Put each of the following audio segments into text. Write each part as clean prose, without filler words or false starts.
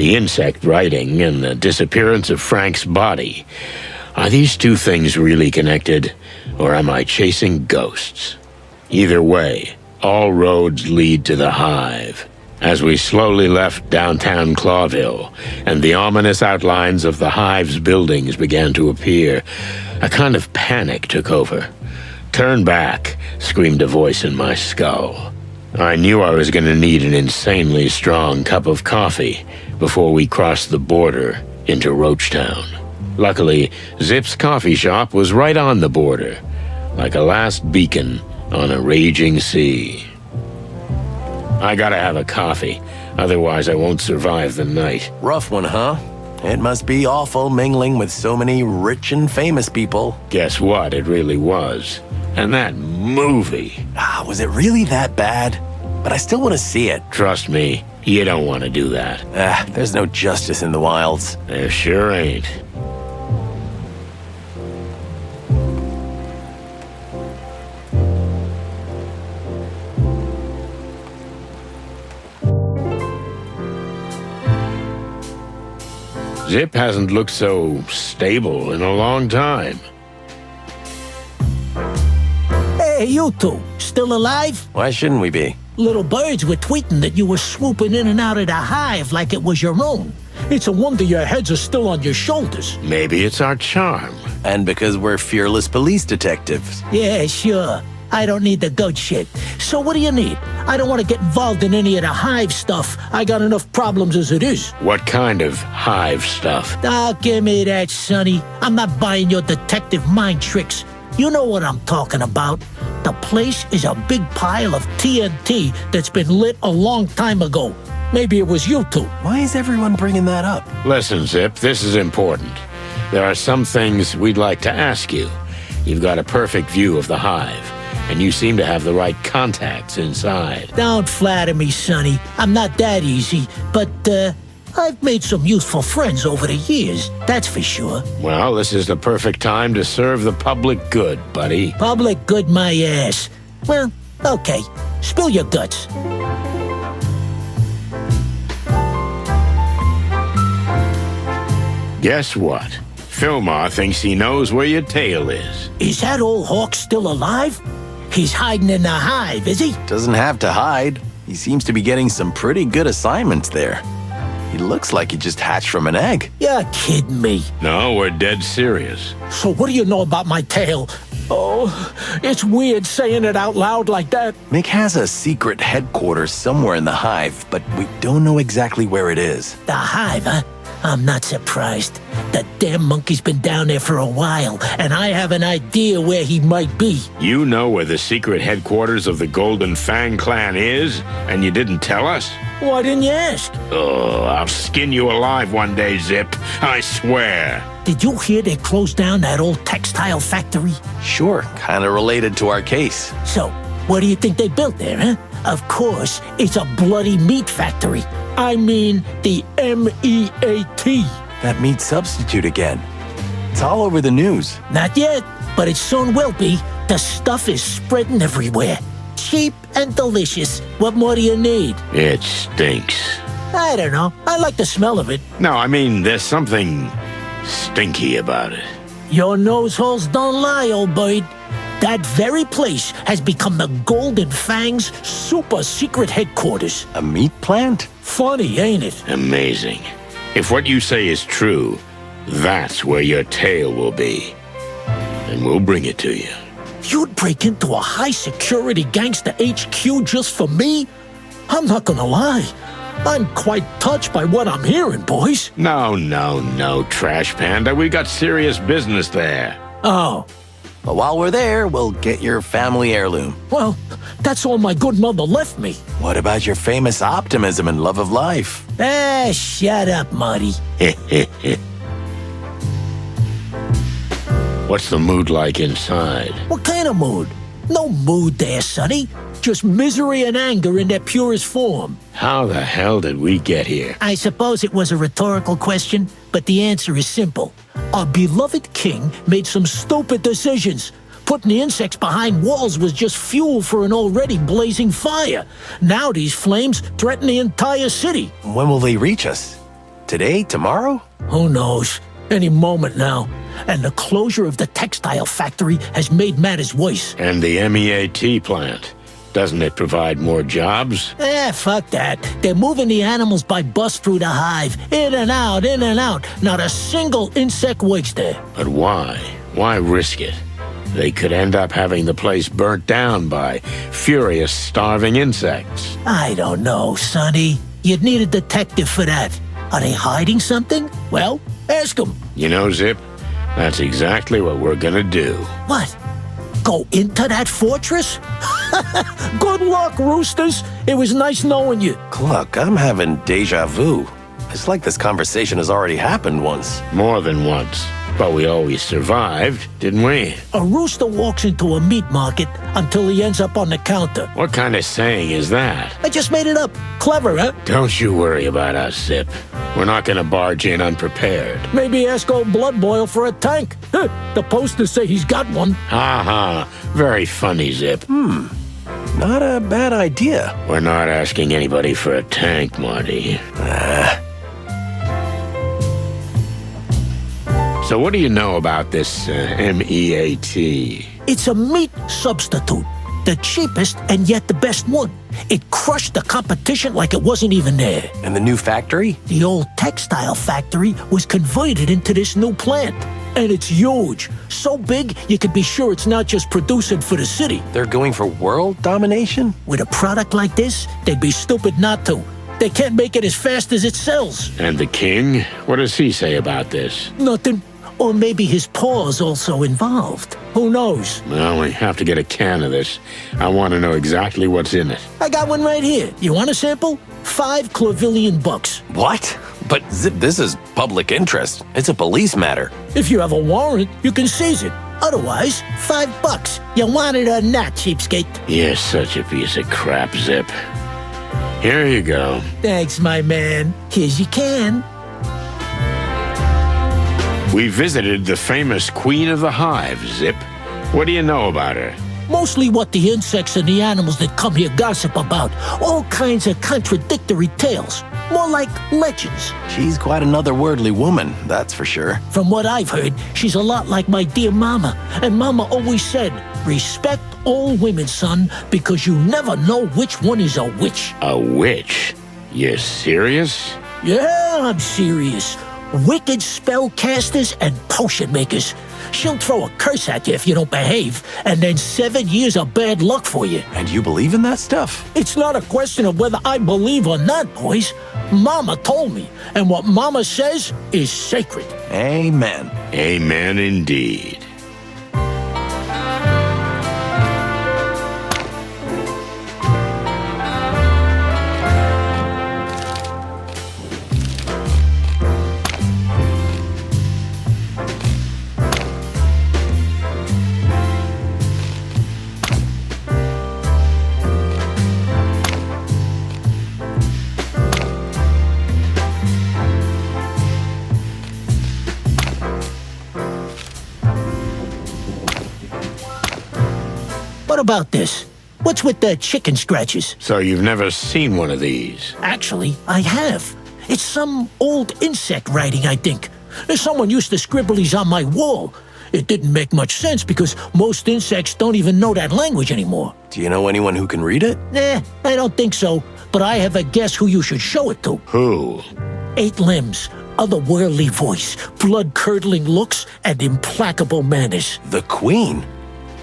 The insect writing and the disappearance of Frank's body. Are these two things really connected, or am I chasing ghosts? Either way, all roads lead to the Hive. As we slowly left downtown Clawville, and the ominous outlines of the Hive's buildings began to appear, a kind of panic took over. "Turn back," screamed a voice in my skull. I knew I was going to need an insanely strong cup of coffee before we crossed the border into Roachtown. Luckily, Zipp's coffee shop was right on the border, like a last beacon on a raging sea. I gotta have a coffee, otherwise I won't survive the night. Rough one, huh? It must be awful mingling with so many rich and famous people. Guess what? It really was. And that movie. Was it really that bad? But I still want to see it. Trust me, you don't want to do that. There's no justice in the wilds. There sure ain't. Zipp hasn't looked so stable in a long time. Hey, you two, still alive? Why shouldn't we be? Little birds were tweeting that you were swooping in and out of the Hive like it was your own. It's a wonder your heads are still on your shoulders. Maybe it's our charm. And because we're fearless police detectives. Yeah, sure. I don't need the goat shit. So what do you need? I don't want to get involved in any of the Hive stuff. I got enough problems as it is. What kind of Hive stuff? Oh, give me that, Sonny. I'm not buying your detective mind tricks. You know what I'm talking about. The place is a big pile of TNT that's been lit a long time ago. Maybe it was you two. Why is everyone bringing that up? Listen, Zipp, this is important. There are some things we'd like to ask you. You've got a perfect view of the Hive, and you seem to have the right contacts inside. Don't flatter me, Sonny. I'm not that easy, but, I've made some useful friends over the years, that's for sure. Well, this is the perfect time to serve the public good, buddy. Public good my ass. Well, okay. Spill your guts. Guess what? Fillmore thinks he knows where your tail is. Is that old hawk still alive? He's hiding in the Hive, is he? Doesn't have to hide. He seems to be getting some pretty good assignments there. He looks like he just hatched from an egg. You're kidding me. No, we're dead serious. So what do you know about my tail? Oh, it's weird saying it out loud like that. Mick has a secret headquarters somewhere in the Hive, but we don't know exactly where it is. The Hive, huh? I'm not surprised. The damn monkey's been down there for a while, and I have an idea where he might be. You know where the secret headquarters of the Golden Fang clan is, and you didn't tell us? Why didn't you ask? Oh, I'll skin you alive one day, Zipp. I swear. Did you hear they closed down that old textile factory? Sure, kind of related to our case. So, what do you think they built there, huh? Of course, it's a bloody meat factory. I mean, the M.E.A.T. That meat substitute again. It's all over the news. Not yet, but it soon will be. The stuff is spreading everywhere. Cheap and delicious. What more do you need? It stinks. I don't know. I like the smell of it. No, I mean, there's something stinky about it. Your nose holes don't lie, old bird. That very place has become the Golden Fang's super secret headquarters. A meat plant? Funny, ain't it? Amazing. If what you say is true, that's where your tail will be. And we'll bring it to you. You'd break into a high-security gangster HQ just for me? I'm not gonna lie. I'm quite touched by what I'm hearing, boys. No, Trash Panda. We got serious business there. Oh. But while we're there, we'll get your family heirloom. Well, that's all my good mother left me. What about your famous optimism and love of life? Shut up, Marty. What's the mood like inside? What kind of mood? No mood there, Sonny. Just misery and anger in their purest form. How the hell did we get here? I suppose it was a rhetorical question, but the answer is simple. Our beloved king made some stupid decisions. Putting the insects behind walls was just fuel for an already blazing fire. Now these flames threaten the entire city. When will they reach us? Today? Tomorrow? Who knows? Any moment now. And the closure of the textile factory has made matters worse. And the M.E.A.T plant. Doesn't it provide more jobs? Fuck that. They're moving the animals by bus through the hive. In and out, in and out. Not a single insect works there. But why? Why risk it? They could end up having the place burnt down by furious, starving insects. I don't know, Sonny. You'd need a detective for that. Are they hiding something? Well, ask them. You know, Zipp, that's exactly what we're gonna do. What? Go into that fortress? Good luck, roosters. It was nice knowing you. Cluck, I'm having deja vu. It's like this conversation has already happened once. More than once. But we always survived, didn't we? A rooster walks into a meat market until he ends up on the counter. What kind of saying is that? I just made it up. Clever, huh? Don't you worry about us, Zipp. We're not gonna barge in unprepared. Maybe ask old Blood Boil for a tank. The posters say he's got one. Ha ha. Very funny, Zipp. Not a bad idea. We're not asking anybody for a tank, Marty. So what do you know about this M.E.A.T? It's a meat substitute. The cheapest and yet the best one. It crushed the competition like it wasn't even there. And the new factory? The old textile factory was converted into this new plant. And it's huge. So big, you can be sure it's not just producing for the city. They're going for world domination? With a product like this, they'd be stupid not to. They can't make it as fast as it sells. And the king? What does he say about this? Nothing. Or maybe his paw's also involved. Who knows? Well, we have to get a can of this. I want to know exactly what's in it. I got one right here. You want a sample? $5 Clawvillian bucks. What? But Zipp, this is public interest. It's a police matter. If you have a warrant, you can seize it. Otherwise, $5. You want it or not, cheapskate? You're such a piece of crap, Zipp. Here you go. Thanks, my man. Here's your can. We visited the famous Queen of the Hive, Zipp. What do you know about her? Mostly what the insects and the animals that come here gossip about. All kinds of contradictory tales. More like legends. She's quite an otherworldly woman, that's for sure. From what I've heard, she's a lot like my dear mama. And mama always said, respect all women, son, because you never know which one is a witch. A witch? You're serious? Yeah, I'm serious. Wicked spellcasters and potion makers. She'll throw a curse at you if you don't behave, and then 7 years of bad luck for you. And you believe in that stuff? It's not a question of whether I believe or not, boys. Mama told me, and what Mama says is sacred. Amen. Amen indeed. What about this? What's with the chicken scratches? So you've never seen one of these? Actually, I have. It's some old insect writing, I think. Someone used to scribble these on my wall. It didn't make much sense because most insects don't even know that language anymore. Do you know anyone who can read it? Nah, I don't think so. But I have a guess who you should show it to. Who? 8 limbs, otherworldly voice, blood-curdling looks, and implacable manners. The Queen?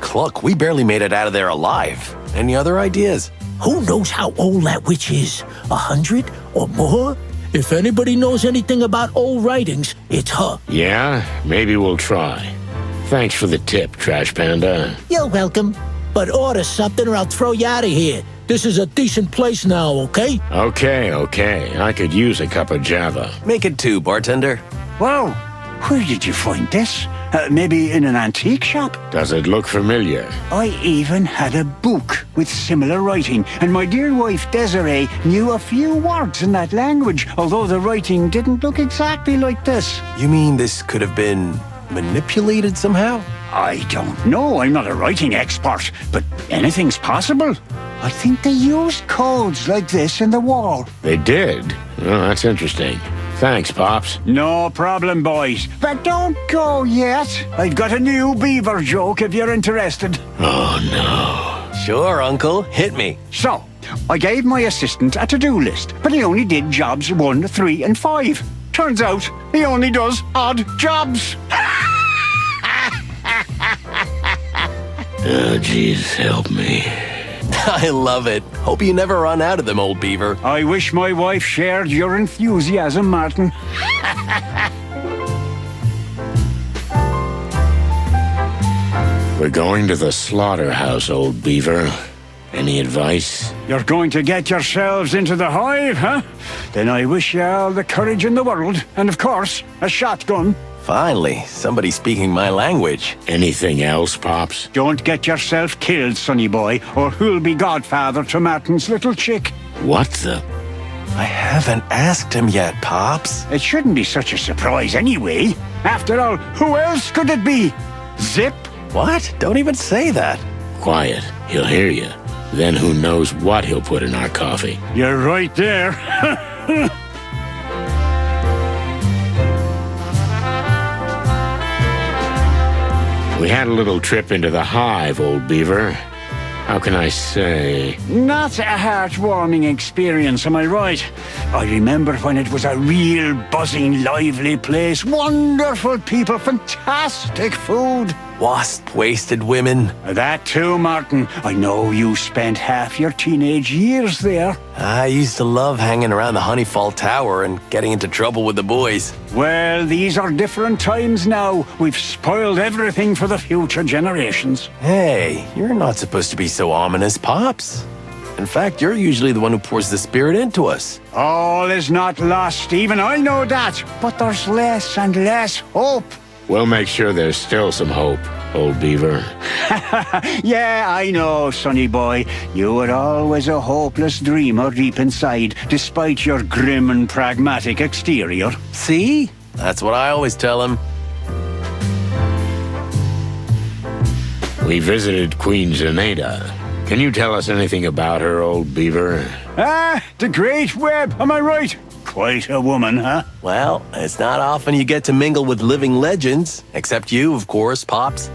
Cluck, we barely made it out of there alive. Any other ideas? Who knows how old that witch is? 100 or more? If anybody knows anything about old writings, it's her. Yeah, maybe we'll try. Thanks for the tip, Trash Panda. You're welcome. But order something or I'll throw you out of here. This is a decent place now, okay? Okay. I could use a cup of Java. Make it 2, bartender. Wow, where did you find this? Maybe in an antique shop? Does it look familiar? I even had a book with similar writing, and my dear wife Desiree knew a few words in that language, although the writing didn't look exactly like this. You mean this could have been manipulated somehow? I don't know, I'm not a writing expert, but anything's possible. I think they used codes like this in the wall. They did? Oh, that's interesting. Thanks, Pops. No problem, boys. But don't go yet. I've got a new beaver joke if you're interested. Oh, no. Sure, Uncle. Hit me. So, I gave my assistant a to-do list, but he only did jobs 1, 3, and 5. Turns out, he only does odd jobs. Oh, jeez, help me. I love it. Hope you never run out of them, old beaver. I wish my wife shared your enthusiasm, Martin. We're going to the slaughterhouse, old beaver. Any advice? You're going to get yourselves into the hive, huh? Then I wish you all the courage in the world, and of course, a shotgun. Finally, somebody speaking my language. Anything else, Pops? Don't get yourself killed, sonny boy, or who'll be godfather to Martin's little chick? What the? I haven't asked him yet, Pops. It shouldn't be such a surprise anyway. After all, who else could it be? Zipp? What? Don't even say that. Quiet. He'll hear you. Then who knows what he'll put in our coffee. You're right there. We had a little trip into the hive, old beaver. How can I say? Not a heartwarming experience, am I right? I remember when it was a real buzzing, lively place. Wonderful people, fantastic food. Wasp-wasted women. That too, Martin. I know you spent half your teenage years there. I used to love hanging around the Honeyfall Tower and getting into trouble with the boys. Well, these are different times now. We've spoiled everything for the future generations. Hey, you're not supposed to be so ominous, Pops. In fact, you're usually the one who pours the spirit into us. All is not lost, even I know that. But there's less and less hope. We'll make sure there's still some hope, old beaver. Yeah, I know, sonny boy. You were always a hopeless dreamer deep inside, despite your grim and pragmatic exterior. See? That's what I always tell him. We visited Queen Zaneta. Can you tell us anything about her, old beaver? Ah, the Great Web, am I right? Quite a woman, huh? Well, it's not often you get to mingle with living legends. Except you, of course, Pops.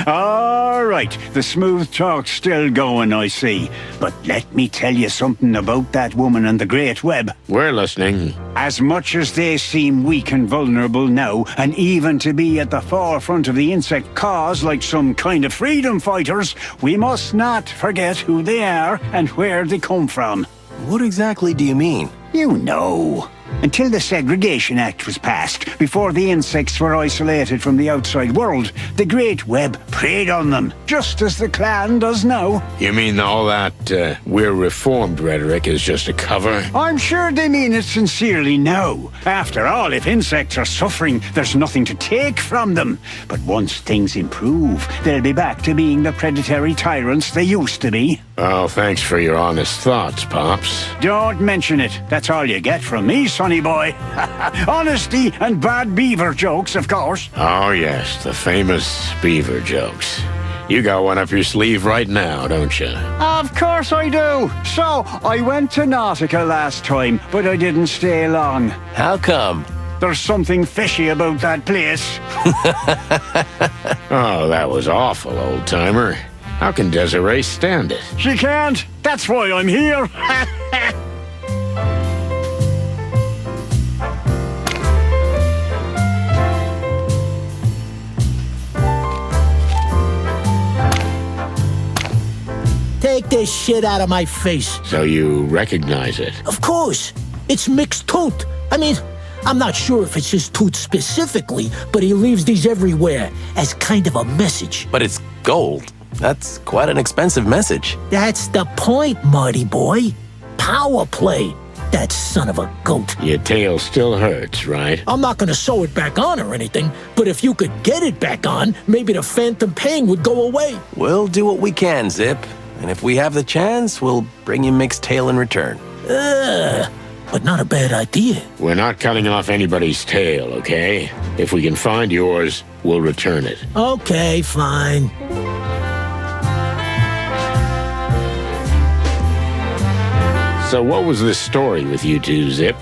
All right, the smooth talk's still going, I see. But let me tell you something about that woman and the Great Web. We're listening. As much as they seem weak and vulnerable now, and even to be at the forefront of the insect cause like some kind of freedom fighters, we must not forget who they are and where they come from. What exactly do you mean? You know. Until the Segregation Act was passed, before the insects were isolated from the outside world, the Great Web preyed on them, just as the Klan does now. You mean all that we're reformed rhetoric is just a cover? I'm sure they mean it sincerely now. After all, if insects are suffering, there's nothing to take from them. But once things improve, they'll be back to being the predatory tyrants they used to be. Oh, thanks for your honest thoughts, Pops. Don't mention it. That's all you get from me, sonny boy. Honesty and bad beaver jokes, of course. Oh, yes, the famous beaver jokes. You got one up your sleeve right now, don't you? Of course I do. So, I went to Nautica last time, but I didn't stay long. How come? There's something fishy about that place. Oh, that was awful, old-timer. How can Desiree stand it? She can't. That's why I'm here. Take this shit out of my face. So you recognize it? Of course. It's Mick's tooth. I mean, I'm not sure if it's his tooth specifically, but he leaves these everywhere as kind of a message. But it's gold. That's quite an expensive message. That's the point, Marty boy. Power play. That son of a goat. Your tail still hurts, right? I'm not gonna sew it back on or anything, but if you could get it back on, maybe the phantom pain would go away. We'll do what we can, Zipp. And if we have the chance, we'll bring you Mick's tail in return. But not a bad idea. We're not cutting off anybody's tail, okay? If we can find yours, we'll return it. Okay, fine. So what was this story with you two, Zipp?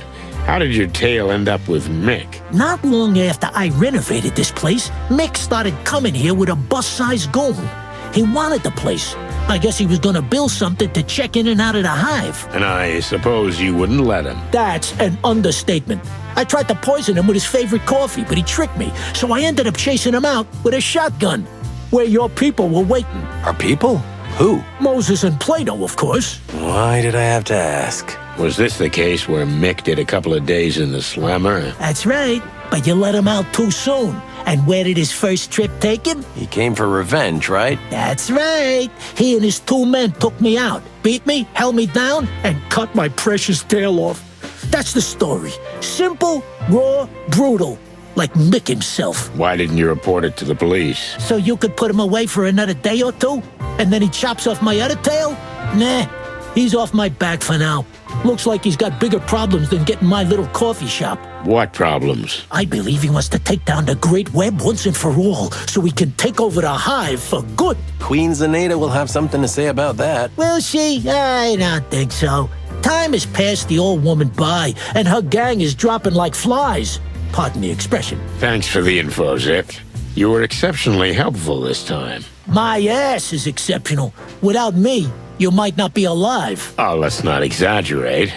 How did your tale end up with Mick? Not long after I renovated this place, Mick started coming here with a bus-sized goon. He wanted the place. I guess he was gonna build something to check in and out of the hive. And I suppose you wouldn't let him. That's an understatement. I tried to poison him with his favorite coffee, but he tricked me, so I ended up chasing him out with a shotgun, where your people were waiting. Our people? Who? Moses and Plato, of course. Why did I have to ask? Was this the case where Mick did a couple of days in the slammer? That's right, but you let him out too soon. And where did his first trip take him? He came for revenge, right? That's right. He and his 2 men took me out, beat me, held me down, and cut my precious tail off. That's the story. Simple, raw, brutal, like Mick himself. Why didn't you report it to the police? So you could put him away for another day or two? And then he chops off my other tail? Nah, he's off my back for now. Looks like he's got bigger problems than getting my little coffee shop. What problems? I believe he wants to take down the Great Web once and for all, so he can take over the hive for good. Queen Zenaida will have something to say about that. Will she? I don't think so. Time has passed the old woman by, and her gang is dropping like flies. Pardon the expression. Thanks for the info, Zipp. You were exceptionally helpful this time. My ass is exceptional. Without me, you might not be alive. Oh, let's not exaggerate.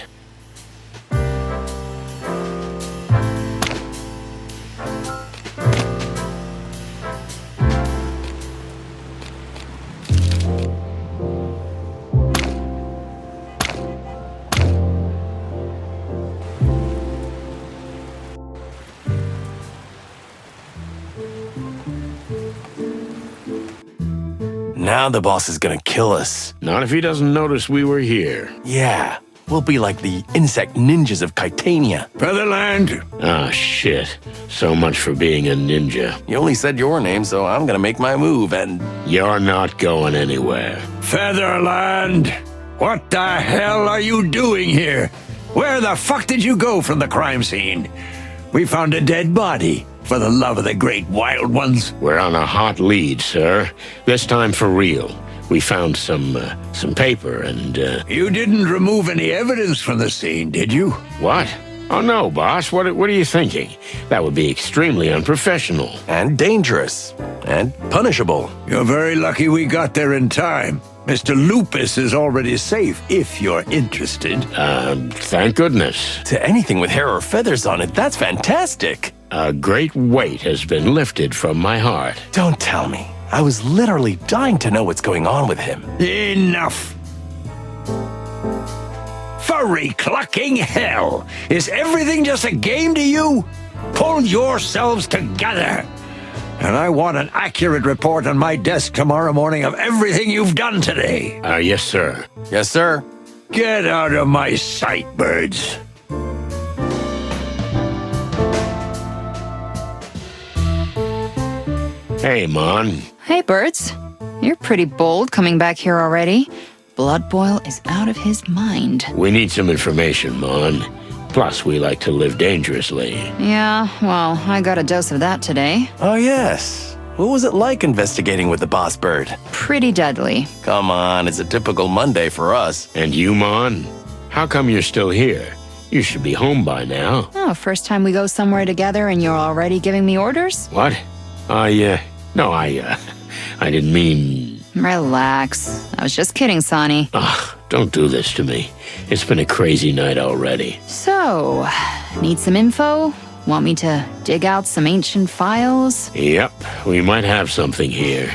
Now the boss is gonna kill us. Not if he doesn't notice we were here. Yeah, we'll be like the insect ninjas of Titania. Featherland. Ah, shit. So much for being a ninja. You only said your name, so I'm gonna make my move, and... You're not going anywhere. Featherland. What the hell are you doing here? Where the fuck did you go from the crime scene? We found a dead body. For the love of the great wild ones. We're on a hot lead, sir. This time for real. We found some paper and, You didn't remove any evidence from the scene, did you? What? Oh, no, boss. What are you thinking? That would be extremely unprofessional. and dangerous. And punishable. You're very lucky we got there in time. Mr. Lupus is already safe, if you're interested. Thank goodness. To anything with hair or feathers on it, that's fantastic. A great weight has been lifted from my heart. Don't tell me. I was literally dying to know what's going on with him. Enough! Furry clucking hell! Is everything just a game to you? Pull yourselves together! And I want an accurate report on my desk tomorrow morning of everything you've done today. Yes, sir. Yes, sir. Get out of my sight, birds. Hey, Mon. Hey, birds. You're pretty bold coming back here already. Blood Boil is out of his mind. We need some information, Mon. Plus, we like to live dangerously. Yeah, well, I got a dose of that today. Oh, yes. What was it like investigating with the boss bird? Pretty deadly. Come on, it's a typical Monday for us. And you, Mon? How come you're still here? You should be home by now. Oh, first time we go somewhere together and you're already giving me orders? What? I didn't mean... Relax. I was just kidding, Sonny. Don't do this to me. It's been a crazy night already. So, need some info? Want me to dig out some ancient files? Yep, we might have something here.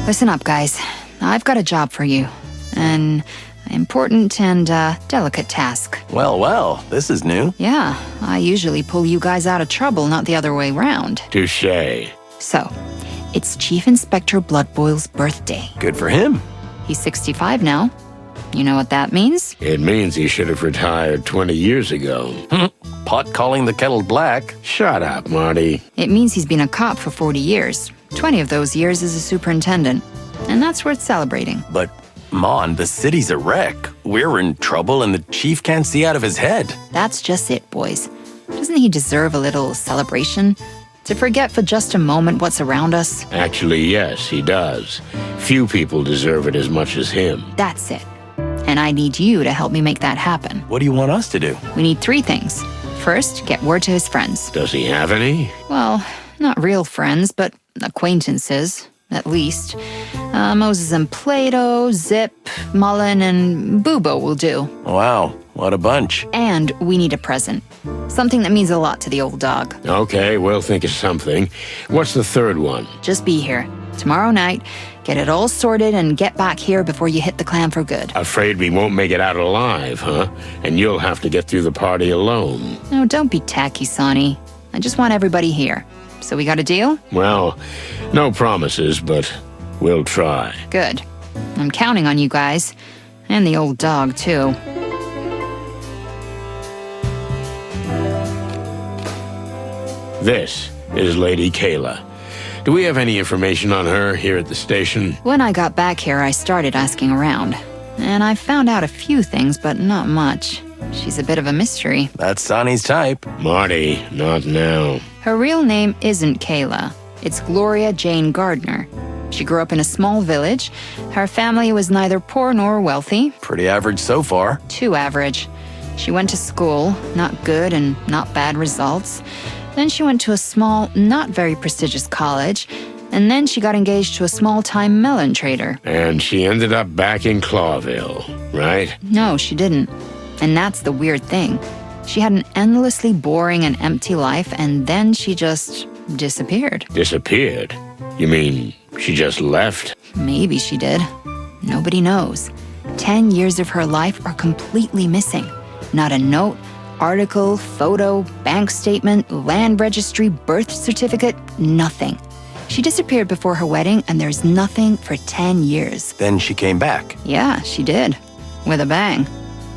Listen up, guys. I've got a job for you. An important and delicate task. Well, this is new. Yeah, I usually pull you guys out of trouble, not the other way round. Touché. So, it's Chief Inspector Bloodboil's birthday. Good for him. He's 65 now. You know what that means? It means he should have retired 20 years ago. Pot calling the kettle black. Shut up, Marty. It means he's been a cop for 40 years. 20 of those years as a superintendent. And that's worth celebrating. But, Mon, the city's a wreck. We're in trouble and the chief can't see out of his head. That's just it, boys. Doesn't he deserve a little celebration? To forget for just a moment what's around us? Actually, yes, he does. Few people deserve it as much as him. That's it. and I need you to help me make that happen. What do you want us to do? We need 3 things. First, get word to his friends. Does he have any? Well, not real friends, but acquaintances, at least. Moses and Plato, Zipp, Mullen, and Bubo will do. Wow, what a bunch. And we need a present. Something that means a lot to the old dog. Okay, we'll think of something. What's the third one? Just be here. Tomorrow night, get it all sorted and get back here before you hit the clan for good. Afraid we won't make it out alive, huh? And you'll have to get through the party alone. No, don't be tacky, Sonny. I just want everybody here. So we got a deal? Well, no promises, but we'll try. Good. I'm counting on you guys. And the old dog, too. This is Lady Kayla. Do we have any information on her here at the station? When I got back here, I started asking around. And I found out a few things, but not much. She's a bit of a mystery. That's Sonny's type. Marty, not now. Her real name isn't Kayla. It's Gloria Jane Gardner. She grew up in a small village. Her family was neither poor nor wealthy. Pretty average so far. Too average. She went to school, not good and not bad results. Then she went to a small, not very prestigious college. And then she got engaged to a small-time melon trader. And she ended up back in Clawville, right? No, she didn't. And that's the weird thing. She had an endlessly boring and empty life, and then she just disappeared. Disappeared? You mean she just left? Maybe she did. Nobody knows. 10 years of her life are completely missing. Not a note, article, photo, bank statement, land registry, birth certificate, nothing. She disappeared before her wedding, and there's nothing for 10 years. Then she came back. Yeah, she did. With a bang.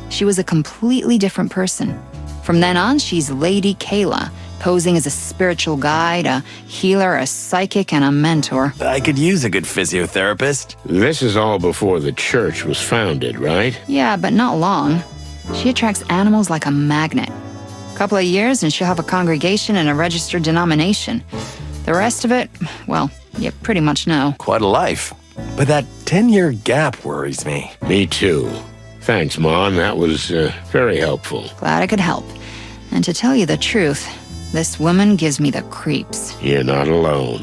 She was a completely different person. From then on, she's Lady Kayla, posing as a spiritual guide, a healer, a psychic, and a mentor. I could use a good physiotherapist. This is all before the church was founded, right? Yeah, but not long. She attracts animals like a magnet. A couple of years and she'll have a congregation and a registered denomination. The rest of it, well, you pretty much know. Quite a life. But that 10-year gap worries me. Me too. Thanks, Mon. That was very helpful. Glad I could help. And to tell you the truth, this woman gives me the creeps. You're not alone.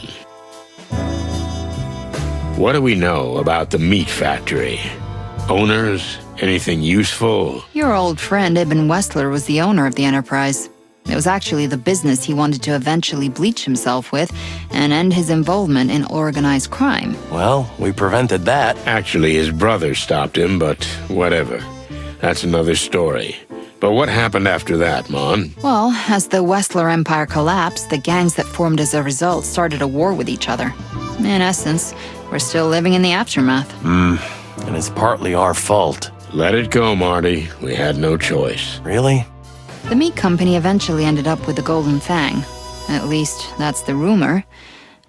What do we know about the M.E.A.T Factory? Owners? Anything useful? Your old friend Ibn Westler was the owner of the enterprise. It was actually the business he wanted to eventually bleach himself with and end his involvement in organized crime. Well, we prevented that. Actually, his brother stopped him, but whatever. That's another story. But what happened after that, Mon? Well, as the Westler Empire collapsed, the gangs that formed as a result started a war with each other. In essence, we're still living in the aftermath. And it's partly our fault. Let it go, Marty. We had no choice. Really? The meat company eventually ended up with the Golden Fang. At least, that's the rumor.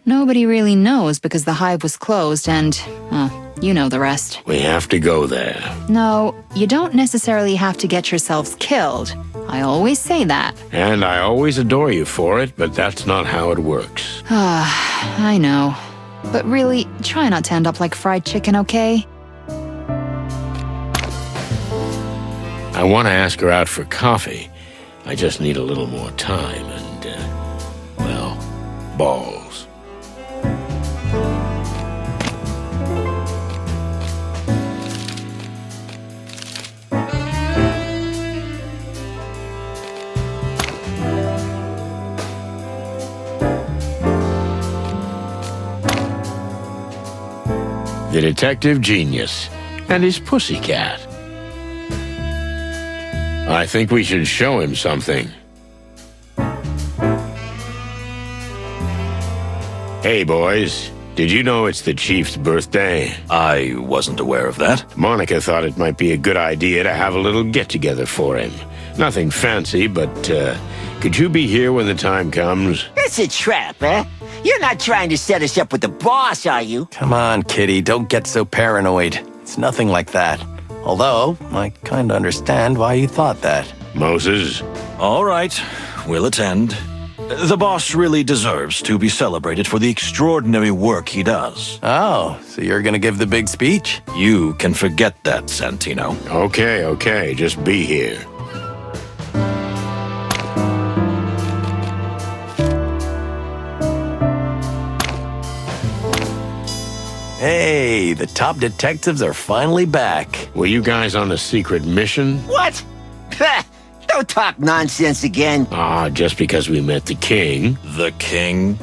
Nobody really knows because the hive was closed and, well, you know the rest. We have to go there. No, you don't necessarily have to get yourselves killed. I always say that. And I always adore you for it, but that's not how it works. I know. But really, try not to end up like fried chicken, okay? I want to ask her out for coffee. I just need a little more time and, well, balls. The detective genius and his pussycat. I think we should show him something. Hey, boys. Did you know it's the chief's birthday? I wasn't aware of that. Monica thought it might be a good idea to have a little get-together for him. Nothing fancy, but, could you be here when the time comes? It's a trap, eh? You're not trying to set us up with the boss, are you? Come on, Kitty, don't get so paranoid. It's nothing like that. Although, I kinda understand why you thought that. Moses? All right, we'll attend. The boss really deserves to be celebrated for the extraordinary work he does. Oh, so you're gonna give the big speech? You can forget that, Santino. Okay, just be here. Hey, the top detectives are finally back. Were you guys on a secret mission? What? Don't talk nonsense again. Just because we met the king. The king?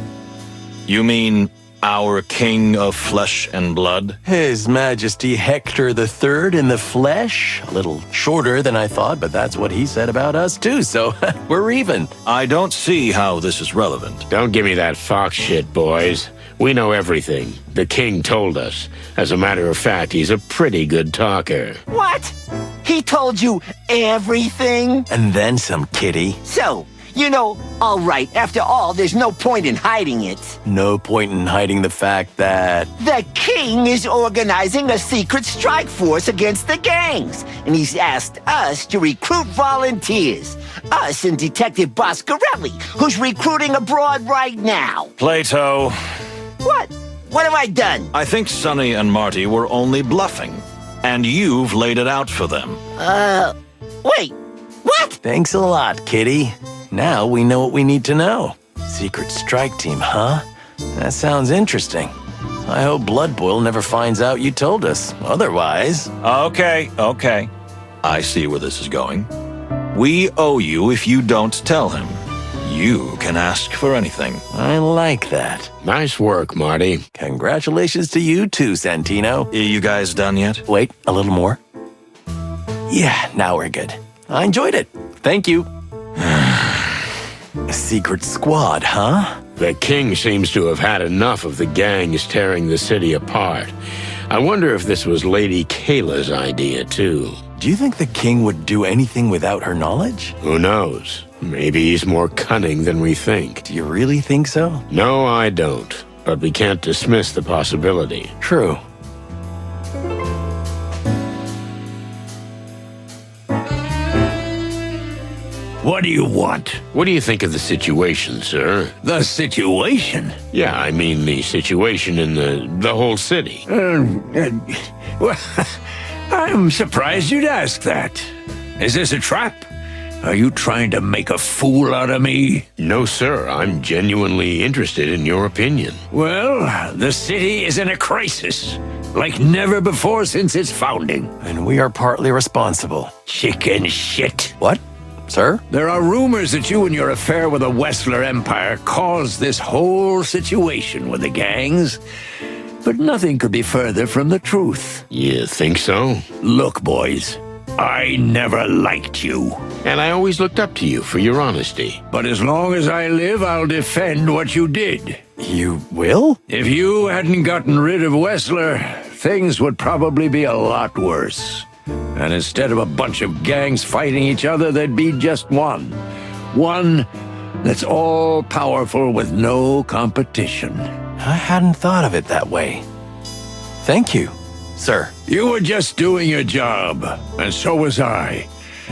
You mean our king of flesh and blood? His Majesty Hector III in the flesh. A little shorter than I thought, but that's what he said about us too, so we're even. I don't see how this is relevant. Don't give me that fox shit, boys. We know everything. The king told us. As a matter of fact, he's a pretty good talker. What? He told you everything? And then some, kitty. So, all right, after all, there's no point in hiding it. No point in hiding the fact that... The king is organizing a secret strike force against the gangs, and he's asked us to recruit volunteers. Us and Detective Boscarelli, who's recruiting abroad right now. Plato. What? What have I done? I think Sonny and Marty were only bluffing, and you've laid it out for them. Wait, what? Thanks a lot, kitty. Now we know what we need to know. Secret strike team, huh? That sounds interesting. I hope Blood Boil never finds out you told us. Otherwise... Okay. I see where this is going. We owe you if you don't tell him. You can ask for anything. I like that. Nice work, Marty. Congratulations to you too, Santino. You guys done yet? Wait, a little more. Yeah, now we're good. I enjoyed it. Thank you. A secret squad, huh? The king seems to have had enough of the gangs tearing the city apart. I wonder if this was Lady Kayla's idea, too. Do you think the king would do anything without her knowledge? Who knows? Maybe he's more cunning than we think. Do you really think so? No, I don't. But we can't dismiss the possibility. True. What do you want? What do you think of the situation, sir? The situation? Yeah, I mean the situation in the whole city. Well, I'm surprised you'd ask that. Is this a trap? Are you trying to make a fool out of me? No, sir. I'm genuinely interested in your opinion. Well, the city is in a crisis, like never before since its founding. And we are partly responsible. Chicken shit. What? Sir? There are rumors that you and your affair with the Wessler Empire caused this whole situation with the gangs, but nothing could be further from the truth. You think so? Look, boys, I never liked you. And I always looked up to you for your honesty. But as long as I live, I'll defend what you did. You will? If you hadn't gotten rid of Wessler, things would probably be a lot worse. And instead of a bunch of gangs fighting each other, there'd be just one. One that's all-powerful with no competition. I hadn't thought of it that way. Thank you, sir. You were just doing your job, and so was I.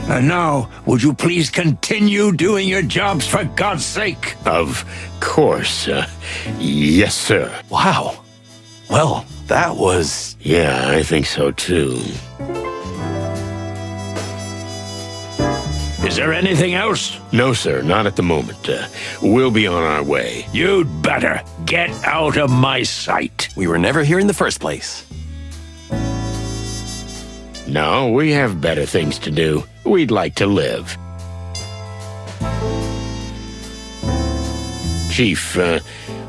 And now, would you please continue doing your jobs for God's sake? Of course. Yes, sir. Wow. Well, that was... Yeah, I think so, too. Is there anything else? No, sir, not at the moment. We'll be on our way. You'd better get out of my sight. We were never here in the first place. No, we have better things to do. We'd like to live. Chief,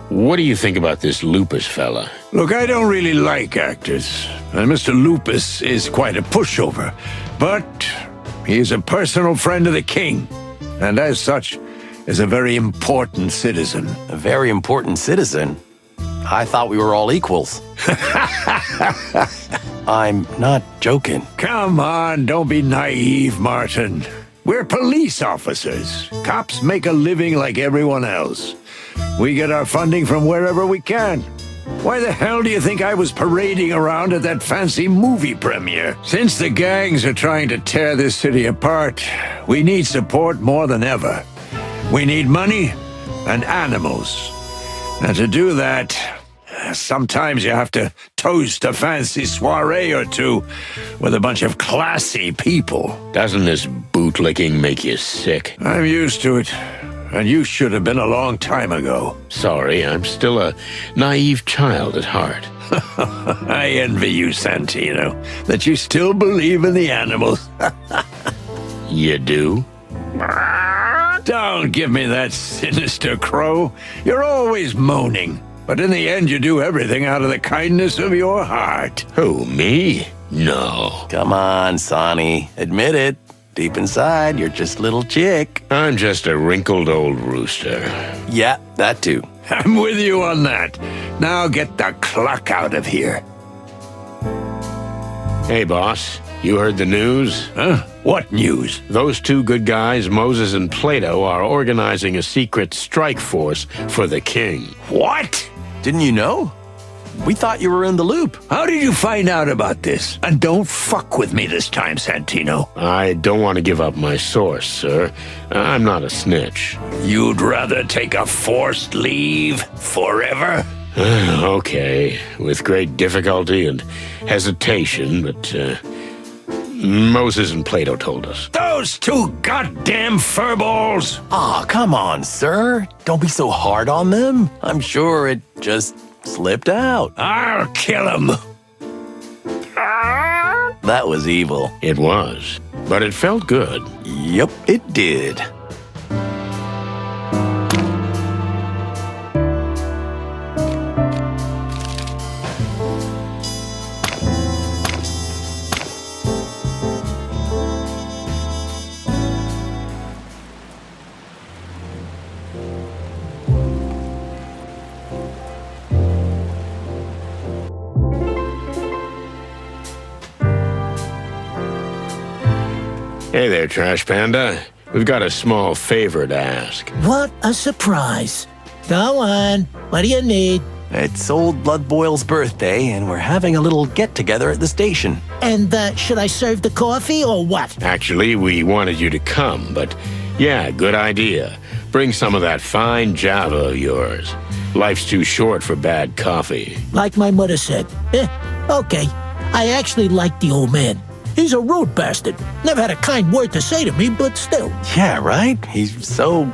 what do you think about this Lupus fella? Look, I don't really like actors, and Mr. Lupus is quite a pushover, but he's a personal friend of the king, and as such, is a very important citizen. A very important citizen? I thought we were all equals. I'm not joking. Come on, don't be naive, Martin. We're police officers. Cops make a living like everyone else. We get our funding from wherever we can. Why the hell do you think I was parading around at that fancy movie premiere? Since the gangs are trying to tear this city apart, we need support more than ever. We need money, and animals. And to do that, sometimes you have to toast a fancy soiree or two with a bunch of classy people. Doesn't this bootlicking make you sick? I'm used to it, and you should have been a long time ago. Sorry, I'm still a naive child at heart. I envy you, Santino, that you still believe in the animals. You do? Don't give me that sinister crow. You're always moaning, but in the end you do everything out of the kindness of your heart. Who, me? No. Come on, Sonny. Admit it. Deep inside, you're just a little chick. I'm just a wrinkled old rooster. Yeah, that too. I'm with you on that. Now get the clock out of here. Hey, boss. You heard the news? Huh? What news? Those two good guys, Moses and Plato, are organizing a secret strike force for the king. What? Didn't you know? We thought you were in the loop. How did you find out about this? And don't fuck with me this time, Santino. I don't want to give up my source, sir. I'm not a snitch. You'd rather take a forced leave forever? Okay, with great difficulty and hesitation, but Moses and Plato told us. Those two goddamn furballs! Aw, come on, sir. Don't be so hard on them. I'm sure it just slipped out. I'll kill him. That was evil. It was, but it felt good. Yep, it did. Hey there, Trash Panda. We've got a small favor to ask. What a surprise. Go on. What do you need? It's old Blood Boil's birthday, and we're having a little get-together at the station. And should I serve the coffee or what? Actually, we wanted you to come, but yeah, good idea. Bring some of that fine Java of yours. Life's too short for bad coffee. Like my mother said. Okay. I actually like the old man. He's a rude bastard. Never had a kind word to say to me, but still. Yeah, right? He's so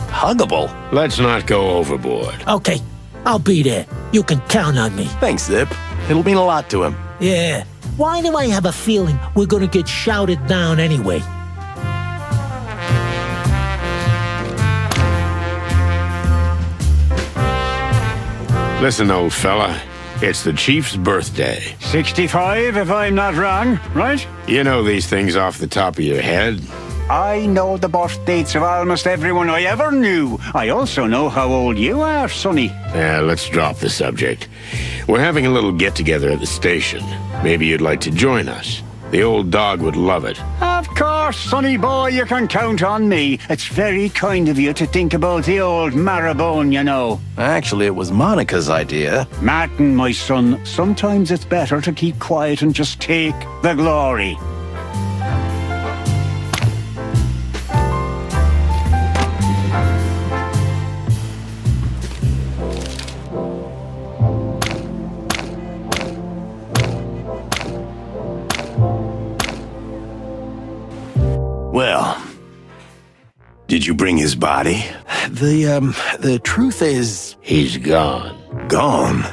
huggable. Let's not go overboard. Okay, I'll be there. You can count on me. Thanks, Zipp. It'll mean a lot to him. Yeah. Why do I have a feeling we're gonna get shouted down anyway? Listen, old fella. It's the chief's birthday. 65, if I'm not wrong, right? You know these things off the top of your head. I know the birth dates of almost everyone I ever knew. I also know how old you are, Sonny. Let's drop the subject. We're having a little get-together at the station. Maybe you'd like to join us. The old dog would love it. Of course, Sonny boy, you can count on me. It's very kind of you to think about the old marrowbone, you know. Actually, it was Monica's idea. Martin, my son, sometimes it's better to keep quiet and just take the glory. Well, did you bring his body? The truth is... He's gone. Gone?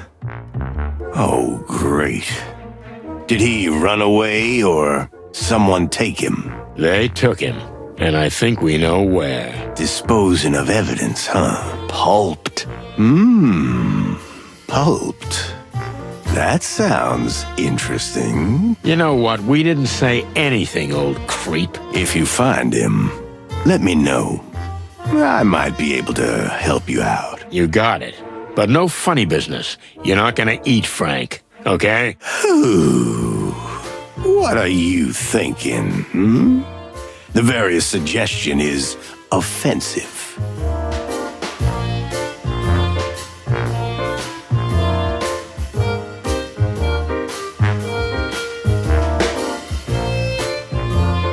Oh, great. Did he run away or someone take him? They took him, and I think we know where. Disposing of evidence, huh? Pulped. Pulped. That sounds interesting. You know what? We didn't say anything, old creep. If you find him, let me know. I might be able to help you out. You got it. But no funny business. You're not gonna eat Frank, okay? Ooh, what are you thinking, The very suggestion is offensive.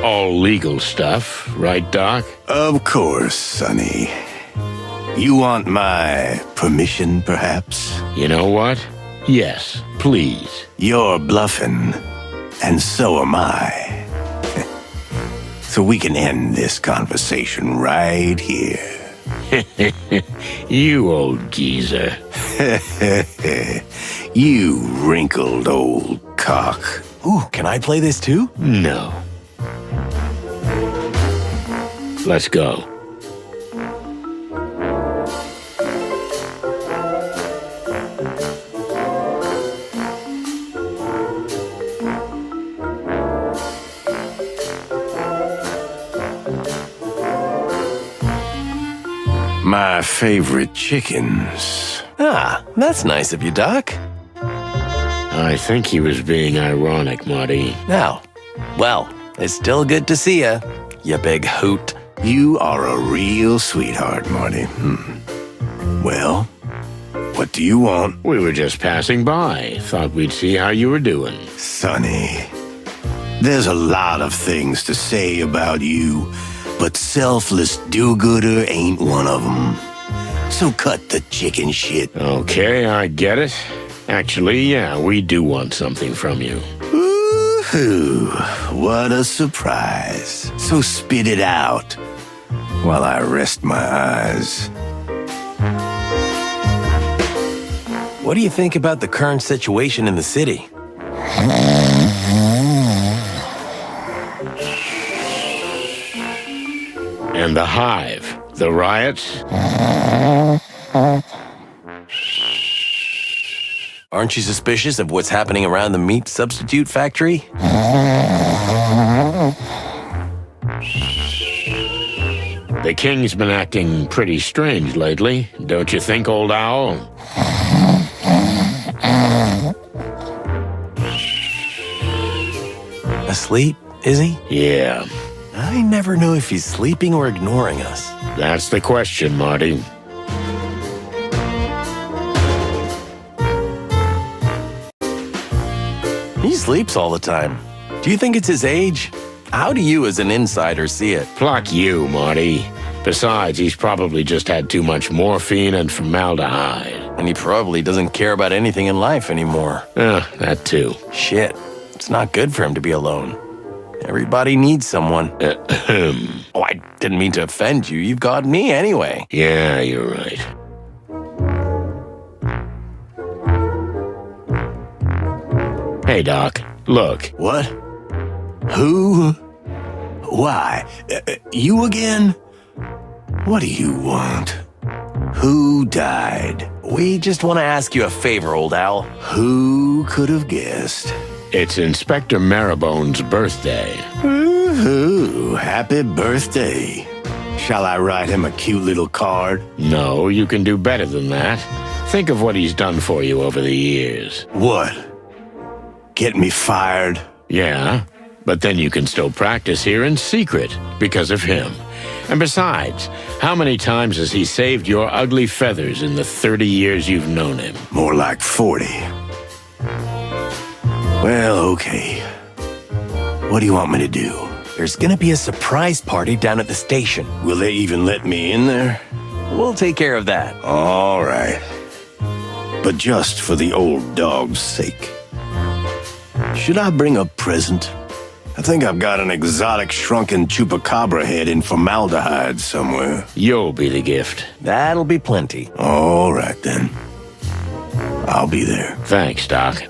All legal stuff, right, Doc? Of course, Sonny. You want my permission, perhaps? You know what? Yes, please. You're bluffing, and so am I. So we can end this conversation right here. You old geezer. You wrinkled old cock. Ooh, can I play this too? No. Let's go. My favorite chickens. Ah, that's nice of you, Doc. I think he was being ironic, Marty. Now, well, it's still good to see you big hoot. You are a real sweetheart, Marty. Well, what do you want? We were just passing by. Thought we'd see how you were doing. Sonny, there's a lot of things to say about you, but selfless do-gooder ain't one of them. So cut the chicken shit. Okay, I get it. Actually, yeah, we do want something from you. Ooh, what a surprise. So spit it out while I rest my eyes. What do you think about the current situation in the city? And the Hive, the riots? Aren't you suspicious of what's happening around the meat substitute factory? The king's been acting pretty strange lately, don't you think, old owl? Asleep, is he? Yeah, I never know if he's sleeping or ignoring us. that's the question, Marty. He sleeps all the time. Do you think it's his age? How do you, as an insider, see it? Pluck you, Marty. Besides, he's probably just had too much morphine and formaldehyde. And he probably doesn't care about anything in life anymore. That too. Shit, it's not good for him to be alone. Everybody needs someone. Oh, I didn't mean to offend you. You've got me anyway. Yeah, you're right. Hey, Doc, look. What? Who? Why? You again? What do you want? Who died? We just want to ask you a favor, old owl. Who could have guessed? It's Inspector Marrowbone's birthday. Ooh, happy birthday. Shall I write him a cute little card? No, you can do better than that. Think of what he's done for you over the years. What? Get me fired? Yeah, but then you can still practice here in secret because of him. And besides, how many times has he saved your ugly feathers in the 30 years you've known him? More like 40. Well, okay. What do you want me to do? There's gonna be a surprise party down at the station. Will they even let me in there? We'll take care of that. All right. But just for the old dog's sake. Should I bring a present? I think I've got an exotic shrunken chupacabra head in formaldehyde somewhere. You'll be the gift. That'll be plenty. All right, then. I'll be there. Thanks, Doc.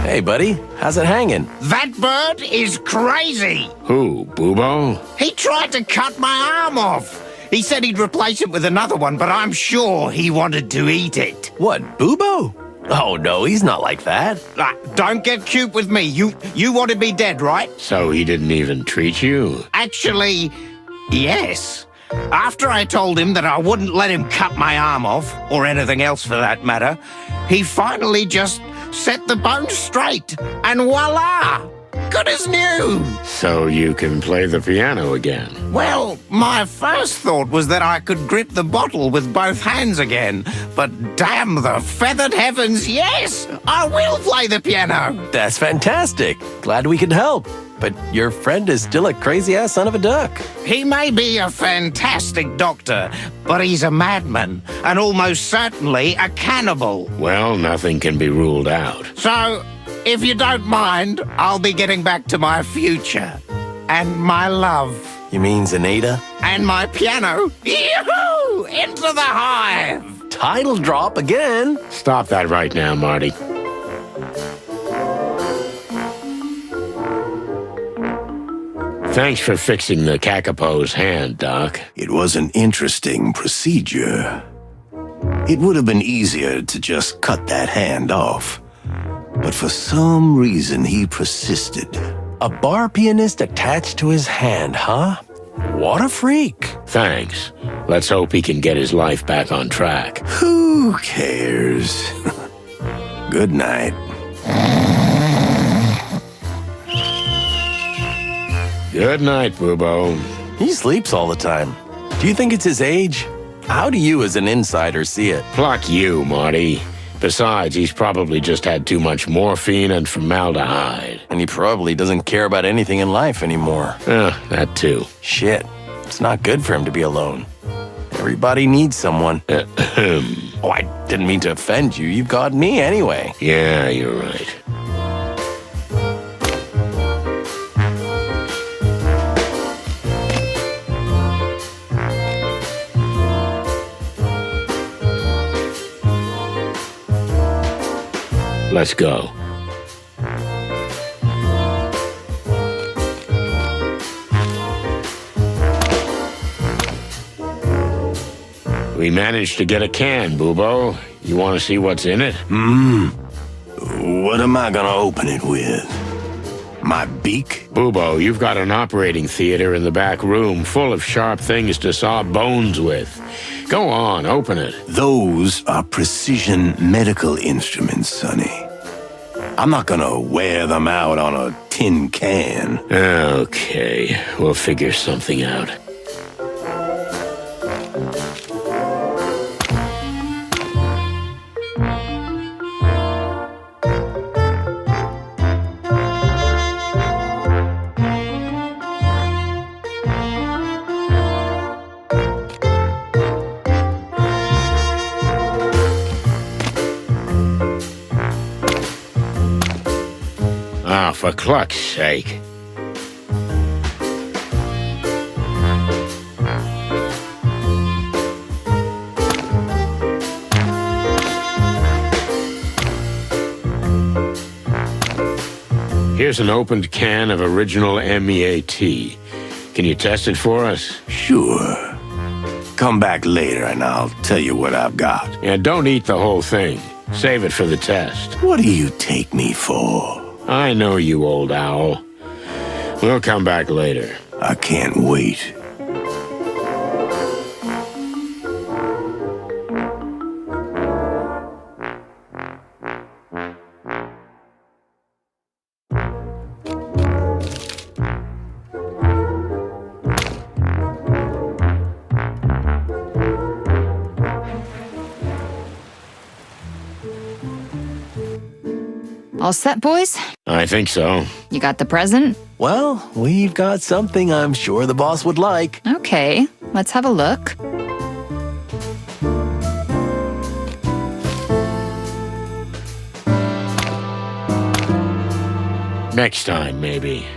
Hey, buddy, how's it hanging? That bird is crazy. Who, Bubo? He tried to cut my arm off. He said he'd replace it with another one, but I'm sure he wanted to eat it. What, Bubo? Oh, no, he's not like that. Don't get cute with me. You wanted me dead, right? So he didn't even treat you? Actually, yes. After I told him that I wouldn't let him cut my arm off, or anything else for that matter, he finally just set the bone straight, and voila! good as new. So you can play the piano again. Well, my first thought was that I could grip the bottle with both hands again. But damn the feathered heavens, yes! I will play the piano. That's fantastic. Glad we could help. But your friend is still a crazy-ass son of a duck. He may be a fantastic doctor, but he's a madman, and almost certainly a cannibal. Well, nothing can be ruled out. So, if you don't mind, I'll be getting back to my future. And my love. You mean Zaneta? And my piano. Yoo-hoo! Into the hive! Title drop again. Stop that right now, Marty. Thanks for fixing the Kakapo's hand, Doc. It was an interesting procedure. It would have been easier to just cut that hand off. But for some reason, he persisted. A bar pianist attached to his hand, huh? What a freak. Thanks. Let's hope he can get his life back on track. Who cares? Good night. Good night, Bubo. He sleeps all the time. Do you think it's his age? How do you, as an insider, see it? Pluck you, Marty. Besides, he's probably just had too much morphine and formaldehyde. And he probably doesn't care about anything in life anymore. That too. Shit. It's not good for him to be alone. Everybody needs someone. Oh, I didn't mean to offend you. You've got me anyway. Yeah, you're right. Let's go. We managed to get a can, Bubo. You want to see what's in it? What am I gonna open it with? My beak? Bubo, you've got an operating theater in the back room full of sharp things to saw bones with. Go on, open it. Those are precision medical instruments, Sonny. I'm not gonna wear them out on a tin can. Okay, we'll figure something out. Ah, for cluck's sake. Here's an opened can of original M.E.A.T. Can you test it for us? Sure. Come back later and I'll tell you what I've got. Yeah, don't eat the whole thing. Save it for the test. What do you take me for? I know you, old owl. We'll come back later. I can't wait. All set, boys? I think so. You got the present? Well, we've got something I'm sure the boss would like. Okay, let's have a look. Next time, maybe.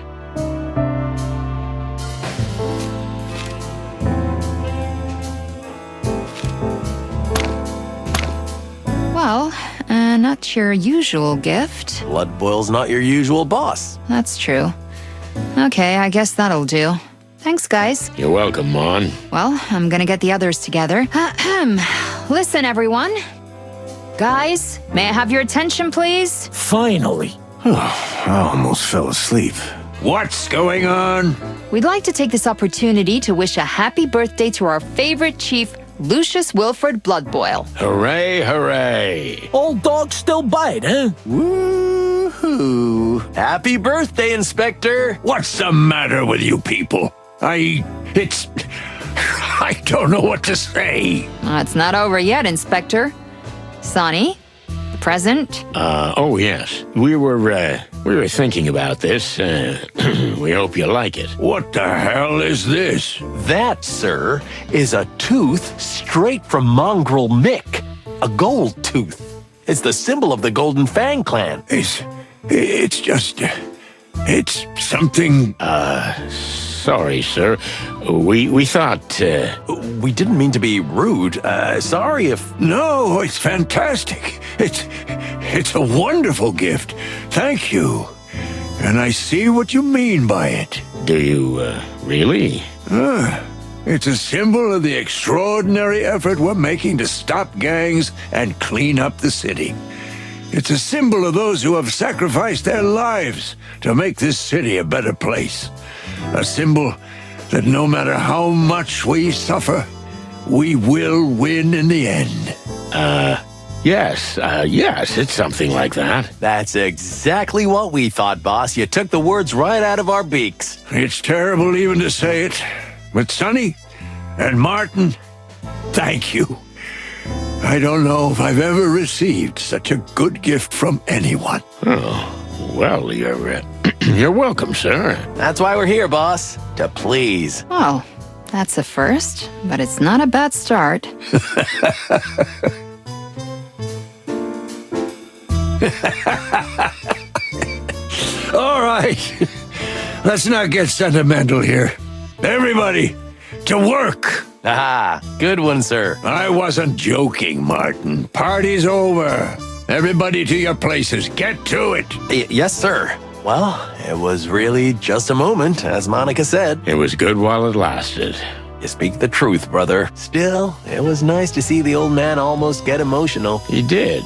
Well, not your usual gift. Blood Boil's not your usual boss. That's true. Okay, I guess that'll do. Thanks, guys. You're welcome, Mon. Well, I'm gonna get the others together. Listen, everyone. Guys, may I have your attention, please? Finally. I almost fell asleep. What's going on? We'd like to take this opportunity to wish a happy birthday to our favorite chief, Lucius Wilford Bloodboil. Hooray, hooray. Old dogs still bite, huh? Woohoo! Happy birthday, Inspector! What's the matter with you people? I don't know what to say. It's not over yet, Inspector. Sonny, the present. Oh, yes. We were thinking about this. We hope you like it. What the hell is this? That, sir, is a tooth straight from Mongrel Mick. A gold tooth. It's the symbol of the Golden Fang clan. It's something. Sorry, sir. We thought, We didn't mean to be rude. Sorry if... No, it's fantastic. It's a wonderful gift. Thank you. And I see what you mean by it. do you, really? It's a symbol of the extraordinary effort we're making to stop gangs and clean up the city. It's a symbol of those who have sacrificed their lives to make this city a better place. A symbol that no matter how much we suffer, we will win in the end. Yes, it's something like that. That's exactly what we thought, boss. You took the words right out of our beaks. It's terrible even to say it, but Sonny and Martin, thank you. I don't know if I've ever received such a good gift from anyone. Oh, well, you're welcome, sir. That's why we're here, boss. To please. Oh, that's a first, but it's not a bad start. All right, let's not get sentimental here. Everybody, to work. Ah, good one, sir. I wasn't joking, Martin. Party's over. Everybody to your places. Get to it. Yes, sir. Well, it was really just a moment, as Monica said. It was good while it lasted. You speak the truth, brother. Still, it was nice to see the old man almost get emotional. He did.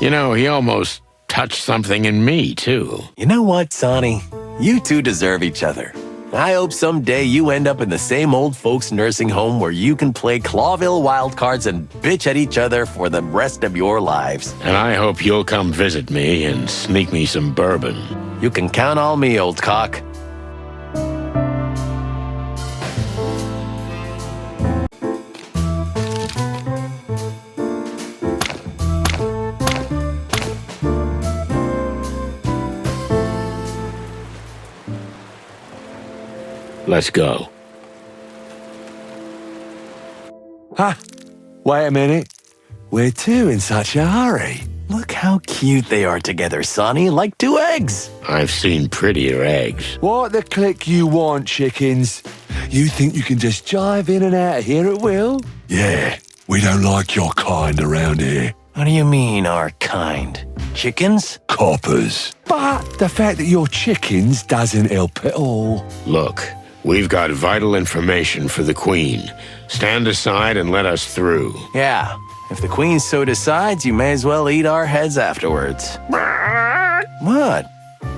You know, he almost touched something in me, too. You know what, Sonny? You two deserve each other. I hope someday you end up in the same old folks' nursing home where you can play Clawville wildcards and bitch at each other for the rest of your lives. And I hope you'll come visit me and sneak me some bourbon. You can count on me, old cock. Let's go. Huh? Wait a minute. Where to in such a hurry? Look how cute they are together, Sonny, like two eggs. I've seen prettier eggs. What the click you want, chickens? You think you can just jive in and out of here at will? Yeah, we don't like your kind around here. What do you mean, our kind? Chickens? Coppers. But the fact that you're chickens doesn't help at all. Look, we've got vital information for the Queen. Stand aside and let us through. Yeah. If the Queen so decides, you may as well eat our heads afterwards. What?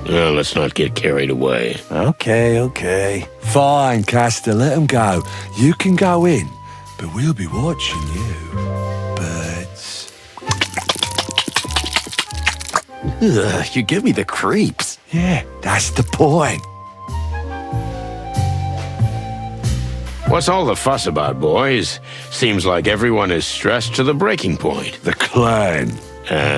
Well, let's not get carried away. Okay. Fine, Castor, let them go. You can go in, but we'll be watching you. Birds. Ugh, you give me the creeps. Yeah, that's the point. What's all the fuss about, boys? Seems like everyone is stressed to the breaking point. The clan.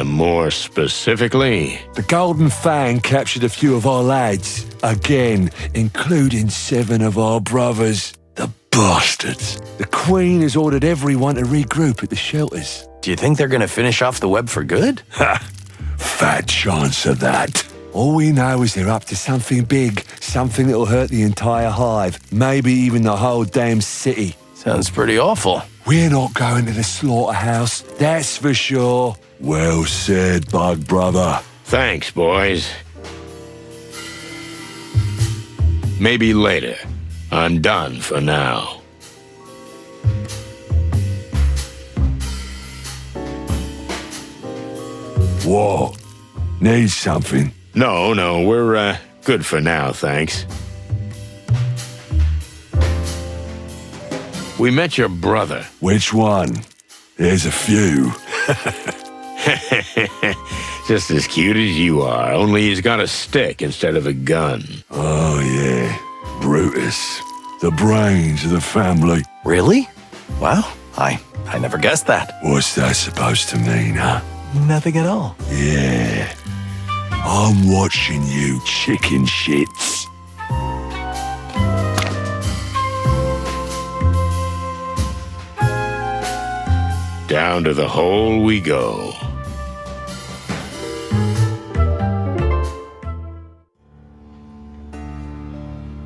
More specifically? The Golden Fang captured a few of our lads. Again, including 7 of our brothers. The bastards. The Queen has ordered everyone to regroup at the shelters. Do you think they're gonna finish off the web for good? Ha! Fat chance of that. All we know is they're up to something big, something that'll hurt the entire hive, maybe even the whole damn city. Sounds pretty awful. We're not going to the slaughterhouse, that's for sure. Well said, Bug Brother. Thanks, boys. Maybe later. I'm done for now. Whoa. Need something? No, we're good for now, thanks. We met your brother. Which one? There's a few. Just as cute as you are, only he's got a stick instead of a gun. Oh, yeah. Brutus. The brains of the family. Really? Wow, I never guessed that. What's that supposed to mean, huh? Nothing at all. Yeah. I'm watching you, chicken shits. Down to the hole we go.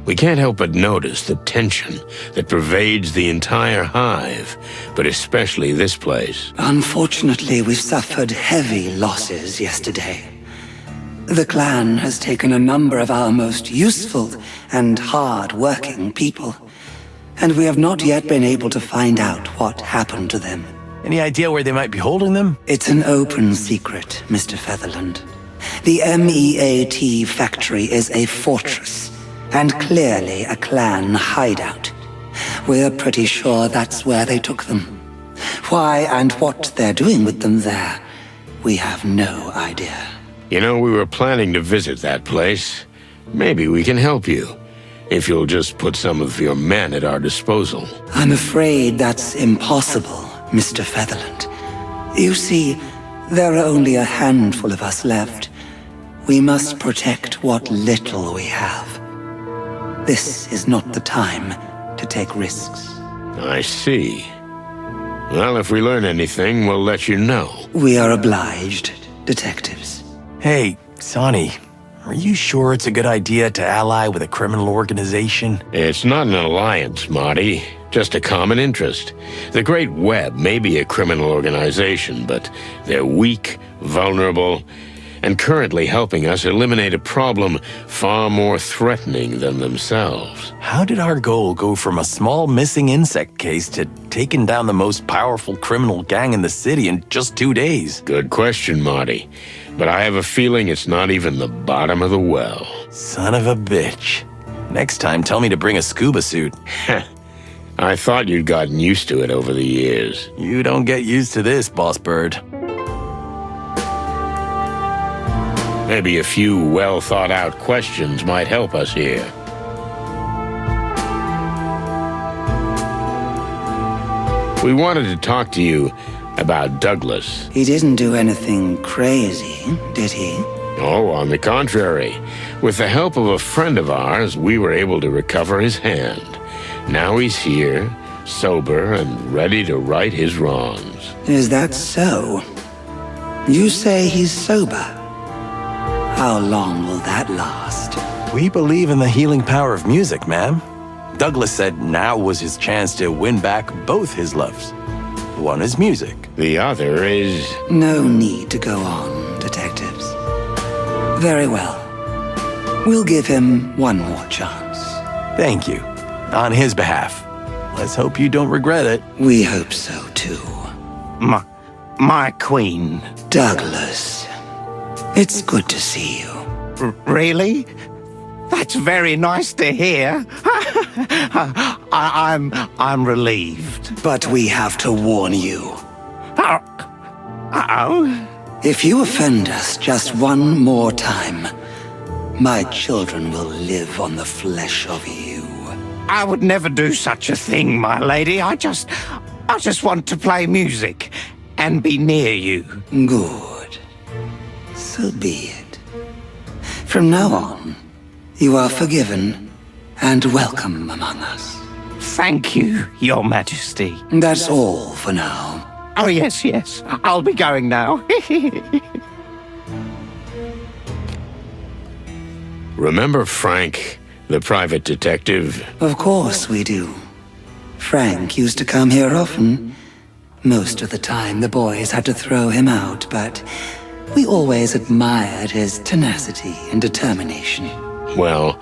We can't help but notice the tension that pervades the entire hive, but especially this place. Unfortunately, we suffered heavy losses yesterday. The clan has taken a number of our most useful and hard-working people, and we have not yet been able to find out what happened to them. Any idea where they might be holding them? It's an open secret, Mr. Featherland. The M.E.A.T Factory is a fortress, and clearly a clan hideout. We're pretty sure that's where they took them. Why and what they're doing with them there, we have no idea. You know, we were planning to visit that place. Maybe we can help you, if you'll just put some of your men at our disposal. I'm afraid that's impossible, Mr. Featherland. You see, there are only a handful of us left. We must protect what little we have. This is not the time to take risks. I see. Well, if we learn anything, we'll let you know. We are obliged, detectives. Hey, Sonny, are you sure it's a good idea to ally with a criminal organization? It's not an alliance, Marty. Just a common interest. The Great Web may be a criminal organization, but they're weak, vulnerable, and currently helping us eliminate a problem far more threatening than themselves. How did our goal go from a small missing insect case to taking down the most powerful criminal gang in the city in just 2 days? Good question, Marty. But I have a feeling it's not even the bottom of the well. Son of a bitch. Next time, tell me to bring a scuba suit. I thought you'd gotten used to it over the years. You don't get used to this, Boss Bird. Maybe a few well-thought-out questions might help us here. We wanted to talk to you about Douglas. He didn't do anything crazy, did he? Oh, on the contrary. With the help of a friend of ours, we were able to recover his hand. Now he's here, sober and ready to right his wrongs. Is that so? You say he's sober? How long will that last? We believe in the healing power of music, ma'am. Douglas said now was his chance to win back both his loves. One is music. The other is... No need to go on, detectives. Very well. We'll give him one more chance. Thank you. On his behalf. Let's hope you don't regret it. We hope so, too. My queen. Douglas. It's good to see you. Really? That's very nice to hear. I'm relieved. But we have to warn you. Uh-oh? If you offend us just one more time, my children will live on the flesh of you. I would never do such a thing, my lady. I just want to play music and be near you. Good. So be it. From now on, you are forgiven and welcome among us. Thank you, Your Majesty. That's all for now. Oh, yes. I'll be going now. Remember Frank, the private detective? Of course we do. Frank used to come here often. Most of the time, the boys had to throw him out, but we always admired his tenacity and determination. Well,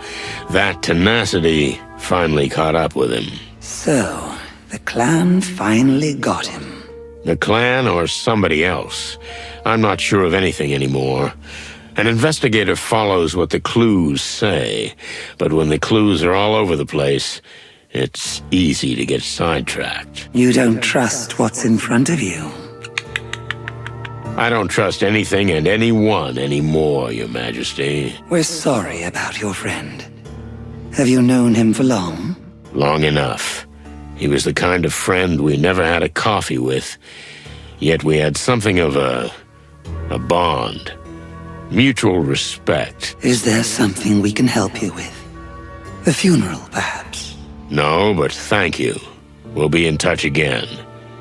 that tenacity finally caught up with him. So, the clan finally got him. The clan or somebody else. I'm not sure of anything anymore. An investigator follows what the clues say, but when the clues are all over the place, It's easy to get sidetracked. You don't trust what's in front of you. I don't trust anything and anyone anymore, Your Majesty. We're sorry about your friend. Have you known him for long? Long enough. He was the kind of friend we never had a coffee with, yet we had something of a bond. Mutual respect. Is there something we can help you with? A funeral, perhaps? No, but thank you. We'll be in touch again.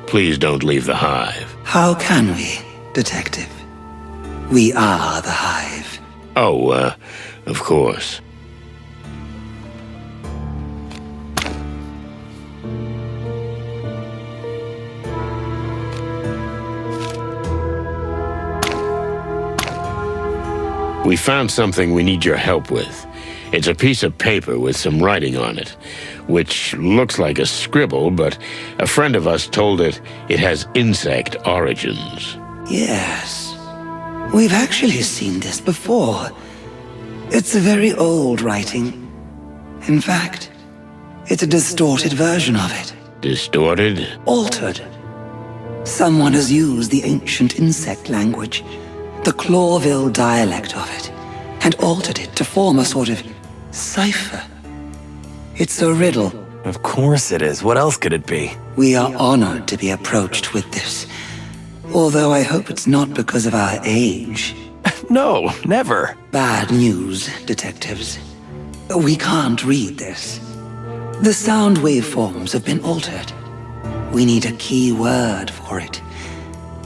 Please don't leave the Hive. How can we, Detective? We are the Hive. Oh, of course. We found something we need your help with. It's a piece of paper with some writing on it, which looks like a scribble, but a friend of us told it has insect origins. Yes. We've actually seen this before. It's a very old writing. In fact, it's a distorted version of it. Distorted? Altered. Someone has used the ancient insect language, the Clawville dialect of it, and altered it to form a sort of cipher. It's a riddle. Of course it is. What else could it be? We are honored to be approached with this, although I hope it's not because of our age. No, never. Bad news, detectives. We can't read this. The sound waveforms have been altered. We need a key word for it.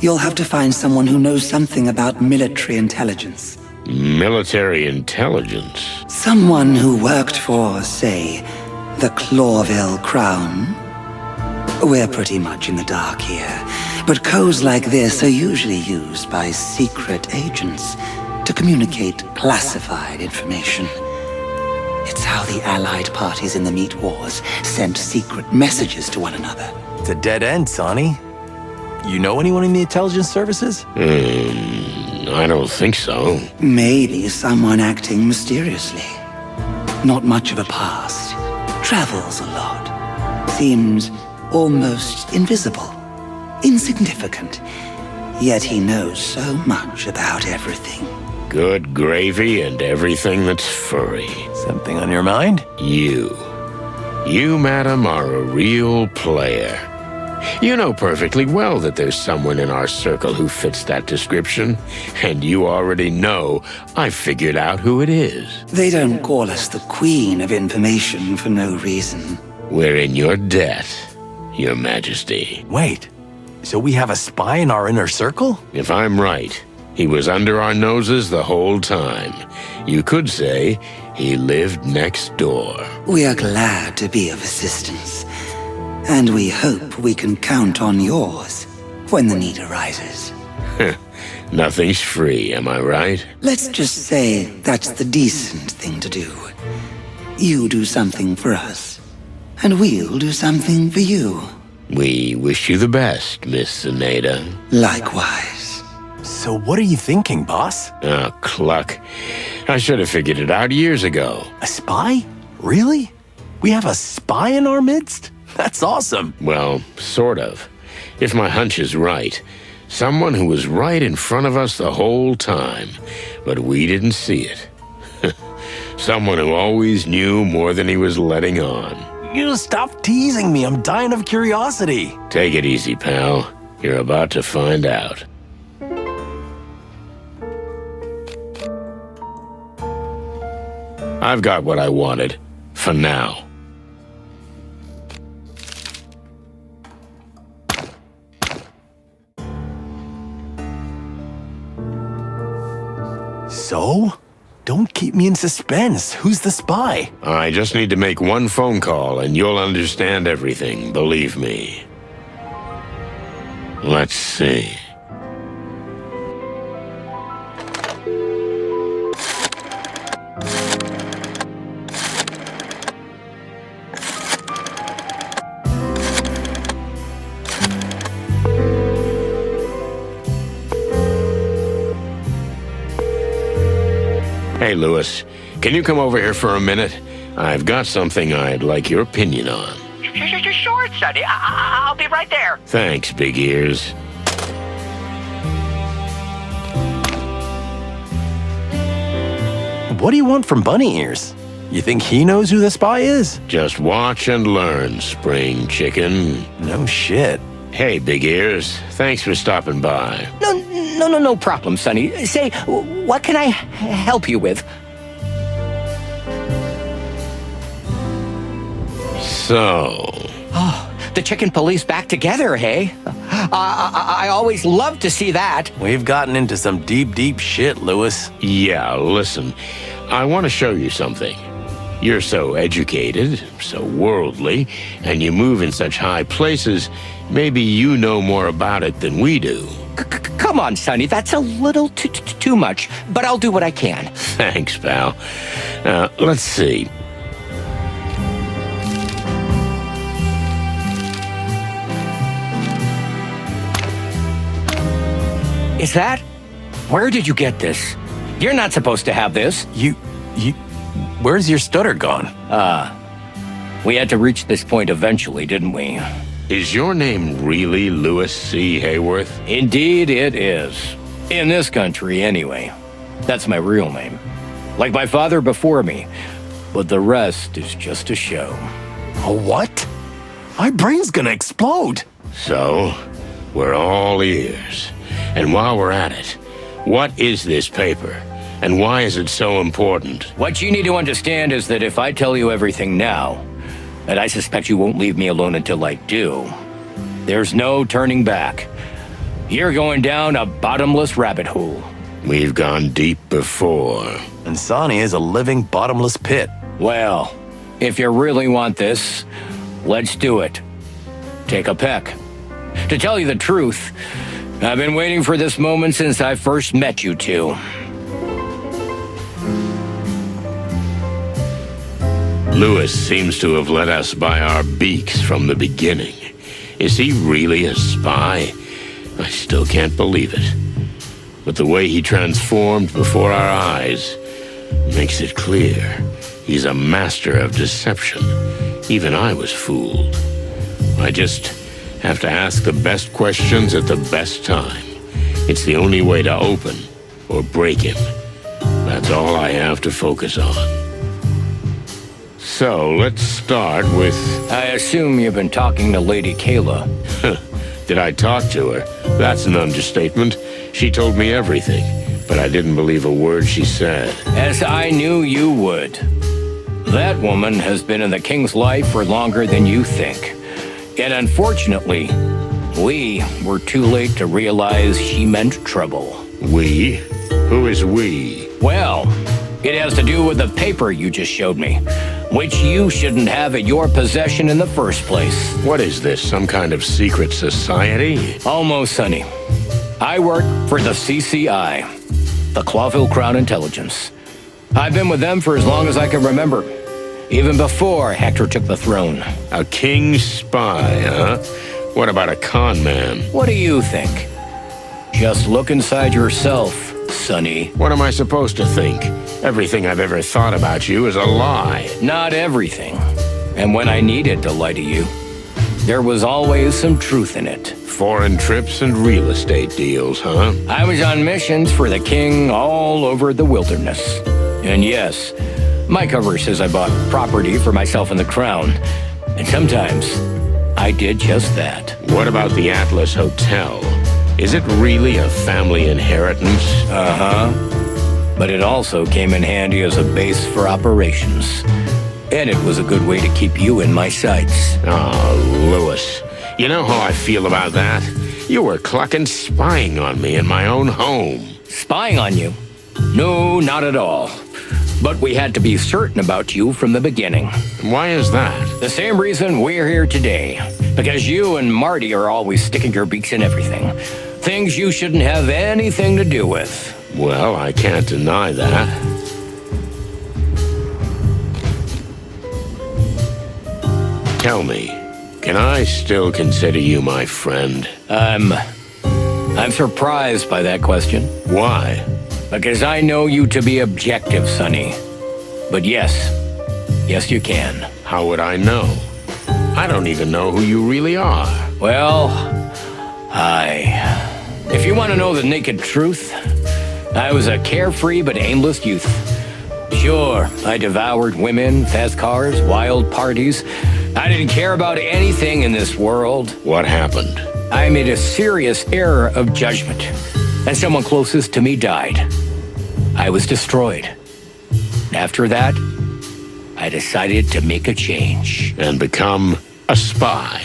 You'll have to find someone who knows something about military intelligence. Military intelligence? Someone who worked for, say, the Clawville Crown. We're pretty much in the dark here, but codes like this are usually used by secret agents to communicate classified information. It's how the Allied parties in the Meat Wars sent secret messages to one another. It's a dead end, Sonny. You know anyone in the intelligence services? I don't think so. Maybe someone acting mysteriously. Not much of a past. Travels a lot. Seems almost invisible. Insignificant. Yet he knows so much about everything. Good gravy and everything that's furry. Something on your mind? You. You, madam, are a real player. You know perfectly well that there's someone in our circle who fits that description, and you already know I've figured out who it is. They don't call us the Queen of Information for no reason. We're in your debt, Your Majesty. Wait, so we have a spy in our inner circle? If I'm right, he was under our noses the whole time. You could say he lived next door. We are glad to be of assistance. And we hope we can count on yours when the need arises. Nothing's free, am I right? Let's just say that's the decent thing to do. You do something for us, and we'll do something for you. We wish you the best, Miss Zenata. Likewise. So what are you thinking, boss? Oh, cluck. I should have figured it out years ago. A spy? Really? We have a spy in our midst? That's awesome. Well, sort of. If my hunch is right, someone who was right in front of us the whole time, but we didn't see it. Someone who always knew more than he was letting on. You stop teasing me. I'm dying of curiosity. Take it easy, pal. You're about to find out. I've got what I wanted. For now. So? Don't keep me in suspense. Who's the spy? I just need to make one phone call and you'll understand everything, believe me. Let's see. Hey, Lewis, can you come over here for a minute? I've got something I'd like your opinion on. Sure, Sonny. I'll be right there. Thanks, Big Ears. What do you want from Bunny Ears? You think he knows who the spy is? Just watch and learn, spring chicken. No shit. Hey, Big Ears. Thanks for stopping by. No problem, Sonny. Say, what can I help you with? So... Oh, the chicken police back together, hey? I always love to see that. We've gotten into some deep shit, Lewis. Yeah, listen. I want to show you something. You're so educated, so worldly, and you move in such high places, maybe you know more about it than we do. Come on, Sonny, that's a little too much, but I'll do what I can. Thanks, pal. Let's see. Is that? Where did you get this? You're not supposed to have this. Where's your stutter gone? We had to reach this point eventually, didn't we? Is your name really Louis C. Hayworth? Indeed it is. In this country, anyway. That's my real name. Like my father before me. But the rest is just a show. A what? My brain's gonna explode. So, we're all ears. And while we're at it, what is this paper? And why is it so important? What you need to understand is that if I tell you everything now, and I suspect you won't leave me alone until I do, there's no turning back. You're going down a bottomless rabbit hole. We've gone deep before. And Sonny is a living bottomless pit. Well, if you really want this, let's do it. Take a peck. To tell you the truth, I've been waiting for this moment since I first met you two. Louis seems to have led us by our beaks from the beginning. Is he really a spy? I still can't believe it. But the way he transformed before our eyes makes it clear he's a master of deception. Even I was fooled. I just have to ask the best questions at the best time. It's the only way to open or break him. That's all I have to focus on. So, let's start with... I assume you've been talking to Lady Kayla. Did I talk to her? That's an understatement. She told me everything, but I didn't believe a word she said. As I knew you would. That woman has been in the king's life for longer than you think. Yet unfortunately, we were too late to realize she meant trouble. We? Who is we? Well, it has to do with the paper you just showed me, which you shouldn't have at your possession in the first place. What is this, some kind of secret society? Almost, Sonny. I work for the CCI, the Clawville Crown Intelligence. I've been with them for as long as I can remember, even before Hector took the throne. A king's spy, huh? What about a con man? What do you think? Just look inside yourself, Sonny. What am I supposed to think? Everything I've ever thought about you is a lie. Not everything. And when I needed to lie to you, there was always some truth in it. Foreign trips and real estate deals, huh? I was on missions for the king all over the wilderness. And yes, my cover says I bought property for myself and the crown. And sometimes I did just that. What about the Atlas Hotel? Is it really a family inheritance? Uh-huh. But it also came in handy as a base for operations. And it was a good way to keep you in my sights. Oh, Louis. You know how I feel about that? You were clucking spying on me in my own home. Spying on you? No, not at all. But we had to be certain about you from the beginning. Why is that? The same reason we're here today. Because you and Marty are always sticking your beaks in everything. Things you shouldn't have anything to do with. Well, I can't deny that. Tell me, can I still consider you my friend? I'm surprised by that question. Why? Because I know you to be objective, Sonny. But yes, Yes, you can. How would I know? I don't even know who you really are. Well, if you want to know the naked truth, I was a carefree but aimless youth. Sure, I devoured women, fast cars, wild parties. I didn't care about anything in this world. What happened? I made a serious error of judgment, and someone closest to me died. I was destroyed. After that, I decided to make a change. And become a spy.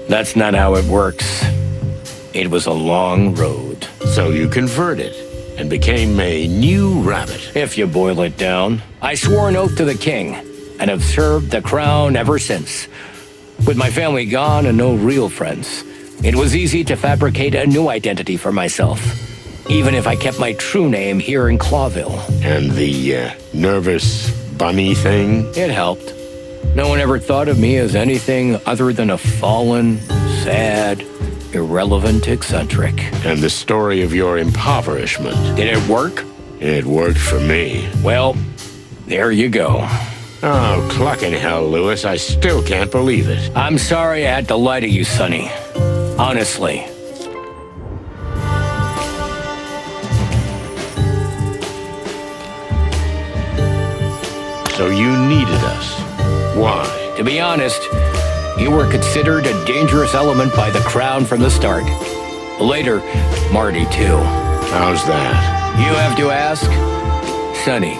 That's not how it works. It was a long road. So you converted and became a new rabbit. If you boil it down, I swore an oath to the king and have served the crown ever since. With my family gone and no real friends, it was easy to fabricate a new identity for myself, even if I kept my true name here in Clawville. And the nervous bunny thing? It helped. No one ever thought of me as anything other than a fallen, sad, irrelevant eccentric. And the story of your impoverishment. Did it work? It worked for me. Well, there you go. Oh, clucking hell, Lewis. I still can't believe it. I'm sorry I had to lie to you, Sonny. Honestly. So you needed us. Why? To be honest, you were considered a dangerous element by the crown from the start. Later, Marty, too. How's that? You have to ask? Sonny,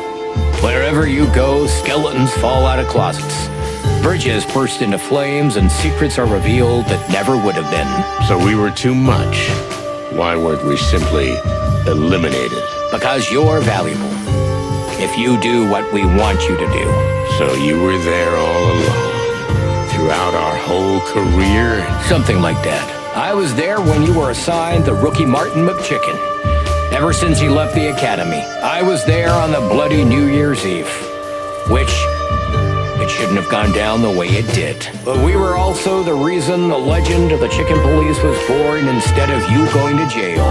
wherever you go, skeletons fall out of closets. Bridges burst into flames and secrets are revealed that never would have been. So we were too much. Why weren't we simply eliminated? Because you're valuable. If you do what we want you to do. So you were there all along, throughout our whole career? Something like that. I was there when you were assigned the rookie Martin McChicken. Ever since he left the academy, I was there on the bloody New Year's Eve. Which, it shouldn't have gone down the way it did. But we were also the reason the legend of the Chicken Police was born instead of you going to jail.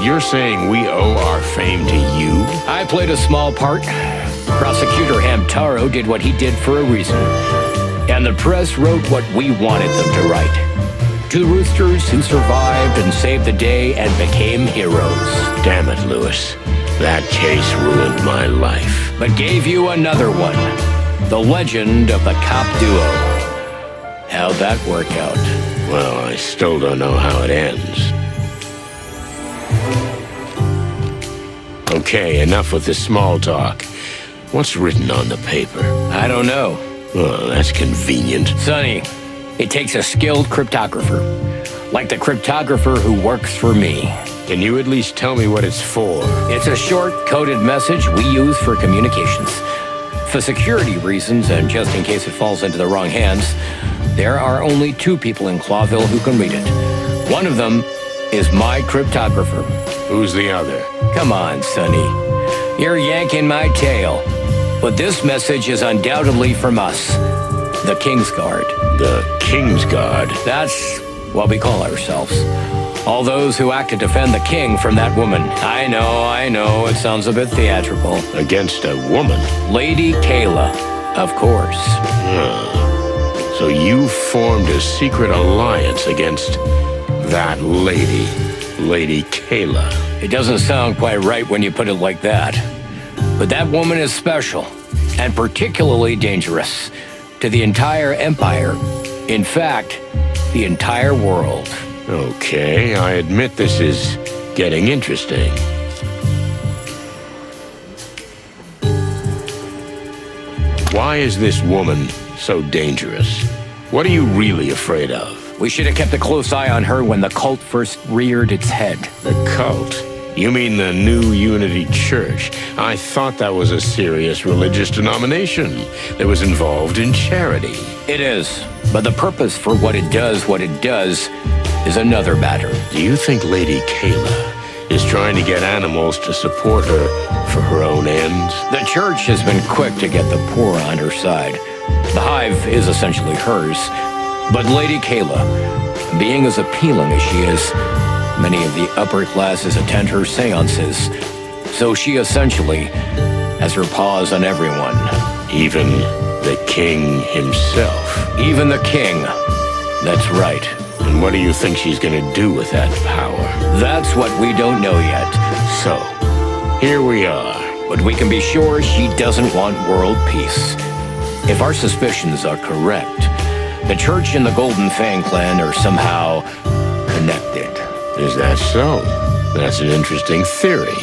You're saying we owe our fame to you? I played a small part. Prosecutor Hamtaro did what he did for a reason. And the press wrote what we wanted them to write. Two roosters who survived and saved the day and became heroes. Damn it, Lewis. That case ruined my life. But gave you another one. The legend of the cop duo. How'd that work out? Well, I still don't know how it ends. Okay, enough with the small talk. What's written on the paper? I don't know. Well, that's convenient. Sonny, it takes a skilled cryptographer. Like the cryptographer who works for me. Can you at least tell me what it's for? It's a short, coded message we use for communications. For security reasons, and just in case it falls into the wrong hands, there are only two people in Clawville who can read it. One of them is my cryptographer. Who's the other? Come on, Sonny. You're yanking my tail. But this message is undoubtedly from us. The King's Guard. The King's Guard? That's what we call ourselves. All those who act to defend the king from that woman. I know, it sounds a bit theatrical. Against a woman? Lady Kayla, of course. So you formed a secret alliance against that lady, Lady Kayla. It doesn't sound quite right when you put it like that. But that woman is special, and particularly dangerous to the entire empire. In fact, the entire world. Okay, I admit this is getting interesting. Why is this woman so dangerous? What are you really afraid of? We should have kept a close eye on her when the cult first reared its head. The cult? You mean the New Unity Church? I thought that was a serious religious denomination that was involved in charity. It is, but the purpose for what it does, is another matter. Do you think Lady Kayla is trying to get animals to support her for her own ends? The church has been quick to get the poor on her side. The HIVE is essentially hers. But Lady Kayla, being as appealing as she is, many of the upper classes attend her seances. So she essentially has her paws on everyone. Even the king himself. Even the king. That's right. And what do you think she's gonna do with that power? That's what we don't know yet. So, here we are. But we can be sure she doesn't want world peace. If our suspicions are correct, the Church and the Golden Fang clan are somehow connected. Is that so? That's an interesting theory.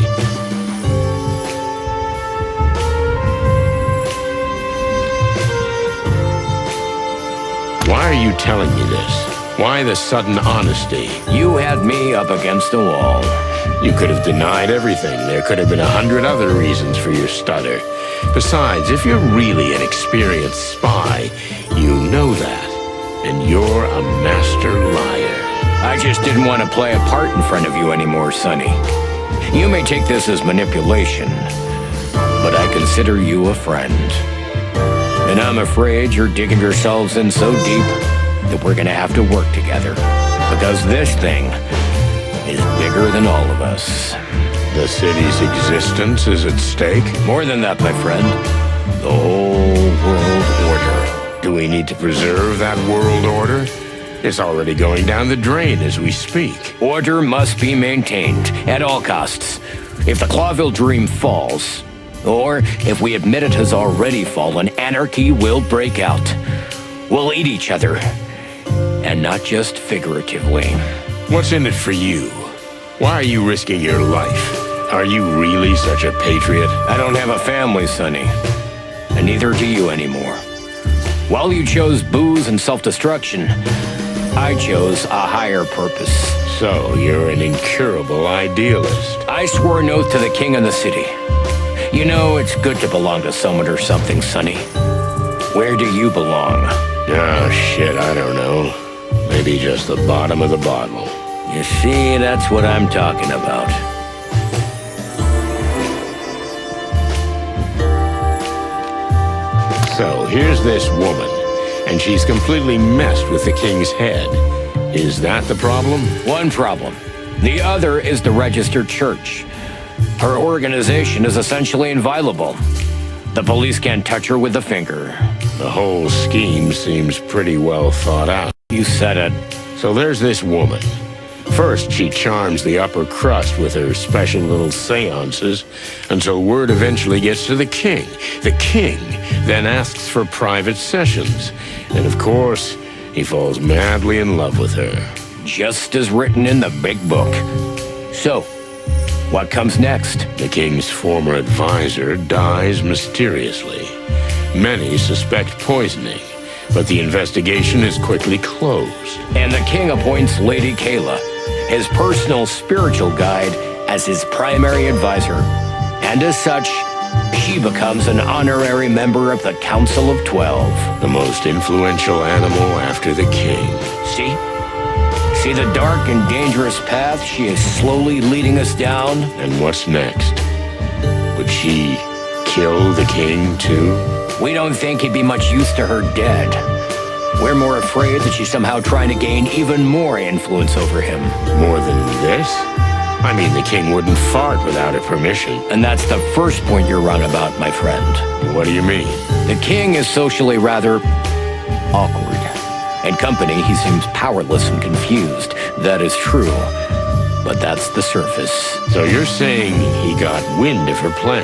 Why are you telling me this? Why the sudden honesty? You had me up against the wall. You could have denied everything. There could have been 100 other reasons for your stutter. Besides, if you're really an experienced spy, you know that. And you're a master liar. I just didn't want to play a part in front of you anymore, Sonny. You may take this as manipulation, but I consider you a friend. And I'm afraid you're digging yourselves in so deep that we're gonna have to work together. Because this thing is bigger than all of us. The city's existence is at stake? More than that, my friend. The whole world order. Do we need to preserve that world order? It's already going down the drain as we speak. Order must be maintained at all costs. If the Clawville dream falls, or if we admit it has already fallen, anarchy will break out. We'll eat each other. And not just figuratively. What's in it for you? Why are you risking your life? Are you really such a patriot? I don't have a family, Sonny. And neither do you anymore. While you chose booze and self-destruction, I chose a higher purpose. So, you're an incurable idealist. I swore an oath to the king of the city. You know, it's good to belong to someone or something, Sonny. Where do you belong? Oh, shit, I don't know. Maybe just the bottom of the bottle. You see, that's what I'm talking about. So, here's this woman, and she's completely messed with the king's head. Is that the problem? One problem. The other is the registered church. Her organization is essentially inviolable. The police can't touch her with a finger. The whole scheme seems pretty well thought out. You said it. So there's this woman. First, she charms the upper crust with her special little seances until word eventually gets to the king. The king then asks for private sessions. And of course, he falls madly in love with her. Just as written in the big book. So, what comes next? The king's former advisor dies mysteriously. Many suspect poisoning, but the investigation is quickly closed. And the king appoints Lady Kayla, his personal spiritual guide, as his primary advisor. And as such, she becomes an honorary member of the Council of 12. The most influential animal after the king. See? See the dark and dangerous path she is slowly leading us down? And what's next? Would she kill the king, too? We don't think he'd be much use to her dead. We're more afraid that she's somehow trying to gain even more influence over him. More than this? I mean, the king wouldn't fart without her permission. And that's the first point you're wrong about, my friend. What do you mean? The king is socially rather awkward. In company, he seems powerless and confused. That is true. But that's the surface. So you're saying he got wind of her plan?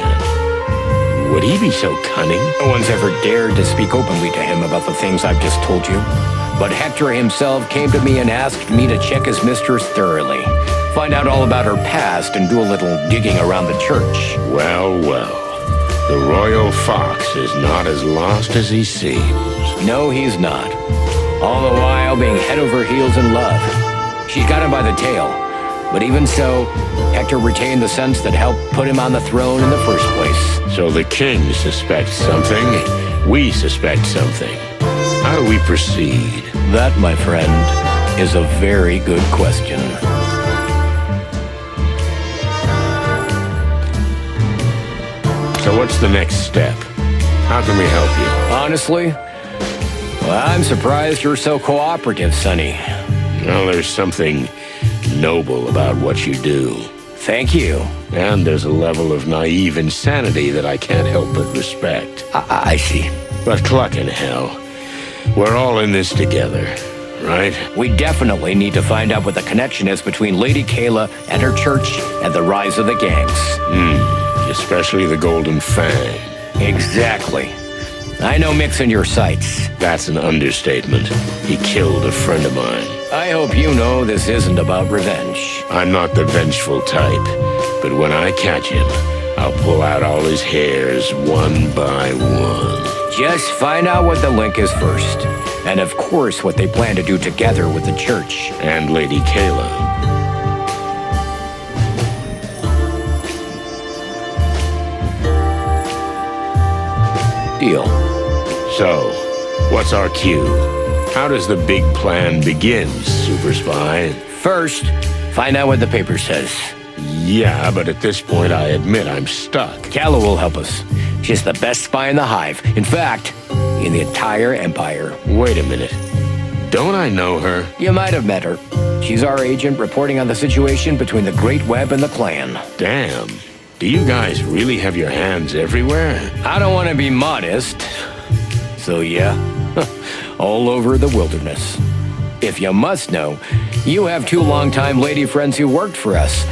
Would he be so cunning? No one's ever dared to speak openly to him about the things I've just told you. But Hector himself came to me and asked me to check his mistress thoroughly. Find out all about her past and do a little digging around the church. Well, well. The royal fox is not as lost as he seems. No, he's not. All the while being head over heels in love. She's got him by the tail. But even so, Hector retained the sense that helped put him on the throne in the first place. So the king suspects something, we suspect something. How do we proceed? That, my friend, is a very good question. So what's the next step? How can we help you? Honestly, well, I'm surprised you're so cooperative, Sonny. Well, there's something noble about what you do. Thank you. And there's a level of naive insanity that I can't help but respect. I see. But clucking hell, we're all in this together, right? We definitely need to find out what the connection is between Lady Kayla and her church and the rise of the gangs. Especially the Golden Fang. Exactly. I know Mick's in your sights. That's an understatement. He killed a friend of mine. I hope you know this isn't about revenge. I'm not the vengeful type, but when I catch him, I'll pull out all his hairs one by one. Just find out what the link is first. And of course, what they plan to do together with the church. And Lady Kayla. Deal. So, what's our cue? How does the big plan begin, Super Spy? First, find out what the paper says. Yeah, but at this point I admit I'm stuck. Kayla will help us. She's the best spy in the Hive. In fact, in the entire Empire. Wait a minute. Don't I know her? You might have met her. She's our agent reporting on the situation between the Great Web and the Clan. Damn. Do you guys really have your hands everywhere? I don't want to be modest. So yeah, all over the wilderness. If you must know, you have 2 longtime lady friends who worked for us.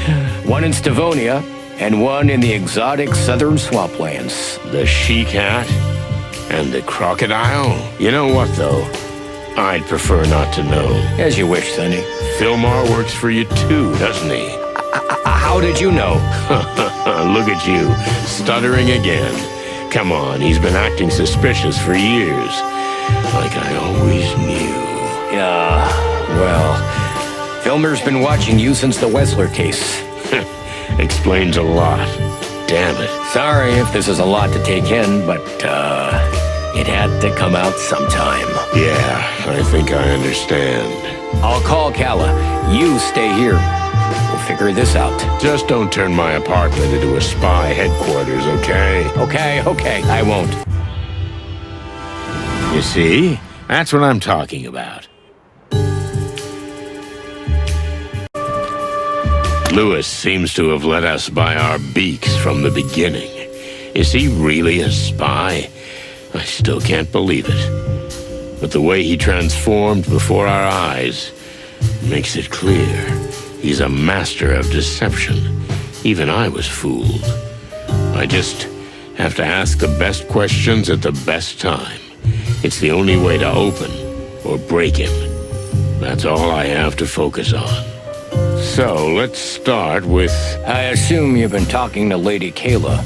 One in Stavonia, and one in the exotic southern swamplands. The she-cat and the crocodile? You know what, though? I'd prefer not to know. As you wish, Sonny. Fillmore works for you too, doesn't he? How did you know? Look at you, stuttering again. Come on, he's been acting suspicious for years. Like I always knew. Well, Filmer's been watching you since the Wessler case. Explains a lot. Damn it. Sorry if this is a lot to take in, but, it had to come out sometime. Yeah, I think I understand. I'll call Kayla. You stay here. We'll figure this out. Just don't turn my apartment into a spy headquarters, okay? Okay, I won't. You see? That's what I'm talking about. Lewis seems to have let us by our beaks from the beginning. Is he really a spy? I still can't believe it. But the way he transformed before our eyes makes it clear. He's a master of deception. Even I was fooled. I just have to ask the best questions at the best time. It's the only way to open or break him. That's all I have to focus on. So, let's start with... I assume you've been talking to Lady Kayla.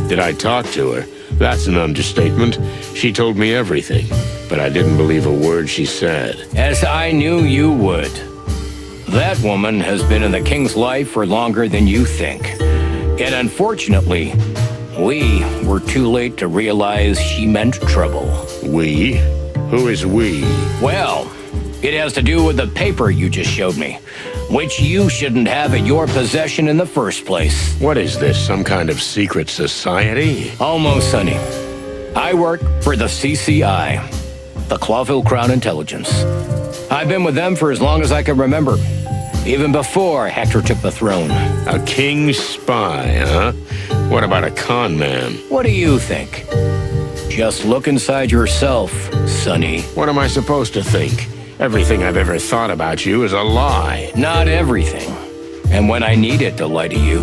Did I talk to her? That's an understatement. She told me everything, but I didn't believe a word she said. As I knew you would. That woman has been in the King's life for longer than you think. And unfortunately, we were too late to realize she meant trouble. We? Who is we? Well, it has to do with the paper you just showed me, which you shouldn't have at your possession in the first place. What is this, some kind of secret society? Almost, Sonny. I work for the CCI, the Clawville Crown Intelligence. I've been with them for as long as I can remember, even before Hector took the throne. A king's spy, huh? What about a con man? What do you think? Just look inside yourself, Sonny. What am I supposed to think? Everything I've ever thought about you is a lie. Not everything. And when I needed to lie to you,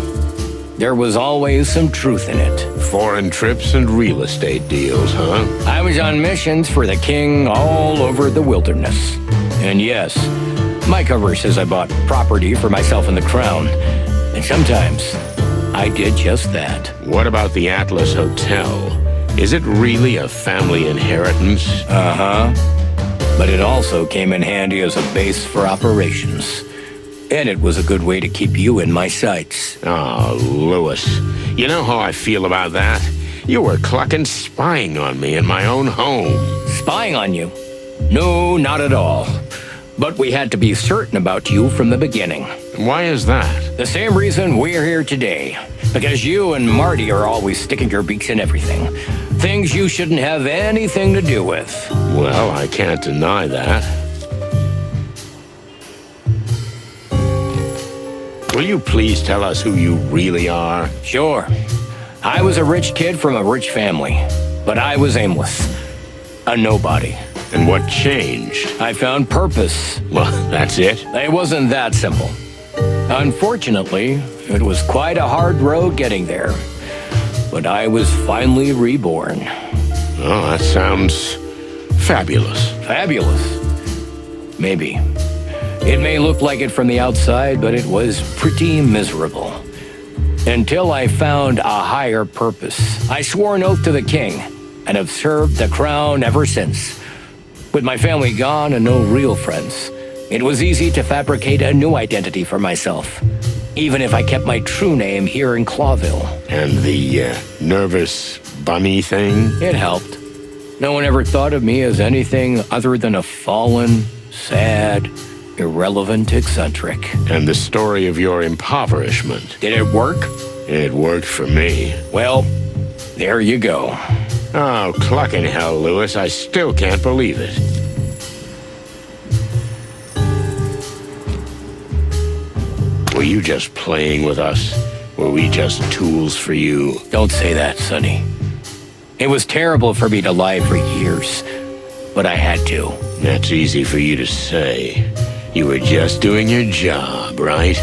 there was always some truth in it. Foreign trips and real estate deals, huh? I was on missions for the king all over the wilderness. And yes, my cover says I bought property for myself and the crown. And sometimes I did just that. What about the Atlas Hotel? Is it really a family inheritance? Uh-huh. But it also came in handy as a base for operations. And it was a good way to keep you in my sights. Oh, Lewis. You know how I feel about that? You were clucking spying on me in my own home. Spying on you? No, not at all. But we had to be certain about you from the beginning. Why is that? The same reason we're here today. Because you and Marty are always sticking your beaks in everything. Things you shouldn't have anything to do with. Well, I can't deny that. Will you please tell us who you really are? Sure. I was a rich kid from a rich family, but I was aimless. A nobody. And what changed? I found purpose. Well, that's it? It wasn't that simple. Unfortunately, it was quite a hard road getting there. But I was finally reborn. Oh, that sounds fabulous. Fabulous? Maybe. It may look like it from the outside, but it was pretty miserable. Until I found a higher purpose. I swore an oath to the king, and have served the crown ever since. With my family gone and no real friends, it was easy to fabricate a new identity for myself, even if I kept my true name here in Clawville. And the nervous bunny thing? It helped. No one ever thought of me as anything other than a fallen, sad, irrelevant eccentric. And the story of your impoverishment. Did it work? It worked for me. Well, there you go. Oh, clucking hell, Lewis. I still can't believe it. Were you just playing with us? Were we just tools for you? Don't say that, Sonny. It was terrible for me to lie for years, but I had to. That's easy for you to say. You were just doing your job, right?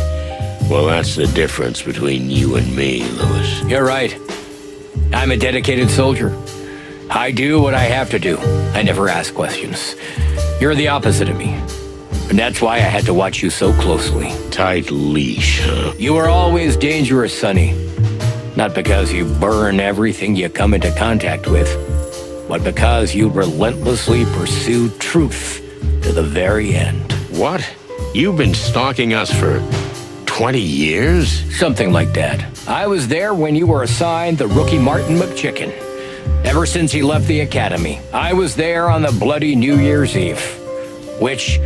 Well, that's the difference between you and me, Lewis. You're right. I'm a dedicated soldier. I do what I have to do. I never ask questions. You're the opposite of me. And that's why I had to watch you so closely. Tight leash, huh? You were always dangerous, Sonny. Not because you burn everything you come into contact with, but because you relentlessly pursue truth to the very end. What? You've been stalking us for 20 years? Something like that. I was there when you were assigned the rookie Martin McChicken. Ever since he left the academy, I was there on the bloody New Year's Eve. Which,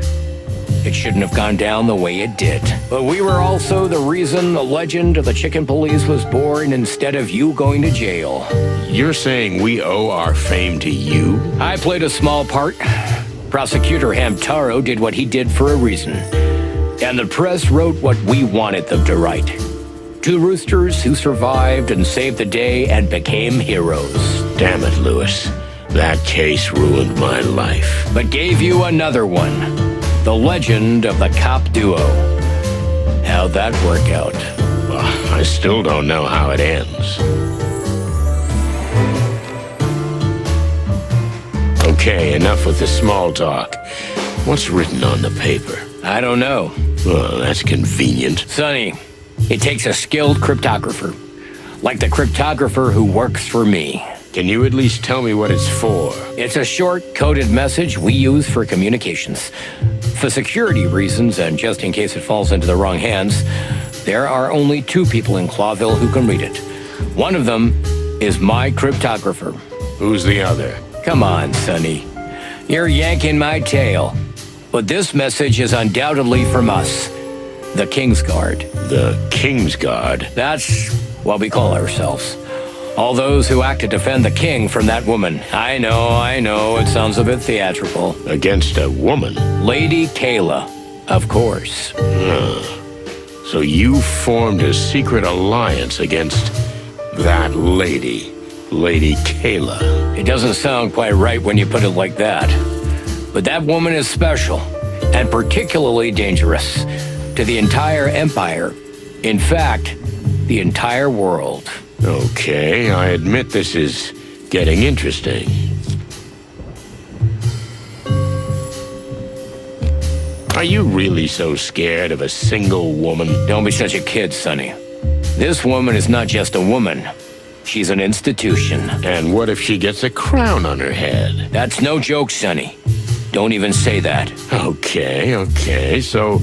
it shouldn't have gone down the way it did. But we were also the reason the legend of the Chicken Police was born instead of you going to jail. You're saying we owe our fame to you? I played a small part. Prosecutor Hamtaro did what he did for a reason. And the press wrote what we wanted them to write. Two roosters who survived and saved the day and became heroes. Damn it, Lewis. That case ruined my life. But gave you another one. The legend of the cop duo. How'd that work out? Well, I still don't know how it ends. Okay, enough with the small talk. What's written on the paper? I don't know. Well, that's convenient. Sonny, it takes a skilled cryptographer. Like the cryptographer who works for me. Can you at least tell me what it's for? It's a short, coded message we use for communications. For security reasons, and just in case it falls into the wrong hands, there are only two people in Clawville who can read it. One of them is my cryptographer. Who's the other? Come on, Sonny. You're yanking my tail. But this message is undoubtedly from us. The King's Guard. The King's Guard? That's what we call ourselves. All those who act to defend the king from that woman. I know, it sounds a bit theatrical. Against a woman? Lady Kayla, of course. So you formed a secret alliance against that lady, Lady Kayla. It doesn't sound quite right when you put it like that. But that woman is special, and particularly dangerous to the entire empire. In fact, the entire world. Okay, I admit this is getting interesting. Are you really so scared of a single woman? Don't be such a kid, Sonny. This woman is not just a woman. She's an institution. And what if she gets a crown on her head? That's no joke, Sonny. Don't even say that. Okay. So,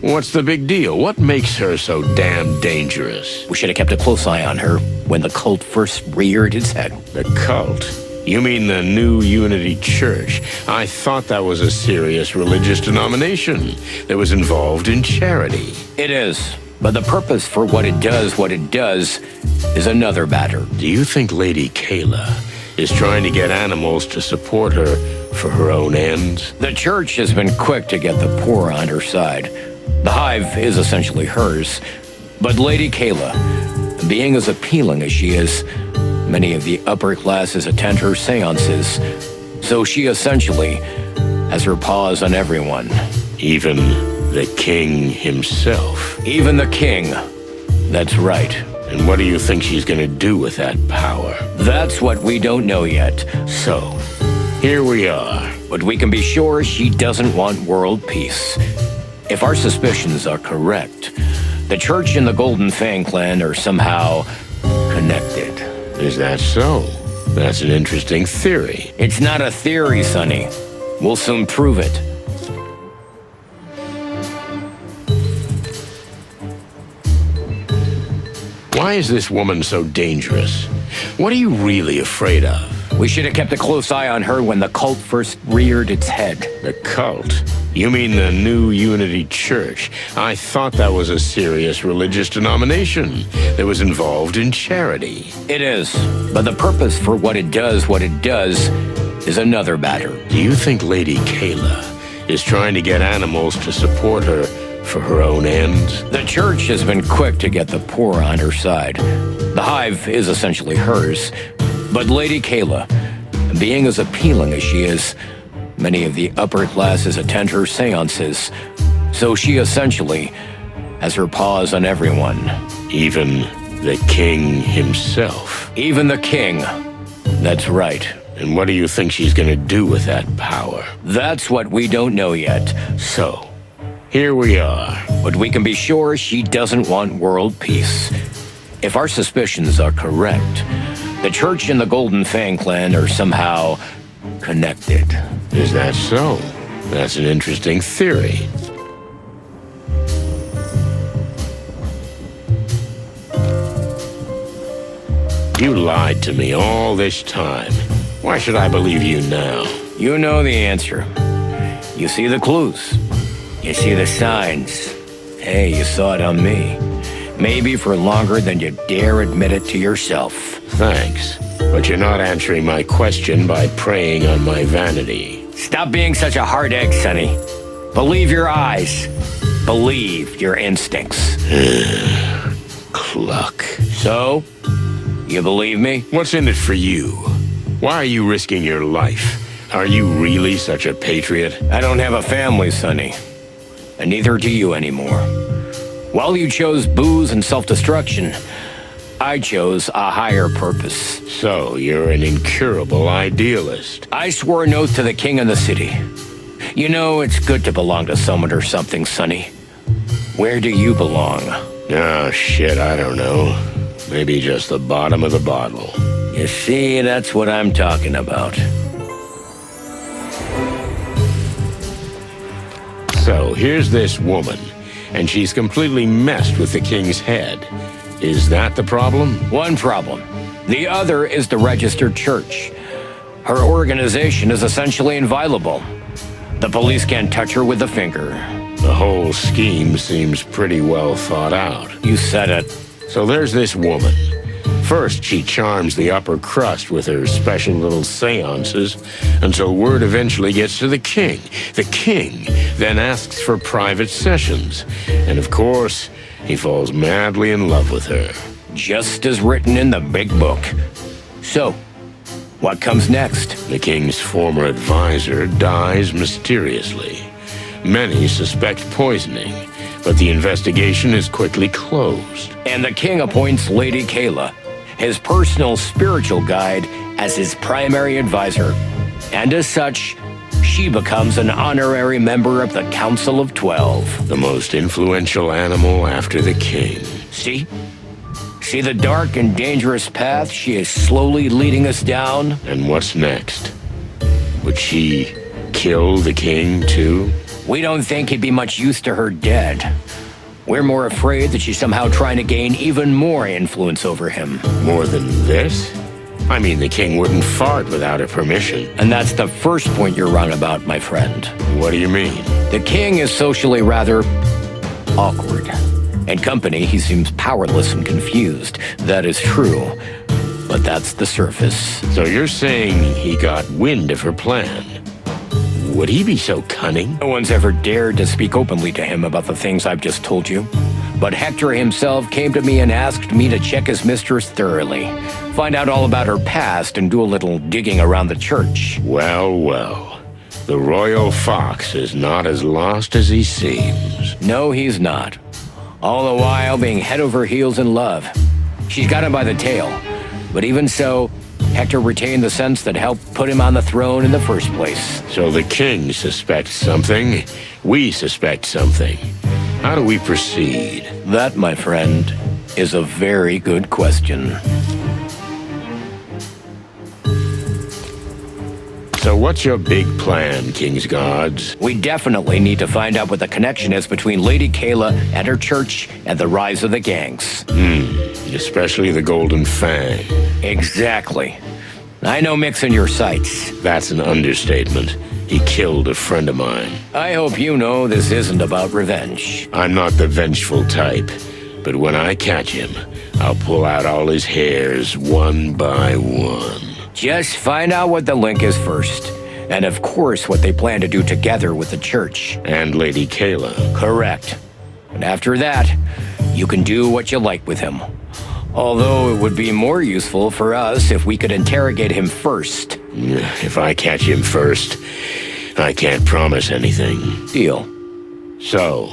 what's the big deal? What makes her so damn dangerous? We should have kept a close eye on her when the cult first reared its head. The cult? You mean the New Unity Church? I thought that was a serious religious denomination that was involved in charity. It is. But the purpose for what it does is another matter. Do you think Lady Kayla is trying to get animals to support her for her own ends? The church has been quick to get the poor on her side. The HIVE is essentially hers, But Lady Kayla, being as appealing as she is, many of the upper classes attend her seances, so she essentially has her paws on everyone. Even the king himself. Even the king. That's right. And what do you think she's gonna do with that power? That's what we don't know yet. So, here we are. But we can be sure she doesn't want world peace. If our suspicions are correct, the Church and the Golden Fang clan are somehow connected. Is that so? That's an interesting theory. It's not a theory, Sonny. We'll soon prove it. Why is this woman so dangerous? What are you really afraid of? We should have kept a close eye on her when the cult first reared its head. The cult? You mean the New Unity Church? I thought that was a serious religious denomination that was involved in charity. It is, but the purpose for what it does is another matter. Do you think Lady Kayla is trying to get animals to support her for her own ends? The Church has been quick to get the poor on her side. The Hive is essentially hers. But Lady Kayla, being as appealing as she is, many of the upper classes attend her seances, so she essentially has her paws on everyone. Even the king himself. Even the king. That's right. And what do you think she's gonna do with that power? That's what we don't know yet. So, here we are. But we can be sure she doesn't want world peace. If our suspicions are correct, the Church and the Golden Fang clan are somehow connected. Is that so? That's an interesting theory. You lied to me all this time. Why should I believe you now? You know the answer. You see the clues. You see the signs. Hey, you saw it on me. Maybe for longer than you dare admit it to yourself. Thanks. But you're not answering my question by preying on my vanity. Stop being such a hard egg, Sonny. Believe your eyes. Believe your instincts. Cluck. So? You believe me? What's in it for you? Why are you risking your life? Are you really such a patriot? I don't have a family, Sonny. And neither do you anymore. While you chose booze and self-destruction, I chose a higher purpose. So, you're an incurable idealist. I swore an oath to the king of the city. You know, it's good to belong to someone or something, Sonny. Where do you belong? Oh, shit, I don't know. Maybe just the bottom of the bottle. You see, that's what I'm talking about. So, here's this woman, and she's completely messed with the king's head. Is that the problem? One problem. The other is the registered church. Her organization is essentially inviolable. The police can't touch her with a finger. The whole scheme seems pretty well thought out. You said it. So there's this woman. First, she charms the upper crust with her special little seances until word eventually gets to the king. The king then asks for private sessions. And of course, he falls madly in love with her. Just as written in the big book. So, what comes next? The king's former advisor dies mysteriously. Many suspect poisoning, but the investigation is quickly closed. And the king appoints Lady Kayla, his personal spiritual guide, as his primary advisor. And as such, she becomes an honorary member of the Council of 12. The most influential animal after the king. See? See the dark and dangerous path she is slowly leading us down? And what's next? Would she kill the king, too? We don't think he'd be much use to her dead. We're more afraid that she's somehow trying to gain even more influence over him. More than this? I mean, the king wouldn't fart without her permission. And that's the first point you're wrong about, my friend. What do you mean? The king is socially rather awkward. In company, he seems powerless and confused. That is true. But that's the surface. So you're saying he got wind of her plan? Would he be so cunning? No one's ever dared to speak openly to him about the things I've just told you. but Hector himself came to me and asked me to check his mistress thoroughly, find out all about her past, and do a little digging around the church. Well, well. The royal fox is not as lost as he seems. No, he's not. All the while being head over heels in love. She's got him by the tail. But even so, Hector retained the sense that helped put him on the throne in the first place. So the king suspects something. We suspect something. How do we proceed? That, my friend, is a very good question. So what's your big plan, King's Guards? We definitely need to find out what the connection is between Lady Kayla and her church and the rise of the gangs. Especially the Golden Fang. Exactly. I know Mick's in your sights. That's an understatement. He killed a friend of mine. I hope you know this isn't about revenge. I'm not the vengeful type, but when I catch him, I'll pull out all his hairs one by one. Just find out what the link is first. And of course, what they plan to do together with the church. And Lady Kayla. Correct. And after that, you can do what you like with him. Although it would be more useful for us if we could interrogate him first. If I catch him first, I can't promise anything. Deal. So,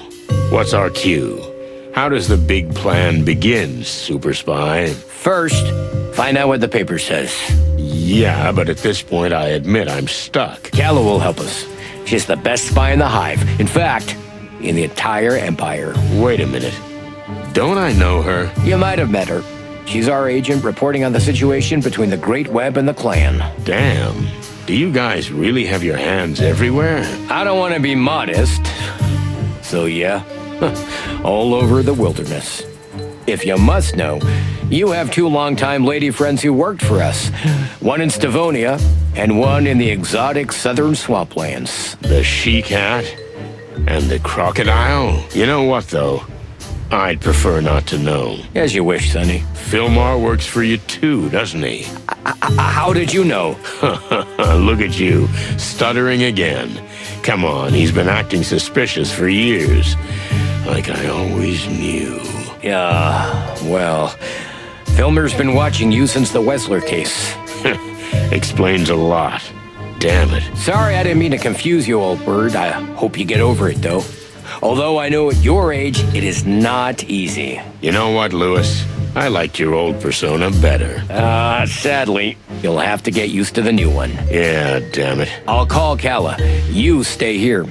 what's our cue? How does the big plan begin, Super Spy? First, find out what the paper says. Yeah, but at this point I admit I'm stuck. Kayla will help us. She's the best spy in the Hive. In fact, in the entire Empire. Wait a minute. Don't I know her? You might have met her. She's our agent reporting on the situation between the Great Web and the Clan. Damn. Do you guys really have your hands everywhere? I don't want to be modest. So yeah, all over the wilderness. If you must know, you have two longtime lady friends who worked for us. One in Stavonia, and one in the exotic southern swamplands. The she-cat and the crocodile? You know what, though? I'd prefer not to know. As you wish, Sonny. Fillmore works for you too, doesn't he? How did you know? Look at you, stuttering again. Come on, he's been acting suspicious for years. Like I always knew. Yeah, well, Filmer's been watching you since the Wessler case. Explains a lot. Damn it. Sorry, I didn't mean to confuse you, old bird. I hope you get over it, though. Although I know at your age, it is not easy. You know what, Lewis? I liked your old persona better. Sadly, you'll have to get used to the new one. Yeah, damn it. I'll call Kayla. You stay here.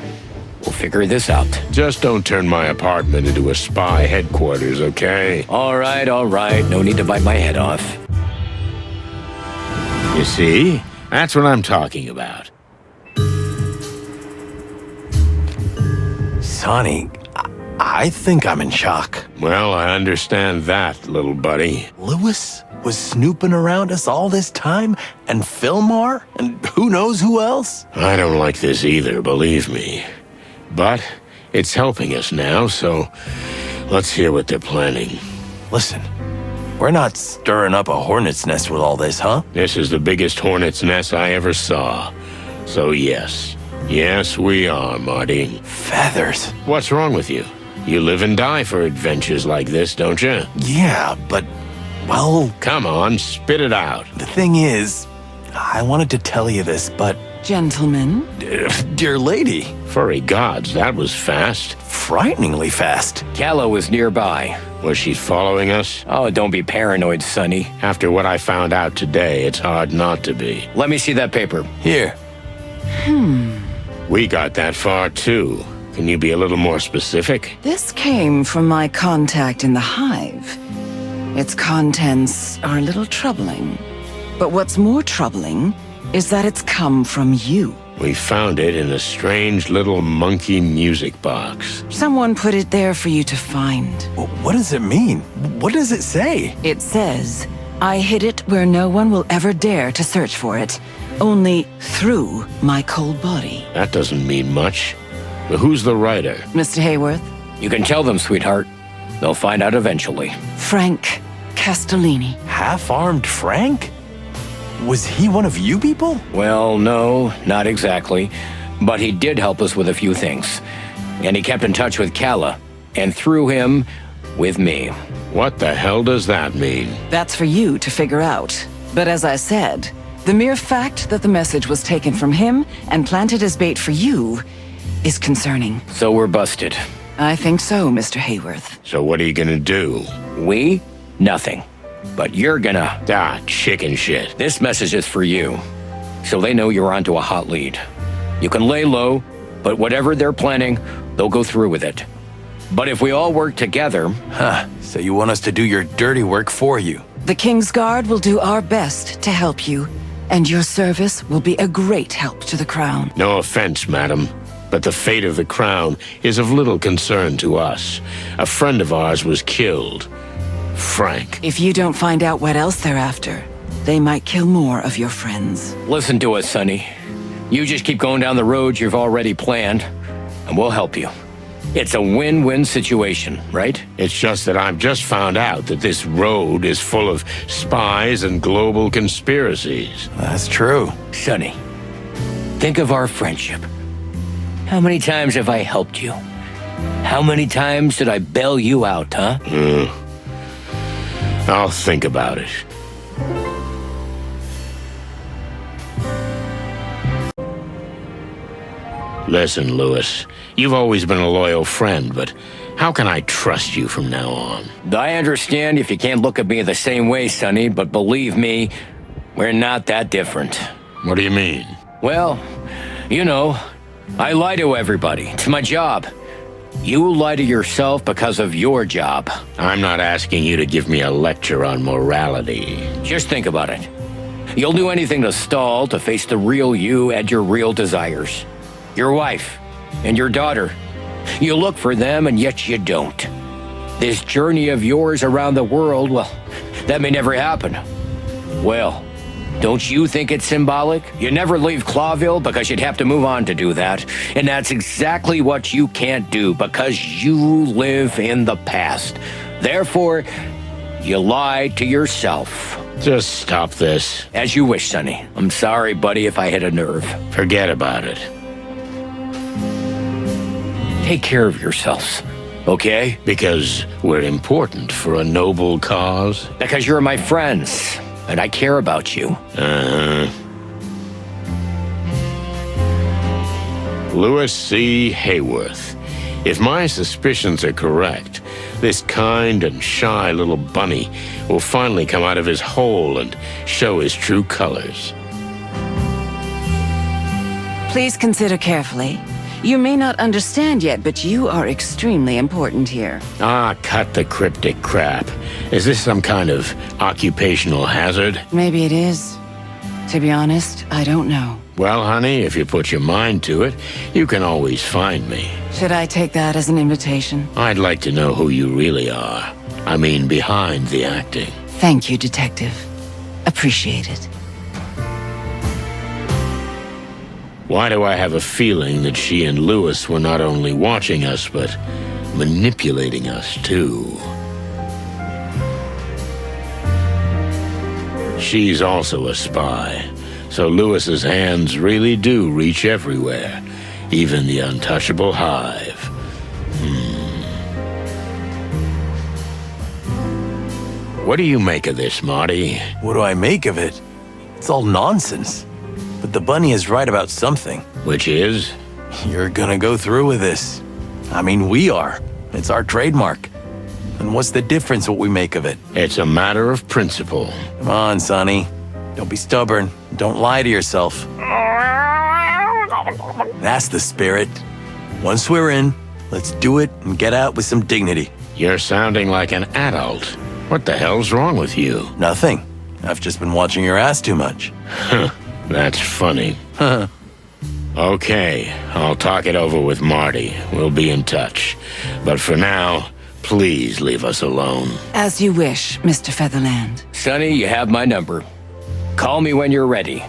We'll figure this out. Just don't turn my apartment into a spy headquarters, okay? All right. No need to bite my head off. You see? That's what I'm talking about. Sonny, I think I'm in shock. Well, I understand that, little buddy. Lewis was snooping around us all this time, and Fillmore, and who knows who else? I don't like this either, believe me. But it's helping us now, so let's hear what they're planning. Listen, we're not stirring up a hornet's nest with all this, huh? This is the biggest hornet's nest I ever saw. So yes. Yes, we are, Marty. Feathers. What's wrong with you? You live and die for adventures like this, don't you? Yeah, but, well... Come on, spit it out. The thing is, I wanted to tell you this, but... Gentlemen? Dear lady. Furry gods, that was fast. Frighteningly fast. Kayla was nearby. Was she following us? Oh, don't be paranoid, Sonny. After what I found out today, it's hard not to be. Let me see that paper. Here. We got that far, too. Can you be a little more specific? This came from my contact in the Hive. Its contents are a little troubling. But what's more troubling is that it's come from you. We found it in a strange little monkey music box. Someone put it there for you to find. What does it mean? What does it say? It says, I hid it where no one will ever dare to search for it. Only through my cold body. That doesn't mean much. But who's the writer? Mr. Hayworth? You can tell them, sweetheart. They'll find out eventually. Frank Castellini. Half-armed Frank? Was he one of you people? Well, no, not exactly. But he did help us with a few things. And he kept in touch with Kayla. And through him, with me. What the hell does that mean? That's for you to figure out. But as I said, the mere fact that the message was taken from him and planted as bait for you is concerning. So we're busted. I think so, Mr. Hayworth. So what are you gonna do? We? Nothing. But you're gonna... Ah, chicken shit. This message is for you, so they know you're onto a hot lead. You can lay low, but whatever they're planning, they'll go through with it. But if we all work together... So you want us to do your dirty work for you? The King's Guard will do our best to help you, and your service will be a great help to the Crown. No offense, madam, but the fate of the Crown is of little concern to us. A friend of ours was killed. Frank. If you don't find out what else they're after, they might kill more of your friends. Listen to us, Sonny. You just keep going down the road you've already planned, and we'll help you. It's a win-win situation, right? It's just that I've just found out that this road is full of spies and global conspiracies. That's true. Sonny, think of our friendship. How many times have I helped you? How many times did I bail you out, huh? I'll think about it. Listen, Lewis, you've always been a loyal friend, but how can I trust you from now on? I understand if you can't look at me the same way, Sonny, but believe me, we're not that different. What do you mean? Well, you know, I lie to everybody. It's my job. You lie to yourself because of your job. I'm not asking you to give me a lecture on morality. Just think about it. You'll do anything to stall, to face the real you and your real desires. Your wife and your daughter. You look for them and yet you don't. This journey of yours around the world, well, that may never happen. Well, don't you think it's symbolic? You never leave Clawville because you'd have to move on to do that. And that's exactly what you can't do because you live in the past. Therefore, you lie to yourself. Just stop this. As you wish, Sonny. I'm sorry, buddy, if I hit a nerve. Forget about it. Take care of yourselves, okay? Because we're important for a noble cause? Because you're my friends, and I care about you. Lewis C. Hayworth. If my suspicions are correct, this kind and shy little bunny will finally come out of his hole and show his true colors. Please consider carefully. You may not understand yet, but you are extremely important here. Ah, cut the cryptic crap. Is this some kind of occupational hazard? Maybe it is. To be honest, I don't know. Well, honey, if you put your mind to it, you can always find me. Should I take that as an invitation? I'd like to know who you really are. I mean, behind the acting. Thank you, Detective. Appreciate it. Why do I have a feeling that she and Lewis were not only watching us, but manipulating us, too? She's also a spy, so Lewis's hands really do reach everywhere, even the untouchable HIVE. What do you make of this, Marty? What do I make of it? It's all nonsense. But the bunny is right about something. Which is? You're gonna go through with this. I mean, we are. It's our trademark. And what's the difference what we make of it? It's a matter of principle. Come on, Sonny. Don't be stubborn. Don't lie to yourself. That's the spirit. Once we're in, let's do it and get out with some dignity. You're sounding like an adult. What the hell's wrong with you? Nothing. I've just been watching your ass too much. Huh. That's funny. Okay, I'll talk it over with Marty. We'll be in touch. But for now, please leave us alone. As you wish, Mr. Featherland. Sonny, you have my number. Call me when you're ready.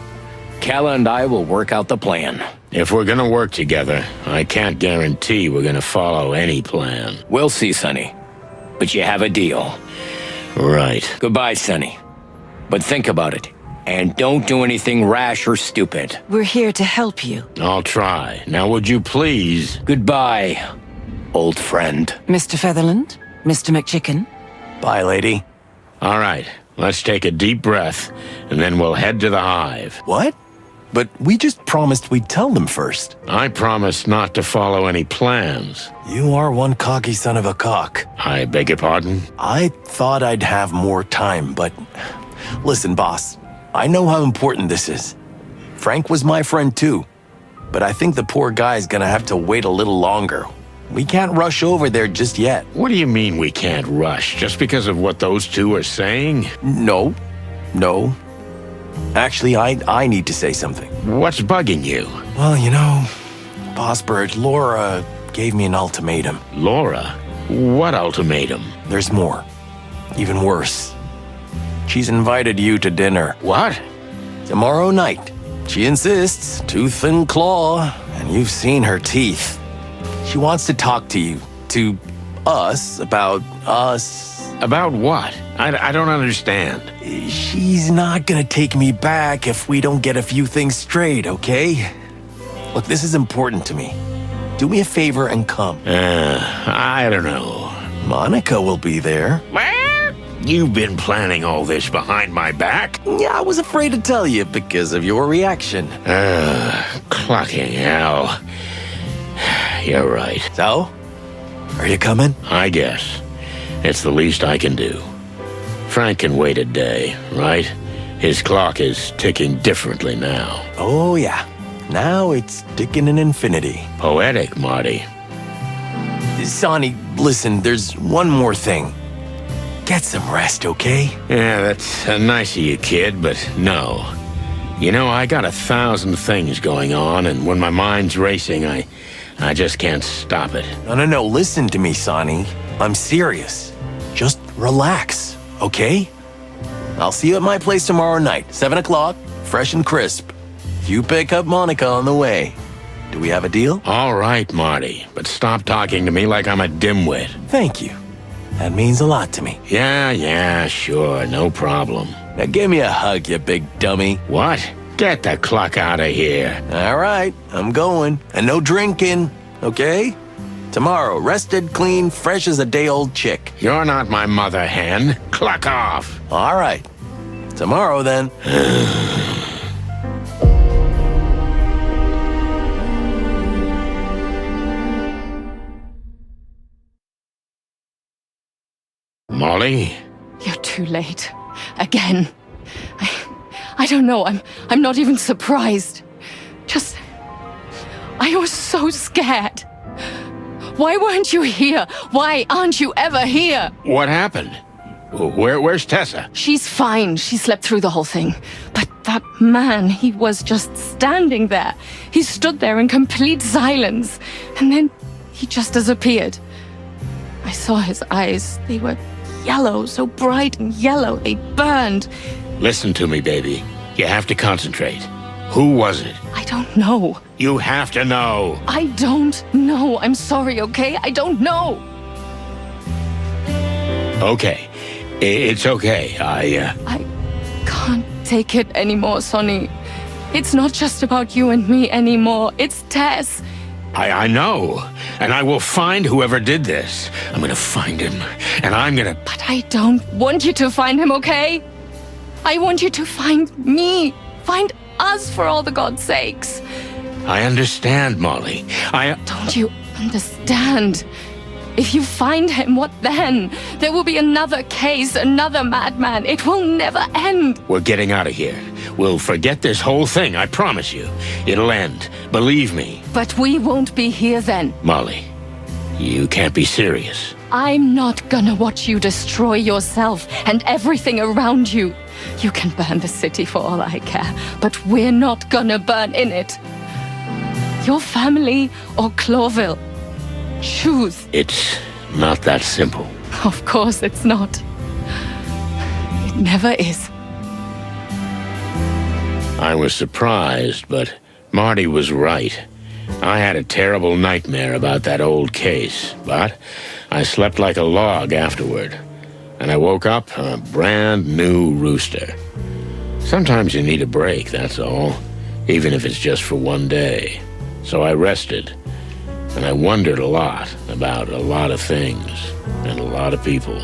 Calla and I will work out the plan. If we're gonna work together, I can't guarantee we're gonna follow any plan. We'll see, Sonny. But you have a deal. Right. Goodbye, Sonny. But think about it. And don't do anything rash or stupid. We're here to help you. I'll try. Now would you please? Goodbye, old friend. Mr. Featherland, Mr. McChicken. Bye, lady. All right, let's take a deep breath, and then we'll head to the Hive. What? But we just promised we'd tell them first. I promised not to follow any plans. You are one cocky son of a cock. I beg your pardon? I thought I'd have more time, but... Listen, boss. I know how important this is. Frank was my friend too. But I think the poor guy's gonna have to wait a little longer. We can't rush over there just yet. What do you mean we can't rush? Just because of what those two are saying? No. Actually, I need to say something. What's bugging you? Well, you know, Boss Bird, Laura gave me an ultimatum. Laura? What ultimatum? There's more. Even worse. She's invited you to dinner. What? Tomorrow night. She insists, tooth and claw, and you've seen her teeth. She wants to talk to you, to us, about us. About what? I don't understand. She's not gonna take me back if we don't get a few things straight, okay? Look, this is important to me. Do me a favor and come. I don't know. Monica will be there. You've been planning all this behind my back? Yeah, I was afraid to tell you because of your reaction. Clucking hell. You're right. So? Are you coming? I guess. It's the least I can do. Frank can wait a day, right? His clock is ticking differently now. Oh, yeah. Now it's ticking in infinity. Poetic, Marty. Sonny, listen, there's one more thing. Get some rest, okay? Yeah, that's nice of you, kid, but no. You know, I got 1,000 things going on, and when my mind's racing, I just can't stop it. No, listen to me, Sonny. I'm serious. Just relax, okay? I'll see you at my place tomorrow night, 7 o'clock, fresh and crisp. You pick up Monica on the way. Do we have a deal? All right, Marty, but stop talking to me like I'm a dimwit. Thank you. That means a lot to me. Yeah, sure, no problem. Now give me a hug, you big dummy. What? Get the cluck out of here. All right, I'm going. And no drinking, okay? Tomorrow, rested, clean, fresh as a day-old chick. You're not my mother hen. Cluck off. All right. Tomorrow, then. Molly? You're too late. Again. I don't know. I'm not even surprised. Just... I was so scared. Why weren't you here? Why aren't you ever here? What happened? Where's Tessa? She's fine. She slept through the whole thing. But that man, he was just standing there. He stood there in complete silence. And then he just disappeared. I saw his eyes. They were yellow, so bright and yellow. They burned. Listen to me, baby. You have to concentrate. Who was it? I don't know. You have to know. I don't know. I'm sorry, okay? I don't know. Okay. It's okay. I can't take it anymore, Sonny. It's not just about you and me anymore. It's Tess. I know. And I will find whoever did this. I'm gonna find him. And I'm gonna... But I don't want you to find him, okay? I want you to find me. Find us, for all the God's sakes. I understand, Molly. Don't you understand? If you find him, what then? There will be another case, another madman. It will never end. We're getting out of here. We'll forget this whole thing, I promise you. It'll end. Believe me. But we won't be here then. Molly, you can't be serious. I'm not gonna watch you destroy yourself and everything around you. You can burn the city for all I care, but we're not gonna burn in it. Your family or Clawville. Choose. It's not that simple. Of course it's not. It never is. I was surprised, but Marty was right. I had a terrible nightmare about that old case, but I slept like a log afterward. And I woke up a brand new rooster. Sometimes you need a break, that's all. Even if it's just for one day. So I rested. and I wondered a lot about a lot of things and a lot of people.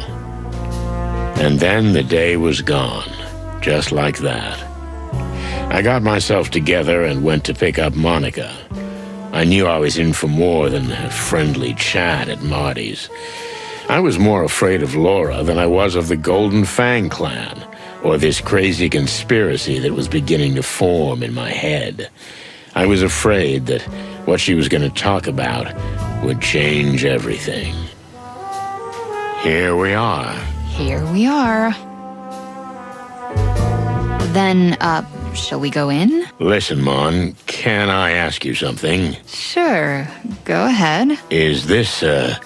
And then the day was gone, just like that. I got myself together and went to pick up Monica. I knew I was in for more than a friendly chat at Marty's. I was more afraid of Laura than I was of the Golden Fang clan, or this crazy conspiracy that was beginning to form in my head. I was afraid that what she was going to talk about would change everything. Here we are. Here we are. Then, shall we go in? Listen, Mon, can I ask you something? Sure, go ahead. Is this, I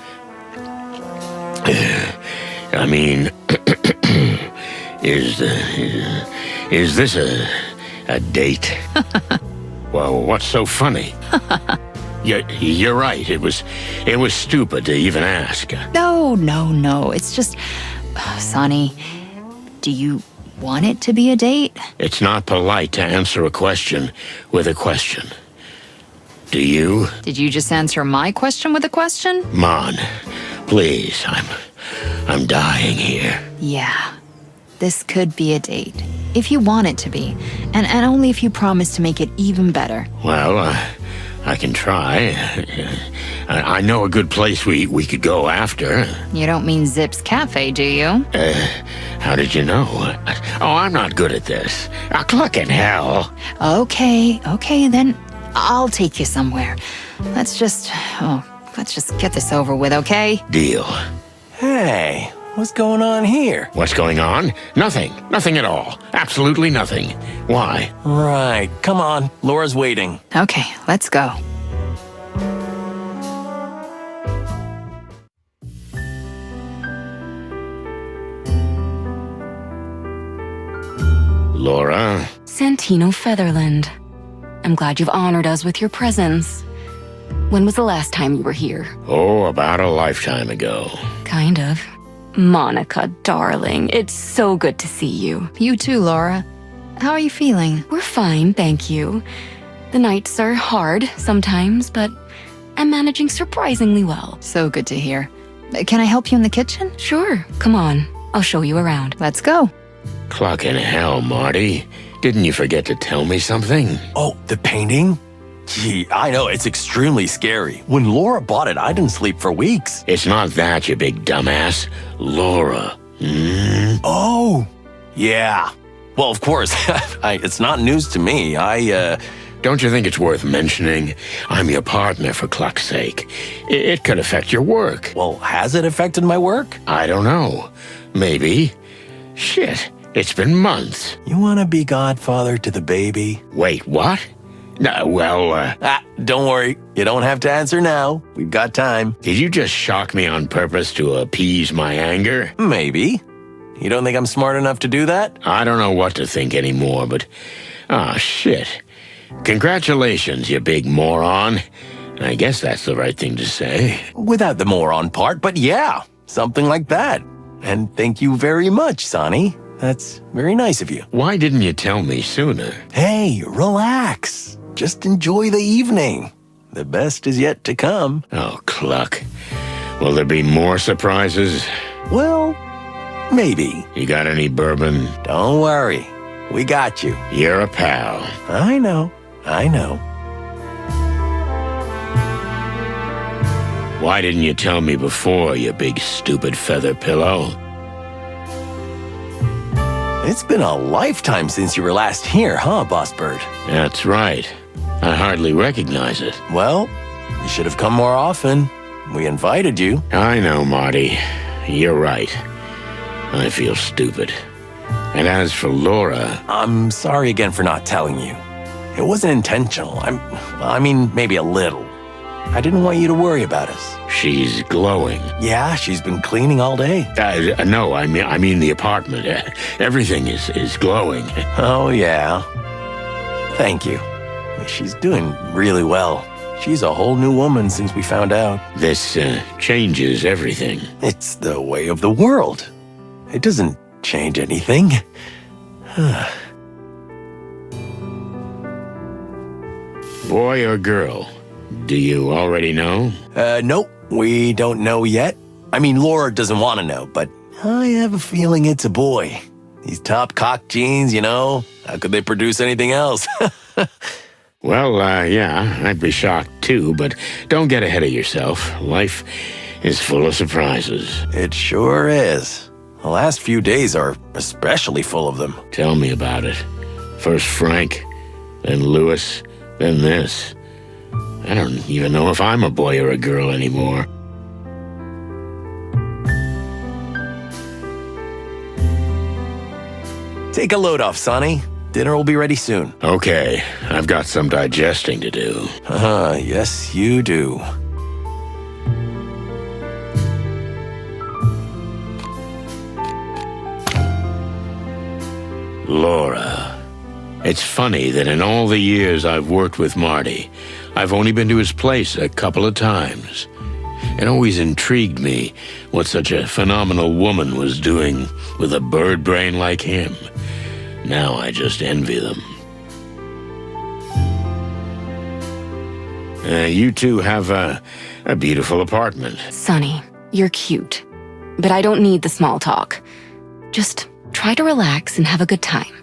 mean, is this a date? Well, what's so funny? You're right. It was stupid to even ask. No. It's just, Sonny, do you want it to be a date? It's not polite to answer a question with a question. Do you? Did you just answer my question with a question? Mon, please, I'm dying here. Yeah, this could be a date. If you want it to be. And only if you promise to make it even better. Well, I can try. I know a good place we could go after. You don't mean Zipp's Cafe, do you? How did you know? Oh, I'm not good at this. Clucking hell. Okay, then I'll take you somewhere. Let's just get this over with, okay? Deal. Hey, what's going on here? What's going on? Nothing. Nothing at all. Absolutely nothing. Why? Right. Come on. Laura's waiting. Okay, let's go. Laura? Santino Featherland. I'm glad you've honored us with your presence. When was the last time you were here? Oh, about a lifetime ago. Kind of. Monica, darling, it's so good to see you. You too, Laura. How are you feeling? We're fine, thank you. The nights are hard sometimes, but I'm managing surprisingly well. So good to hear. Can I help you in the kitchen? Sure, come on. I'll show you around. Let's go. Clucking hell, Marty. Didn't you forget to tell me something? Oh, the painting? Gee, I know, it's extremely scary. When Laura bought it, I didn't sleep for weeks. It's not that, you big dumbass. Laura. Oh, yeah. Well, of course, it's not news to me. Don't you think it's worth mentioning? I'm your partner, for cluck's sake. It could affect your work. Well, has it affected my work? I don't know. Maybe. Shit, it's been months. You want to be godfather to the baby? Wait, what? Don't worry. You don't have to answer now. We've got time. Did you just shock me on purpose to appease my anger? Maybe. You don't think I'm smart enough to do that? I don't know what to think anymore, but... shit. Congratulations, you big moron. I guess that's the right thing to say. Without the moron part, but yeah, something like that. And thank you very much, Sonny. That's very nice of you. Why didn't you tell me sooner? Hey, relax. Just enjoy the evening. The best is yet to come. Oh, cluck. Will there be more surprises? Well, maybe. You got any bourbon? Don't worry. We got you. You're a pal. I know. Why didn't you tell me before, you big stupid feather pillow? It's been a lifetime since you were last here, huh, Boss Bird? That's right. I hardly recognize it. Well, you should have come more often. We invited you. I know, Marty. You're right. I feel stupid. And as for Laura... I'm sorry again for not telling you. It wasn't intentional. I mean, maybe a little. I didn't want you to worry about us. She's glowing. Yeah, she's been cleaning all day. No, I mean the apartment. Everything is glowing. Oh, yeah. Thank you. She's doing really well. She's a whole new woman since we found out. This changes everything. It's the way of the world. It doesn't change anything. Boy or girl? Do you already know? Nope, we don't know yet. I mean, Laura doesn't want to know, but I have a feeling it's a boy. These top cock genes, you know, how could they produce anything else? Well, yeah, I'd be shocked too, but don't get ahead of yourself. Life is full of surprises. It sure is. The last few days are especially full of them. Tell me about it. First Frank, then Lewis, then this. I don't even know if I'm a boy or a girl anymore. Take a load off, Sonny. Dinner will be ready soon. Okay, I've got some digesting to do. Yes, you do. Laura. It's funny that in all the years I've worked with Marty, I've only been to his place a couple of times. It always intrigued me what such a phenomenal woman was doing with a bird brain like him. Now I just envy them. You two have a beautiful apartment. Sonny, you're cute. But I don't need the small talk. Just try to relax and have a good time.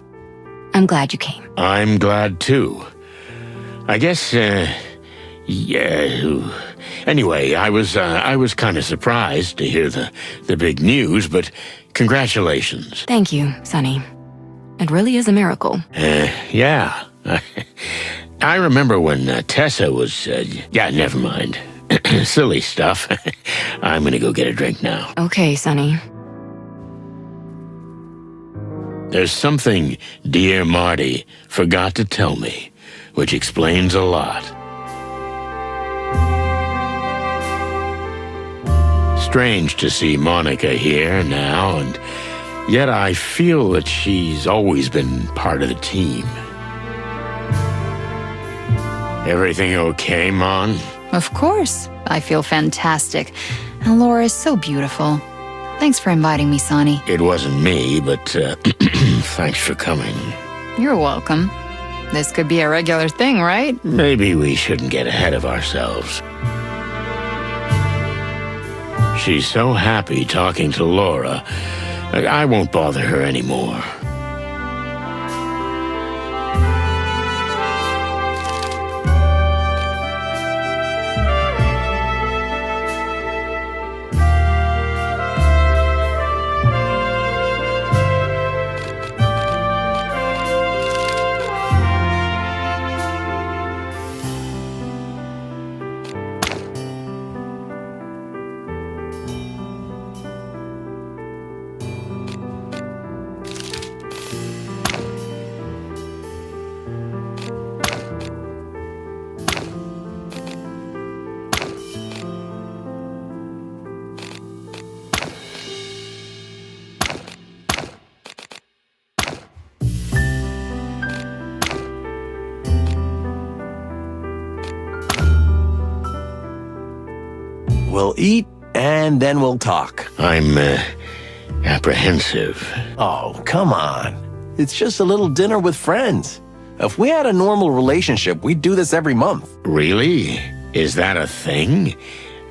I'm glad you came. I'm glad too. I guess, yeah. Anyway, I was kind of surprised to hear the big news, but congratulations. Thank you, Sonny. It really is a miracle. Yeah. I remember when Tessa was, yeah, never mind. Silly stuff. I'm gonna go get a drink now. Okay, Sonny. There's something dear Marty forgot to tell me, which explains a lot. Strange to see Monica here now, and yet I feel that she's always been part of the team. Everything okay, Mon? Of course. I feel fantastic. And Laura is so beautiful. Thanks for inviting me, Sonny. It wasn't me, but thanks for coming. You're welcome. This could be a regular thing, right? Maybe we shouldn't get ahead of ourselves. She's so happy talking to Laura, I won't bother her anymore. We'll eat, and then we'll talk. I'm, apprehensive. Oh, come on. It's just a little dinner with friends. If we had a normal relationship, we'd do this every month. Really? Is that a thing?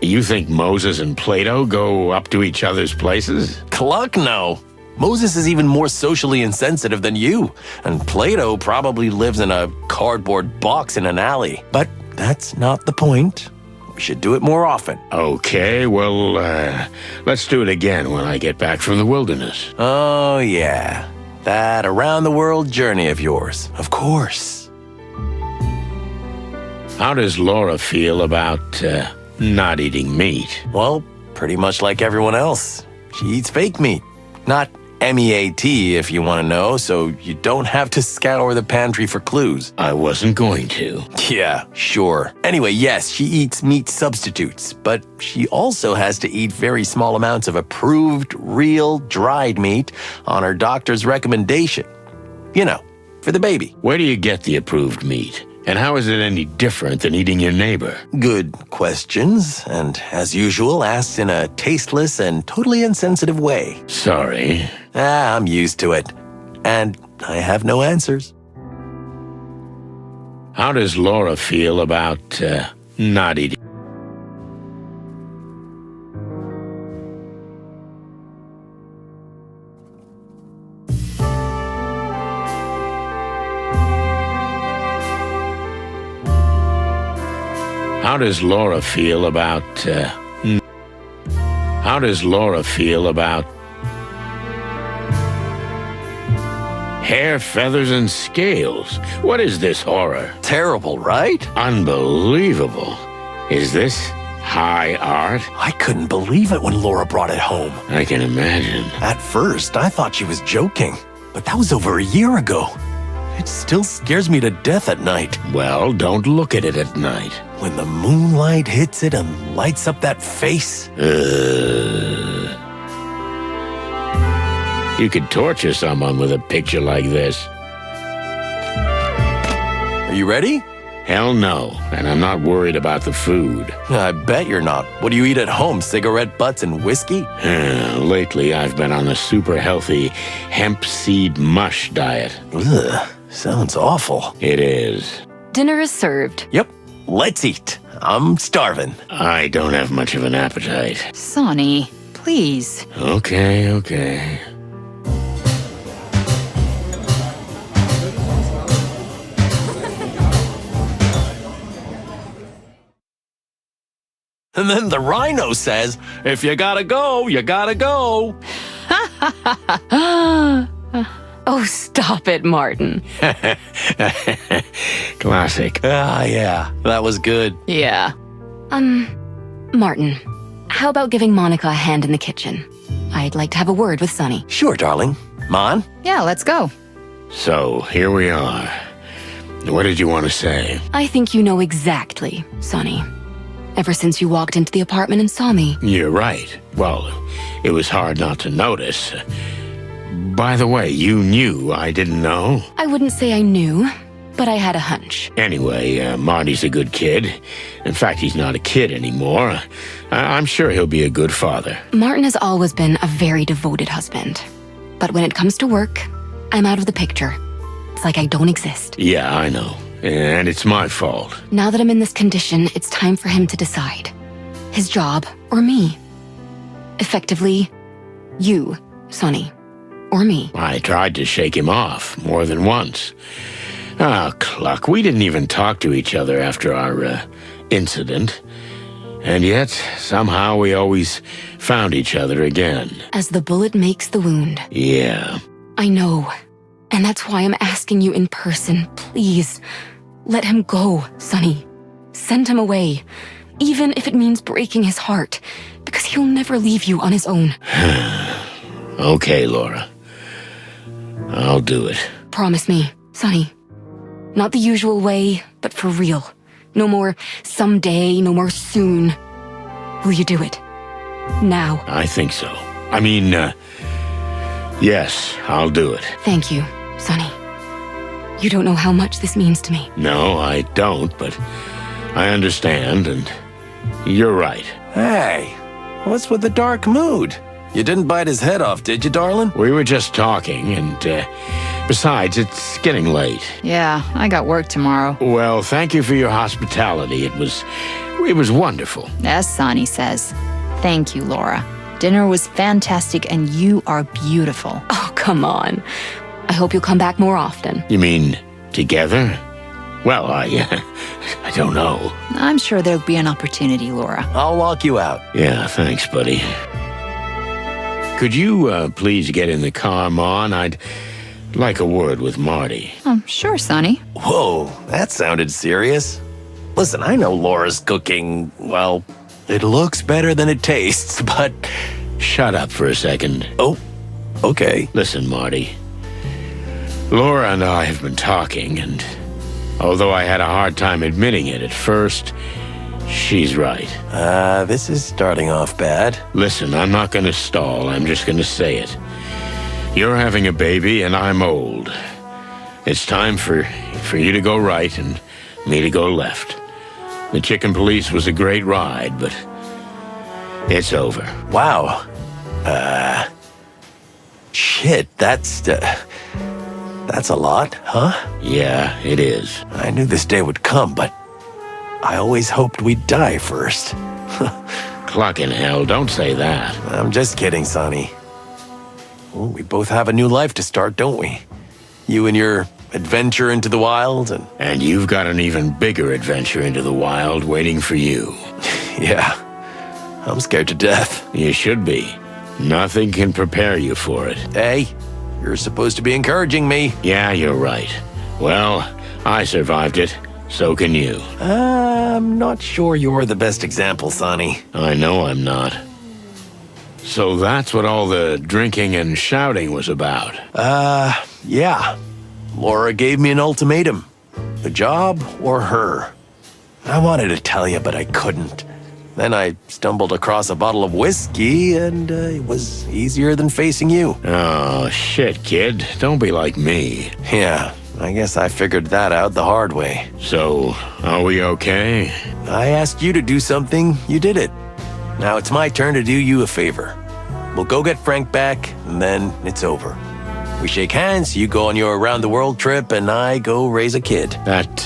You think Moses and Plato go up to each other's places? Cluck no. Moses is even more socially insensitive than you, and Plato probably lives in a cardboard box in an alley. But that's not the point. We should do it more often. Okay, well, let's do it again when I get back from the wilderness. Oh, yeah. That around-the-world journey of yours. Of course. How does Laura feel about, not eating meat? Well, pretty much like everyone else. She eats fake meat. Not M.E.A.T, if you want to know, so you don't have to scour the pantry for clues. I wasn't going to. Yeah, sure. Anyway, yes, she eats meat substitutes, but she also has to eat very small amounts of approved, real, dried meat on her doctor's recommendation. You know, for the baby. Where do you get the approved meat? And how is it any different than eating your neighbor? Good questions, and as usual, asked in a tasteless and totally insensitive way. Sorry. I'm used to it. And I have no answers. How does Laura feel about, not eating. How does Laura feel about, How does Laura feel about hair, feathers, and scales? What is this horror? Terrible, right? Unbelievable. Is this high art? I couldn't believe it when Laura brought it home. I can imagine. At first, I thought she was joking, but that was over a year ago. It still scares me to death at night. Well, don't look at it at night. When the moonlight hits it and lights up that face. You could torture someone with a picture like this. Are you ready? Hell no, and I'm not worried about the food. I bet you're not. What do you eat at home, cigarette butts and whiskey? Lately, I've been on a super healthy hemp seed mush diet. Ugh, sounds awful. It is. Dinner is served. Yep, let's eat. I'm starving. I don't have much of an appetite. Sonny, please. Okay. And then the rhino says, if you gotta go, you gotta go. Oh, stop it, Martin. Classic. Ah, yeah, that was good. Yeah. Martin, how about giving Monica a hand in the kitchen? I'd like to have a word with Sonny. Sure, darling. Mon? Yeah, let's go. So, here we are. What did you want to say? I think you know exactly, Sonny. Ever since you walked into the apartment and saw me. You're right. Well, it was hard not to notice. By the way, you knew I didn't know? I wouldn't say I knew, but I had a hunch. Anyway, Marty's a good kid. In fact, he's not a kid anymore. I'm sure he'll be a good father. Martin has always been a very devoted husband. But when it comes to work, I'm out of the picture. It's like I don't exist. Yeah, I know. And it's my fault. Now that I'm in this condition, it's time for him to decide. His job or me. Effectively, you, Sonny, or me. I tried to shake him off more than once. Ah, Cluck, we didn't even talk to each other after our incident. And yet, somehow we always found each other again. As the bullet makes the wound. Yeah. I know. And that's why I'm asking you in person, please. Let him go, Sonny. Send him away. Even if it means breaking his heart. Because he'll never leave you on his own. Okay, Laura. I'll do it. Promise me, Sonny. Not the usual way, but for real. No more someday, no more soon. Will you do it? Now. I think so. I mean, yes, I'll do it. Thank you, Sonny. You don't know how much this means to me. No, I don't, but I understand, and you're right. Hey, what's with the dark mood? You didn't bite his head off, did you, darling? We were just talking, and besides, it's getting late. Yeah, I got work tomorrow. Well, thank you for your hospitality. It was wonderful. As Sonny says. Thank you, Laura. Dinner was fantastic, and you are beautiful. Oh, come on. I hope you'll come back more often. You mean together? Well, I don't know. I'm sure there'll be an opportunity, Laura. I'll lock you out. Yeah, thanks, buddy. Could you please get in the car, Mon? I'd like a word with Marty. Sure, Sonny. Whoa, that sounded serious. Listen, I know Laura's cooking, well, it looks better than it tastes, but... Shut up for a second. Oh, okay. Listen, Marty. Laura and I have been talking, and although I had a hard time admitting it at first, she's right. This is starting off bad. Listen, I'm not going to stall. I'm just going to say it. You're having a baby, and I'm old. It's time for you to go right and me to go left. The Chicken Police was a great ride, but it's over. Wow. Shit, that's a lot, huh? Yeah, it is. I knew this day would come, but I always hoped we'd die first. Clucking hell, don't say that. I'm just kidding, Sonny. Well, we both have a new life to start, don't we? You and your adventure into the wild, and you've got an even bigger adventure into the wild waiting for you. Yeah, I'm scared to death. You should be. Nothing can prepare you for it. Hey, you're supposed to be encouraging me. Yeah, you're right. Well, I survived it. So can you. I'm not sure you're the best example, Sonny. I know I'm not. So that's what all the drinking and shouting was about? Yeah. Laura gave me an ultimatum. The job or her. I wanted to tell you, but I couldn't. Then I stumbled across a bottle of whiskey, and it was easier than facing you. Oh, shit, kid. Don't be like me. Yeah, I guess I figured that out the hard way. So, are we okay? I asked you to do something, you did it. Now it's my turn to do you a favor. We'll go get Frank back, and then it's over. We shake hands, you go on your around-the-world trip, and I go raise a kid. That,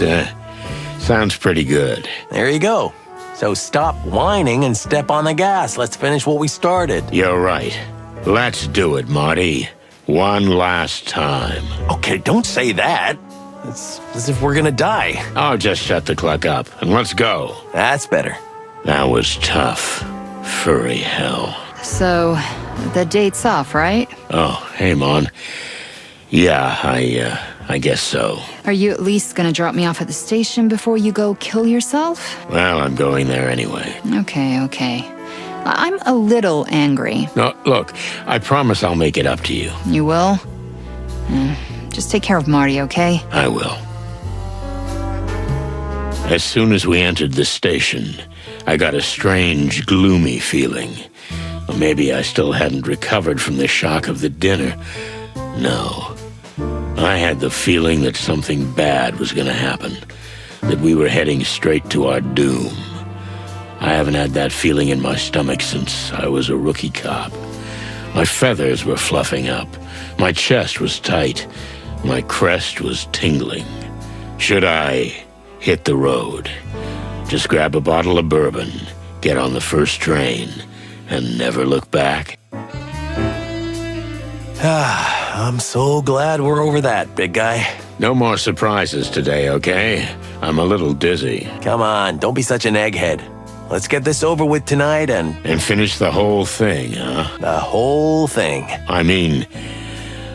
sounds pretty good. There you go. So stop whining and step on the gas. Let's finish what we started. You're right. Let's do it, Marty. One last time. Okay, don't say that. It's as if we're gonna die. Oh, just shut the clock up and let's go. That's better. That was tough. Furry hell. So, the date's off, right? Oh, hey, Mon. Yeah, I guess so. Are you at least gonna drop me off at the station before you go kill yourself? Well, I'm going there anyway. Okay. I'm a little angry. No, look, I promise I'll make it up to you. You will? Just take care of Marty, okay? I will. As soon as we entered the station, I got a strange, gloomy feeling. Or maybe I still hadn't recovered from the shock of the dinner. No. I had the feeling that something bad was going to happen, that we were heading straight to our doom. I haven't had that feeling in my stomach since I was a rookie cop. My feathers were fluffing up, my chest was tight, my crest was tingling. Should I hit the road? Just grab a bottle of bourbon, get on the first train, and never look back? I'm so glad we're over that, big guy. No more surprises today, okay? I'm a little dizzy. Come on, don't be such an egghead. Let's get this over with tonight and finish the whole thing, huh? The whole thing. I mean,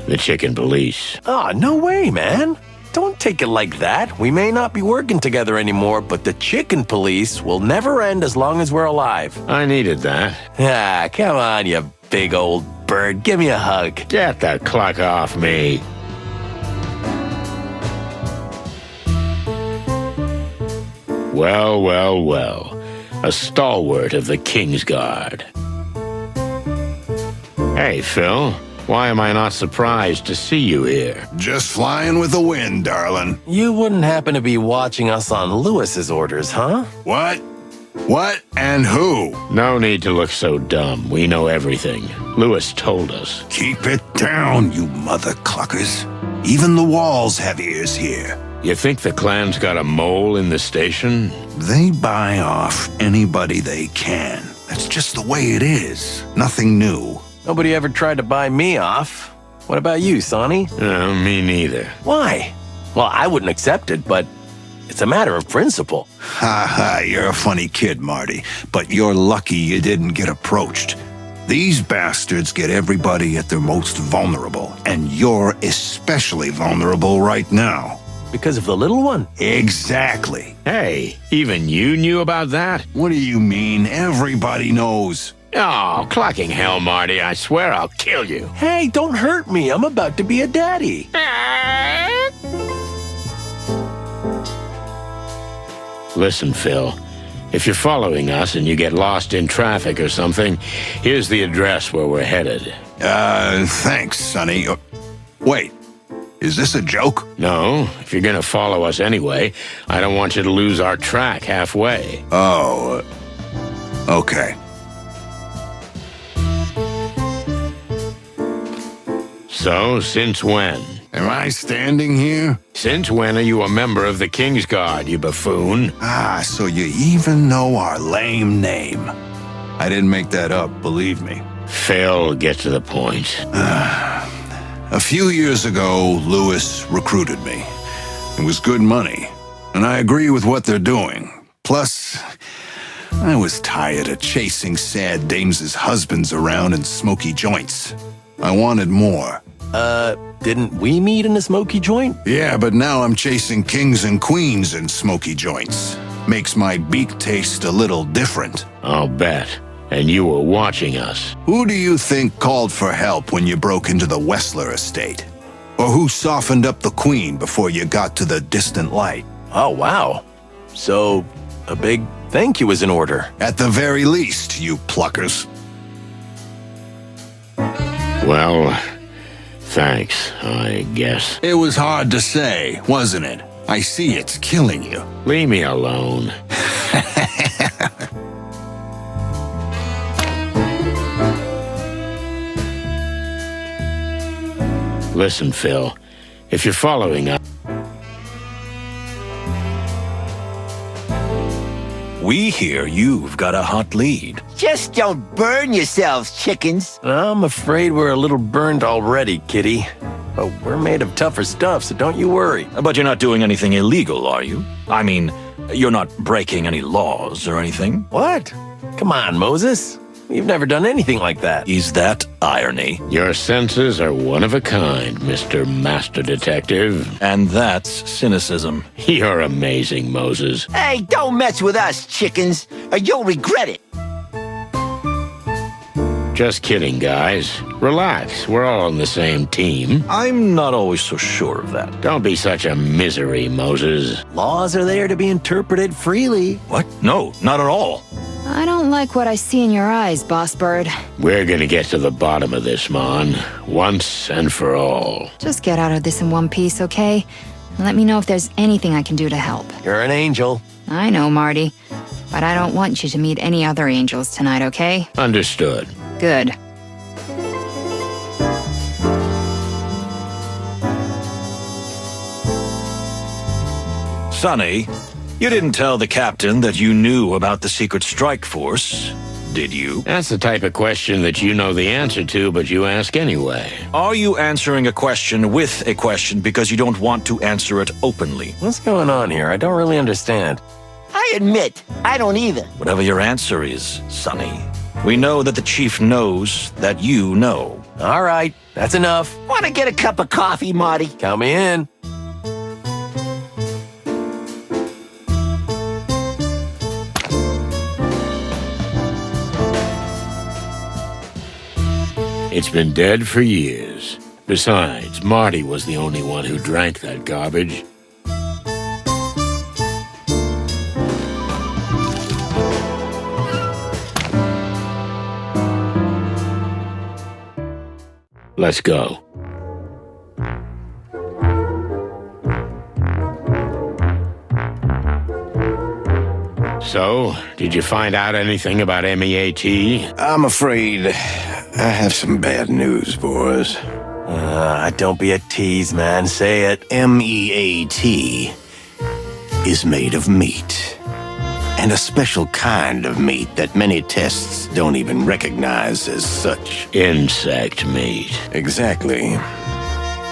the chicken police. Oh, no way, man. Don't take it like that. We may not be working together anymore, but the chicken police will never end as long as we're alive. I needed that. Ah, come on, you big old bird. Give me a hug. Get the clock off me. Well. A stalwart of the King's Guard. Hey, Phil. Why am I not surprised to see you here? Just flying with the wind, darling. You wouldn't happen to be watching us on Lewis's orders, huh? What? What and who? No need to look so dumb. We know everything. Lewis told us. Keep it down, you mother cluckers. Even the walls have ears here. You think the clan's got a mole in the station? They buy off anybody they can. That's just the way it is. Nothing new. Nobody ever tried to buy me off. What about you, Sonny? No, me neither. Why? Well, I wouldn't accept it, but it's a matter of principle. Ha, you're a funny kid, Marty. But you're lucky you didn't get approached. These bastards get everybody at their most vulnerable, and you're especially vulnerable right now. Because of the little one? Exactly. Hey, even you knew about that? What do you mean? Everybody knows. Oh, clucking hell, Marty. I swear I'll kill you. Hey, don't hurt me. I'm about to be a daddy. Listen, Phil. If you're following us and you get lost in traffic or something, here's the address where we're headed. Thanks, Sonny. Wait. Is this a joke? No, if you're gonna follow us anyway, I don't want you to lose our track halfway. Oh, okay. So, since when? Am I standing here? Since when are you a member of the King's Guard, you buffoon? Ah, so you even know our lame name. I didn't make that up, believe me. Phil, get to the point. A few years ago, Lewis recruited me. It was good money, and I agree with what they're doing. Plus, I was tired of chasing sad dames' husbands around in smoky joints. I wanted more. Didn't we meet in a smoky joint? Yeah, but now I'm chasing kings and queens in smoky joints. Makes my beak taste a little different. I'll bet. And you were watching us. Who do you think called for help when you broke into the Wessler estate? Or who softened up the queen before you got to the distant light? Oh, wow. So, a big thank you is in order. At the very least, you pluckers. Well, thanks, I guess. It was hard to say, wasn't it? I see it's killing you. Leave me alone. Listen, Phil, if you're following up... We hear you've got a hot lead. Just don't burn yourselves, chickens. I'm afraid we're a little burned already, kitty. But we're made of tougher stuff, so don't you worry. But you're not doing anything illegal, are you? I mean, you're not breaking any laws or anything? What? Come on, Moses. We've never done anything like that. Is that irony? Your senses are one of a kind, Mr. Master Detective. And that's cynicism. You're amazing, Moses. Hey, don't mess with us, chickens, or you'll regret it. Just kidding, guys. Relax, we're all on the same team. I'm not always so sure of that. Don't be such a misery, Moses. Laws are there to be interpreted freely. What? No, not at all. I don't like what I see in your eyes, Boss Bird. We're gonna get to the bottom of this, Mon. Once and for all. Just get out of this in one piece, okay? And let me know if there's anything I can do to help. You're an angel. I know, Marty. But I don't want you to meet any other angels tonight, okay? Understood. Good. Sonny, you didn't tell the captain that you knew about the secret strike force, did you? That's the type of question that you know the answer to, but you ask anyway. Are you answering a question with a question because you don't want to answer it openly? What's going on here? I don't really understand. I admit, I don't either. Whatever your answer is, Sonny, we know that the chief knows that you know. All right, that's enough. Want to get a cup of coffee, Marty? Count me in. It's been dead for years. Besides, Marty was the only one who drank that garbage. Let's go. So, did you find out anything about M.E.A.T? I'm afraid I have some bad news, boys. Don't be a tease, man. Say it. M.E.A.T is made of meat. And a special kind of meat that many tests don't even recognize as such. Insect meat. Exactly.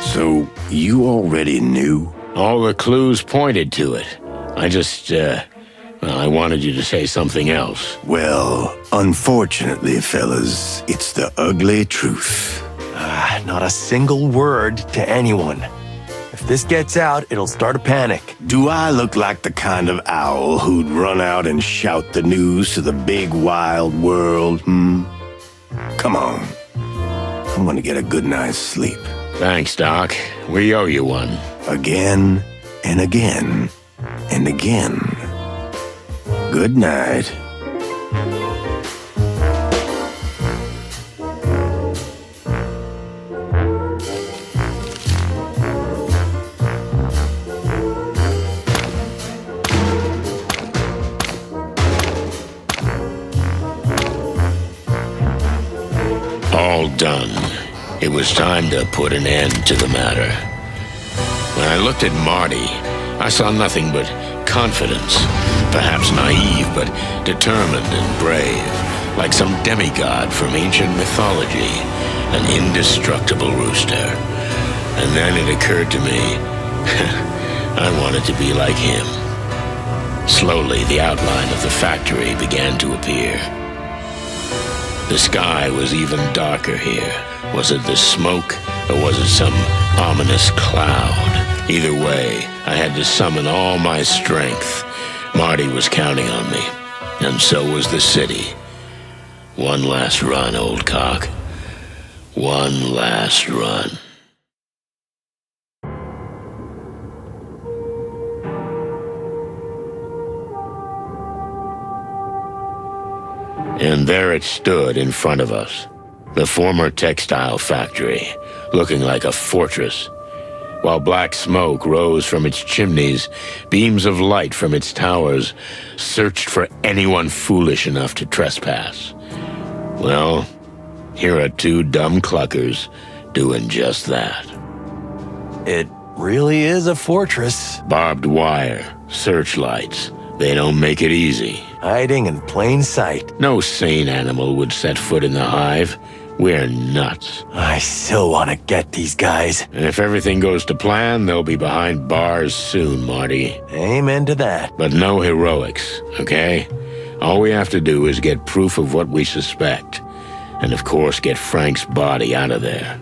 So, you already knew? All the clues pointed to it. I wanted you to say something else. Well, unfortunately, fellas, it's the ugly truth. Not a single word to anyone. If this gets out, it'll start a panic. Do I look like the kind of owl who'd run out and shout the news to the big wild world, Come on. I'm gonna get a good night's sleep. Thanks, Doc. We owe you one. Again and again and again. Good night. All done. It was time to put an end to the matter. When I looked at Marty, I saw nothing but confidence. Perhaps naive, but determined and brave, like some demigod from ancient mythology, an indestructible rooster. And then it occurred to me, I wanted to be like him. Slowly, the outline of the factory began to appear. The sky was even darker here. Was it the smoke, or was it some ominous cloud? Either way, I had to summon all my strength. Marty was counting on me, and so was the city. One last run, old cock. One last run. And there it stood in front of us, the former textile factory, looking like a fortress. While black smoke rose from its chimneys, beams of light from its towers searched for anyone foolish enough to trespass. Well, here are two dumb cluckers doing just that. It really is a fortress. Barbed wire, searchlights. They don't make it easy. Hiding in plain sight. No sane animal would set foot in the hive. We're nuts. I still want to get these guys. And if everything goes to plan, they'll be behind bars soon, Marty. Amen to that. But no heroics, okay? All we have to do is get proof of what we suspect. And of course, get Frank's body out of there.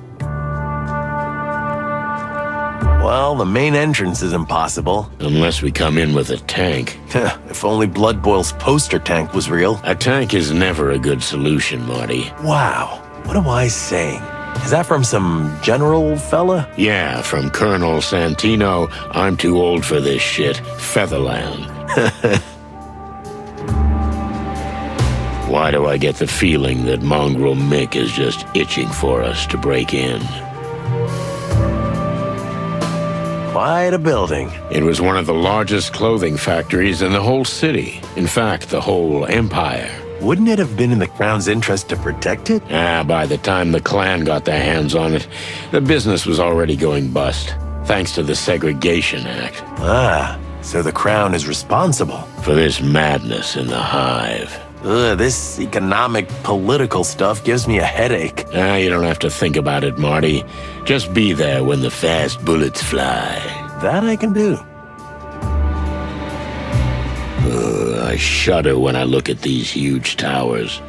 Well, the main entrance is impossible. Unless we come in with a tank. If only Blood Boil's poster tank was real. A tank is never a good solution, Marty. Wow, what am I saying? Is that from some general fella? Yeah, from Colonel Santino. I'm too old for this shit. Featherland. Why do I get the feeling that Mongrel Mick is just itching for us to break in? Quite a building. It was one of the largest clothing factories in the whole city. In fact, the whole empire. Wouldn't it have been in the Crown's interest to protect it? By the time the clan got their hands on it, the business was already going bust, thanks to the Segregation Act. So the Crown is responsible for this madness in the hive. This economic, political stuff gives me a headache. You don't have to think about it, Marty. Just be there when the fast bullets fly. That I can do. I shudder when I look at these huge towers.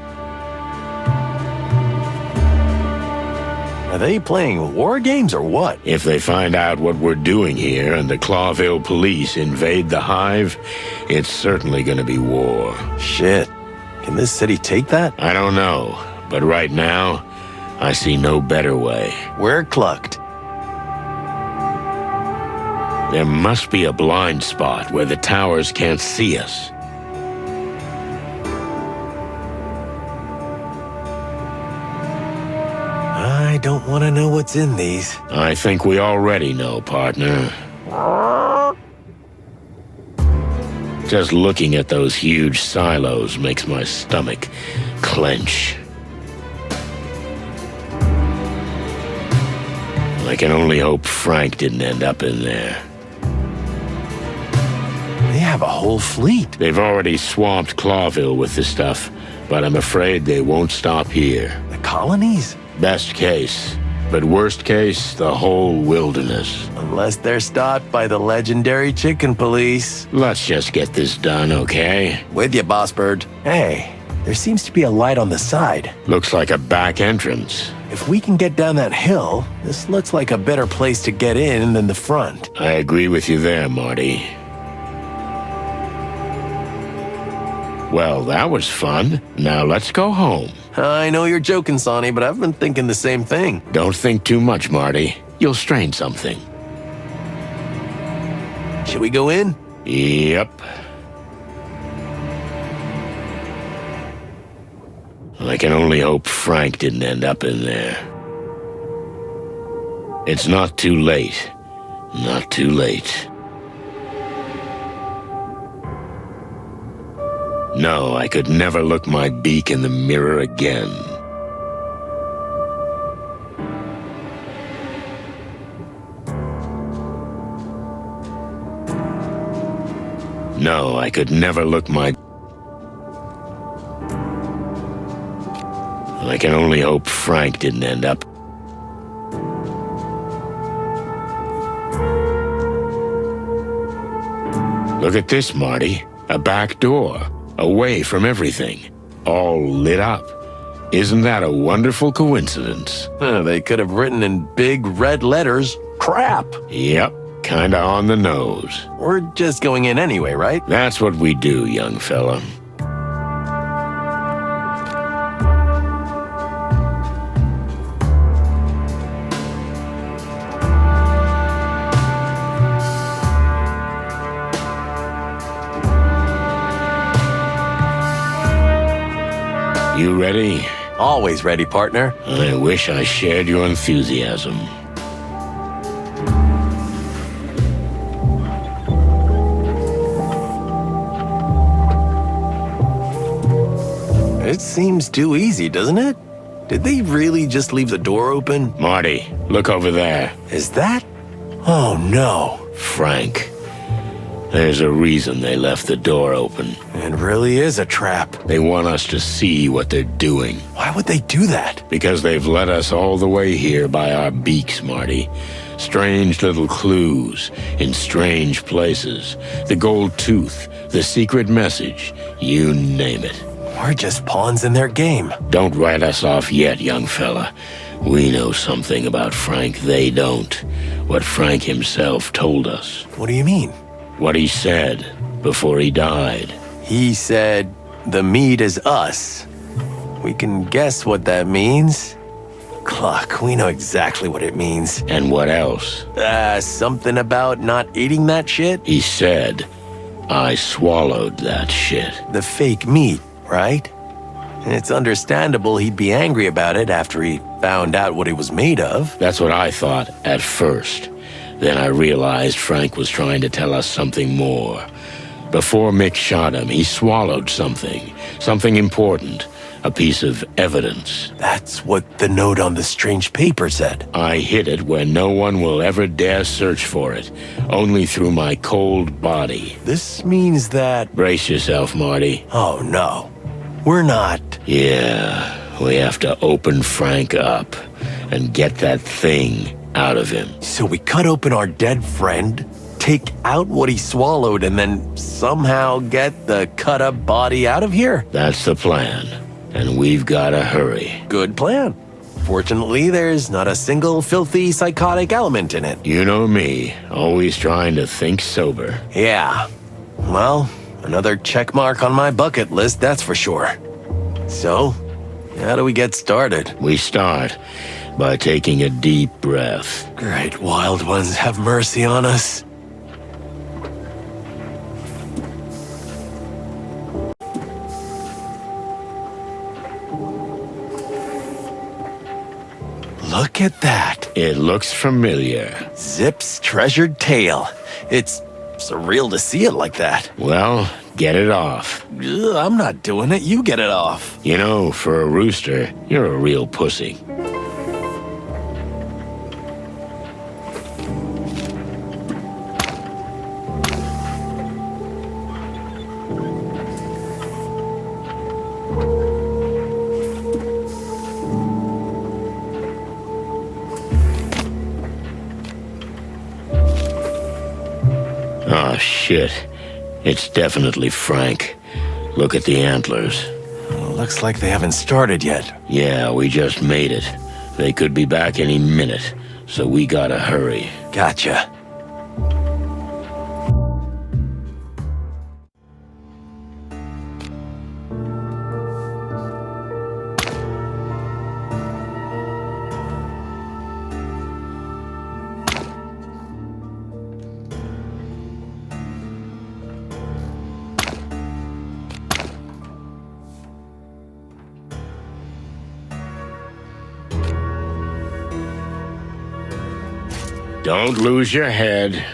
Are they playing war games or what? If they find out what we're doing here and the Clawville police invade the hive, it's certainly gonna be war. Shit. Can this city take that? I don't know, but right now, I see no better way. We're clucked. There must be a blind spot where the towers can't see us. I don't want to know what's in these. I think we already know, partner. Just looking at those huge silos makes my stomach clench. I can only hope Frank didn't end up in there. They have a whole fleet. They've already swamped Clawville with the stuff, but I'm afraid they won't stop here. The colonies? Best case. But worst case, the whole wilderness. Unless they're stopped by the legendary chicken police. Let's just get this done, okay? With you, boss bird. Hey, there seems to be a light on the side. Looks like a back entrance. If we can get down that hill, this looks like a better place to get in than the front. I agree with you there, Marty. Well, that was fun. Now let's go home. I know you're joking, Sonny, but I've been thinking the same thing. Don't think too much, Marty. You'll strain something. Should we go in? Yep. I can only hope Frank didn't end up in there. It's not too late. Not too late. No, I could never look my beak in the mirror again. No, I could never look my... I can only hope Frank didn't end up... Look at this, Marty. A back door. Away from everything. All lit up. Isn't that a wonderful coincidence? They could have written in big red letters, crap. Yep, kinda on the nose. We're just going in anyway, right? That's what we do, young fella. You ready? Always ready, partner. I wish I shared your enthusiasm. It seems too easy, doesn't it? Did they really just leave the door open? Marty, look over there. Is that? Oh, no. Frank. There's a reason they left the door open. It really is a trap. They want us to see what they're doing. Why would they do that? Because they've led us all the way here by our beaks, Marty. Strange little clues in strange places. The gold tooth, the secret message, you name it. We're just pawns in their game. Don't write us off yet, young fella. We know something about Frank they don't. What Frank himself told us. What do you mean? What he said before he died. He said, the meat is us. We can guess what that means. Cluck, we know exactly what it means. And what else? Something about not eating that shit? He said, I swallowed that shit. The fake meat, right? And it's understandable he'd be angry about it after he found out what it was made of. That's what I thought at first. Then I realized Frank was trying to tell us something more. Before Mick shot him, he swallowed something. Something important. A piece of evidence. That's what the note on the strange paper said. I hid it where no one will ever dare search for it. Only through my cold body. This means that... Brace yourself, Marty. Oh, no. We're not... Yeah, we have to open Frank up and get that thing out of him. So we cut open our dead friend, take out what he swallowed, and then somehow get the cut-up body out of here? That's the plan. And we've gotta hurry. Good plan. Fortunately, there's not a single filthy psychotic element in it. You know me, always trying to think sober. Yeah. Well, another check mark on my bucket list, that's for sure. So, how do we get started? We start by taking a deep breath. Great wild ones, have mercy on us. Look at that. It looks familiar. Zipp's treasured tail. It's surreal to see it like that. Well, get it off. Ugh, I'm not doing it. You get it off. You know, for a rooster, you're a real pussy. Oh, shit. It's definitely Frank. Look at the antlers. Looks like they haven't started yet. Yeah, we just made it. They could be back any minute, so we gotta hurry. Gotcha. Don't lose your head.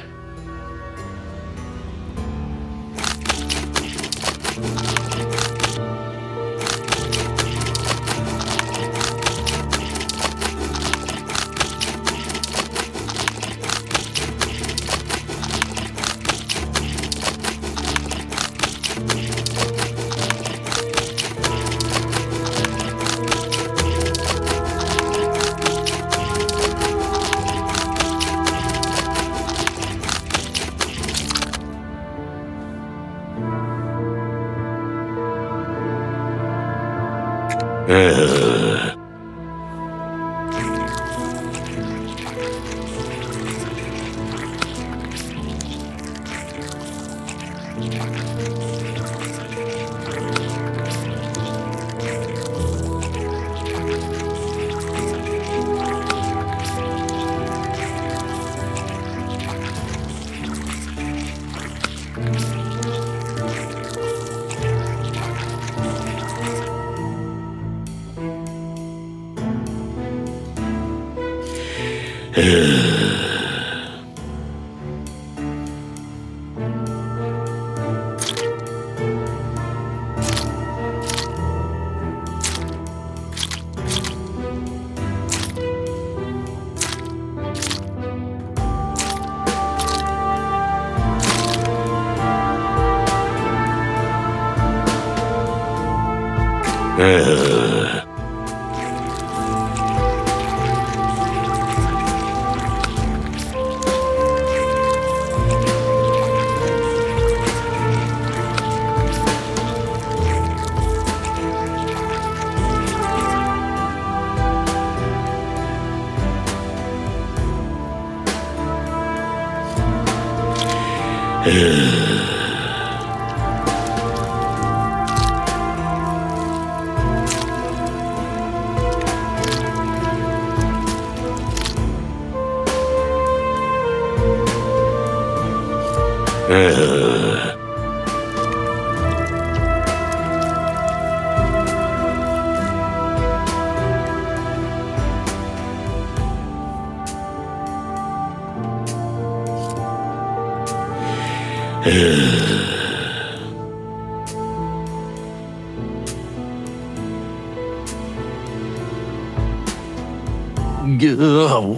Ugh,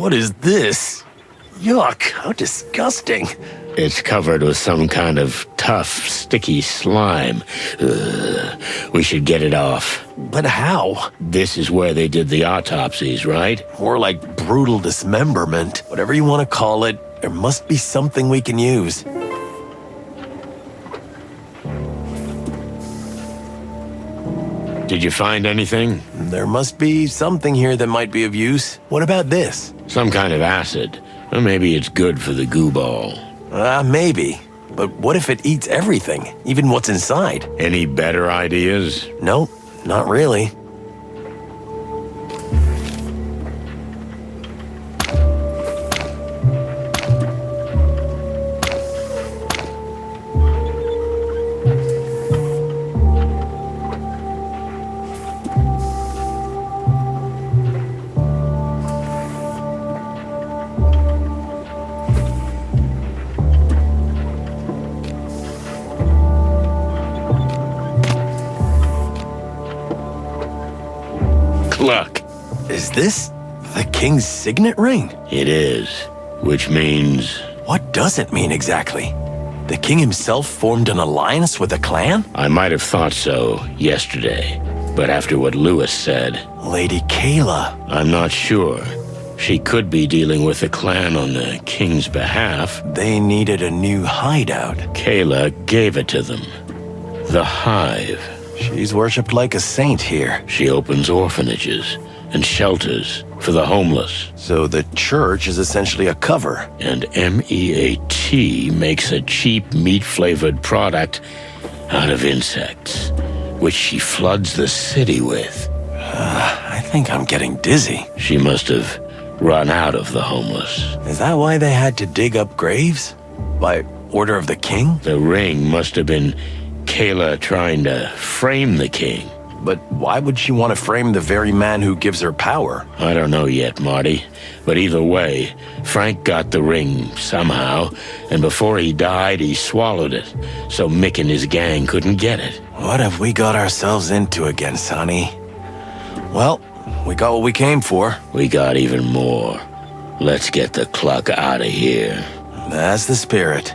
what is this? Yuck, how disgusting. It's covered with some kind of tough, sticky slime. We should get it off. But how? This is where they did the autopsies, right? More like brutal dismemberment. Whatever you want to call it, there must be something we can use. Did you find anything? There must be something here that might be of use. What about this? Some kind of acid. Or maybe it's good for the goo ball. Maybe. But what if it eats everything, even what's inside? Any better ideas? Nope, not really. Look. Is this the king's signet ring? It is. Which means... What does it mean exactly? The king himself formed an alliance with a clan? I might have thought so yesterday. But after what Lewis said... Lady Kayla. I'm not sure. She could be dealing with the clan on the king's behalf. They needed a new hideout. Kayla gave it to them. The Hive. She's worshipped like a saint here. She opens orphanages and shelters for the homeless. So the church is essentially a cover. And M.E.A.T makes a cheap meat-flavored product out of insects, which she floods the city with. I think I'm getting dizzy. She must have run out of the homeless. Is that why they had to dig up graves? By order of the king? The ring must have been Kayla trying to frame the king. But why would she want to frame the very man who gives her power? I don't know yet, Marty. But either way, Frank got the ring somehow, and before he died, he swallowed it, so Mick and his gang couldn't get it. What have we got ourselves into again, Sonny? Well, we got what we came for. We got even more. Let's get the cluck out of here. That's the spirit.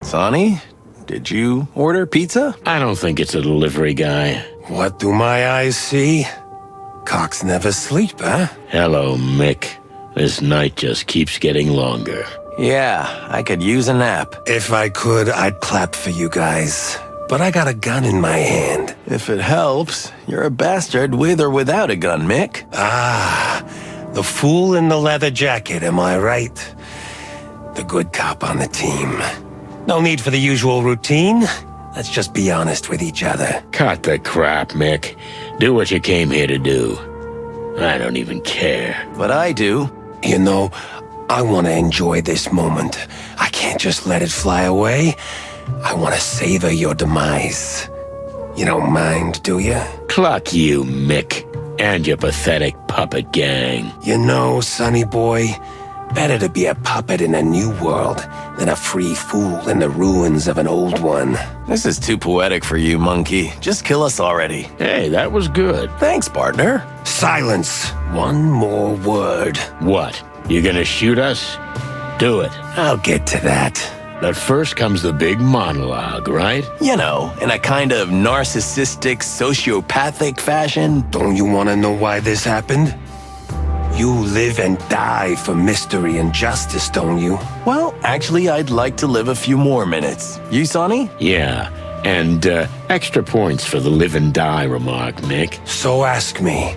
Sonny, did you order pizza? I don't think it's a delivery guy. What do my eyes see? Cocks never sleep, eh? Hello, Mick. This night just keeps getting longer. Yeah, I could use a nap. If I could, I'd clap for you guys. But I got a gun in my hand. If it helps, you're a bastard with or without a gun, Mick. Ah, the fool in the leather jacket, am I right? The good cop on the team. No need for the usual routine. Let's just be honest with each other. Cut the crap, Mick. Do what you came here to do. I don't even care. But I do. You know, I want to enjoy this moment. I can't just let it fly away. I want to savor your demise. You don't mind, do you? Cluck you, Mick, and your pathetic puppet gang. You know, Sonny boy, better to be a puppet in a new world than a free fool in the ruins of an old one. This is too poetic for you, monkey. Just kill us already. Hey, that was good. Thanks, partner. Silence. One more word. What? You gonna shoot us? Do it. I'll get to that. But first comes the big monologue, right? You know, in a kind of narcissistic, sociopathic fashion. Don't you want to know why this happened? You live and die for mystery and justice, don't you? Well, actually, I'd like to live a few more minutes. You, Sonny? Yeah, and extra points for the live and die remark, Mick. So ask me,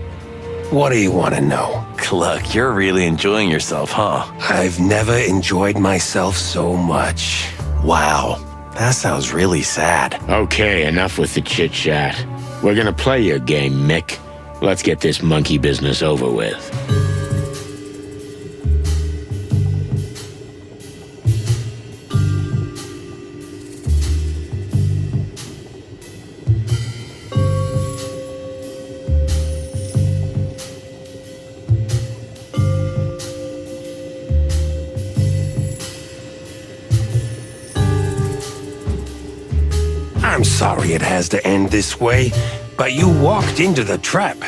what do you want to know? Cluck, you're really enjoying yourself, huh? I've never enjoyed myself so much. Wow, that sounds really sad. Okay, enough with the chit-chat. We're gonna play your game, Mick. Let's get this monkey business over with. I'm sorry it has to end this way, but you walked into the trap,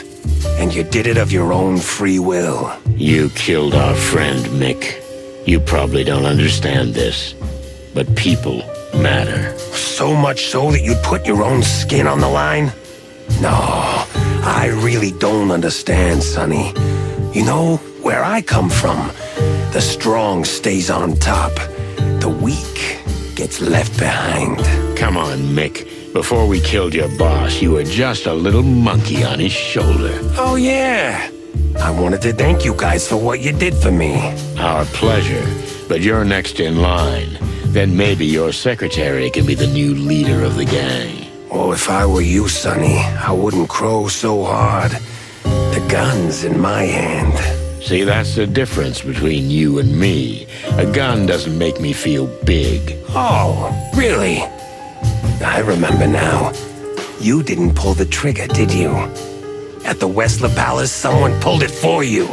and you did it of your own free will. You killed our friend, Mick. You probably don't understand this, but people matter. So much so that you'd put your own skin on the line? No, I really don't understand, Sonny. You know, where I come from, the strong stays on top. The weak gets left behind. Come on, Mick. Before we killed your boss, you were just a little monkey on his shoulder. Oh, yeah. I wanted to thank you guys for what you did for me. Our pleasure. But you're next in line. Then maybe your secretary can be the new leader of the gang. Oh, if I were you, Sonny, I wouldn't crow so hard. The gun's in my hand. See, that's the difference between you and me. A gun doesn't make me feel big. Oh, really? I remember now. You didn't pull the trigger, did you? At the Westler Palace, someone pulled it for you.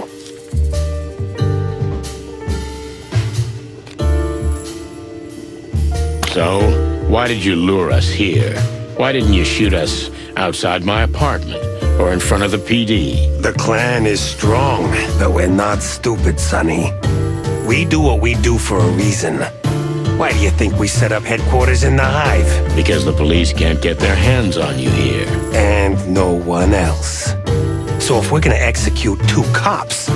So, why did you lure us here? Why didn't you shoot us outside my apartment or in front of the PD? The clan is strong, but we're not stupid, Sonny. We do what we do for a reason. Why do you think we set up headquarters in the Hive? Because the police can't get their hands on you here. And no one else. So if we're gonna execute 2 cops,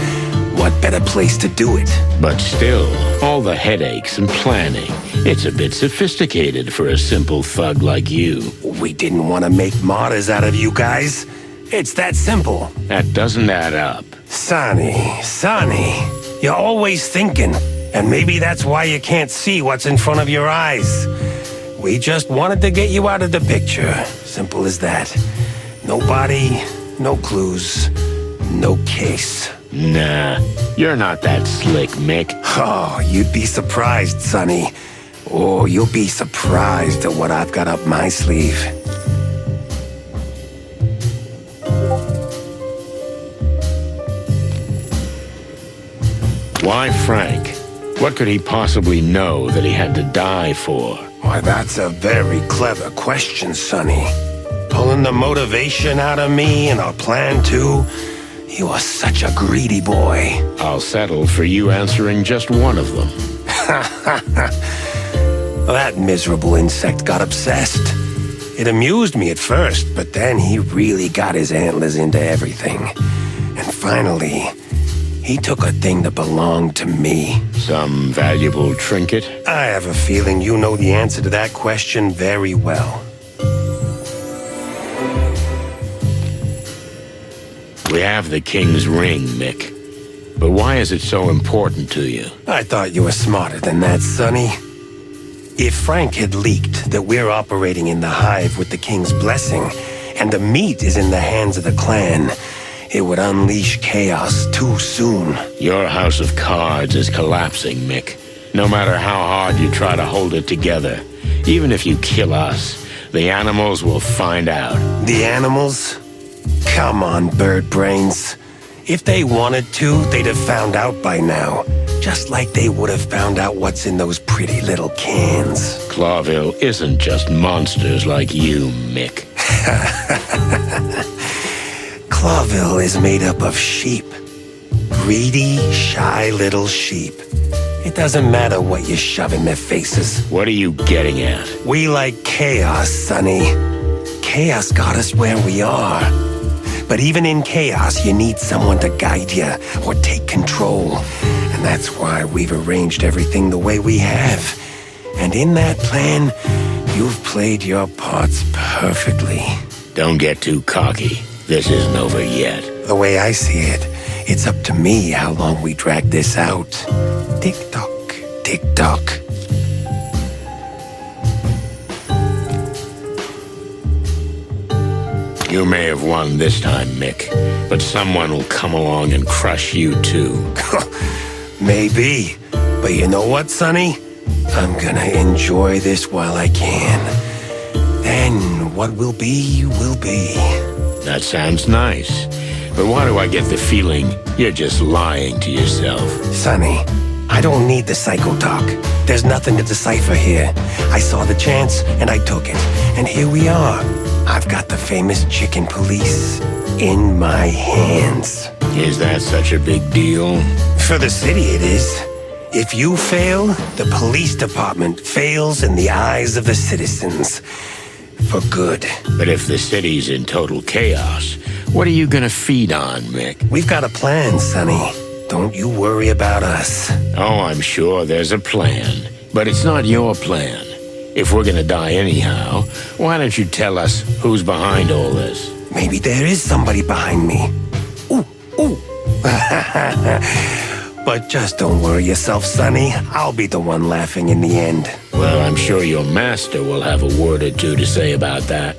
what better place to do it? But still, all the headaches and planning, it's a bit sophisticated for a simple thug like you. We didn't want to make martyrs out of you guys. It's that simple. That doesn't add up. Sonny, you're always thinking. And maybe that's why you can't see what's in front of your eyes. We just wanted to get you out of the picture. Simple as that. No body, no clues, no case. Nah, you're not that slick, Mick. Oh, you'd be surprised, Sonny. Oh, you'll be surprised at what I've got up my sleeve. Why Frank? What could he possibly know that he had to die for? Why, that's a very clever question, Sonny. Pulling the motivation out of me and our plan too. You are such a greedy boy. I'll settle for you answering just one of them. That miserable insect got obsessed. It amused me at first, but then he really got his antlers into everything. And finally, He took a thing that belonged to me. Some valuable trinket? I have a feeling you know the answer to that question very well. We have the king's ring, Mick. But why is it so important to you? I thought you were smarter than that, Sonny. If Frank had leaked that we're operating in the Hive with the king's blessing, and the meat is in the hands of the clan, it would unleash chaos too soon. Your house of cards is collapsing, Mick. No matter how hard you try to hold it together, even if you kill us, the animals will find out. The animals? Come on, bird brains. If they wanted to, they'd have found out by now. Just like they would have found out what's in those pretty little cans. Clawville isn't just monsters like you, Mick. Clawville is made up of sheep. Greedy, shy little sheep. It doesn't matter what you shove in their faces. What are you getting at? We like chaos, Sonny. Chaos got us where we are. But even in chaos, you need someone to guide you or take control. And that's why we've arranged everything the way we have. And in that plan, you've played your parts perfectly. Don't get too cocky. This isn't over yet. The way I see it, it's up to me how long we drag this out. Tick-tock, tick-tock. You may have won this time, Mick, but someone will come along and crush you too. Maybe. But you know what, Sonny? I'm gonna enjoy this while I can. Then what will be, will be. That sounds nice. But why do I get the feeling you're just lying to yourself? Sonny, I don't need the psycho talk. There's nothing to decipher here. I saw the chance, and I took it. And here we are. I've got the famous chicken police in my hands. Is that such a big deal? For the city, it is. If you fail, the police department fails in the eyes of the citizens. For good. But if the city's in total chaos, what are you gonna feed on, Mick? We've got a plan, Sonny. Don't you worry about us. Oh, I'm sure there's a plan. But it's not your plan. If we're gonna die anyhow, why don't you tell us who's behind all this? Maybe there is somebody behind me. Ooh, ooh. But just don't worry yourself, Sonny. I'll be the one laughing in the end. Well, I'm sure your master will have a word or two to say about that.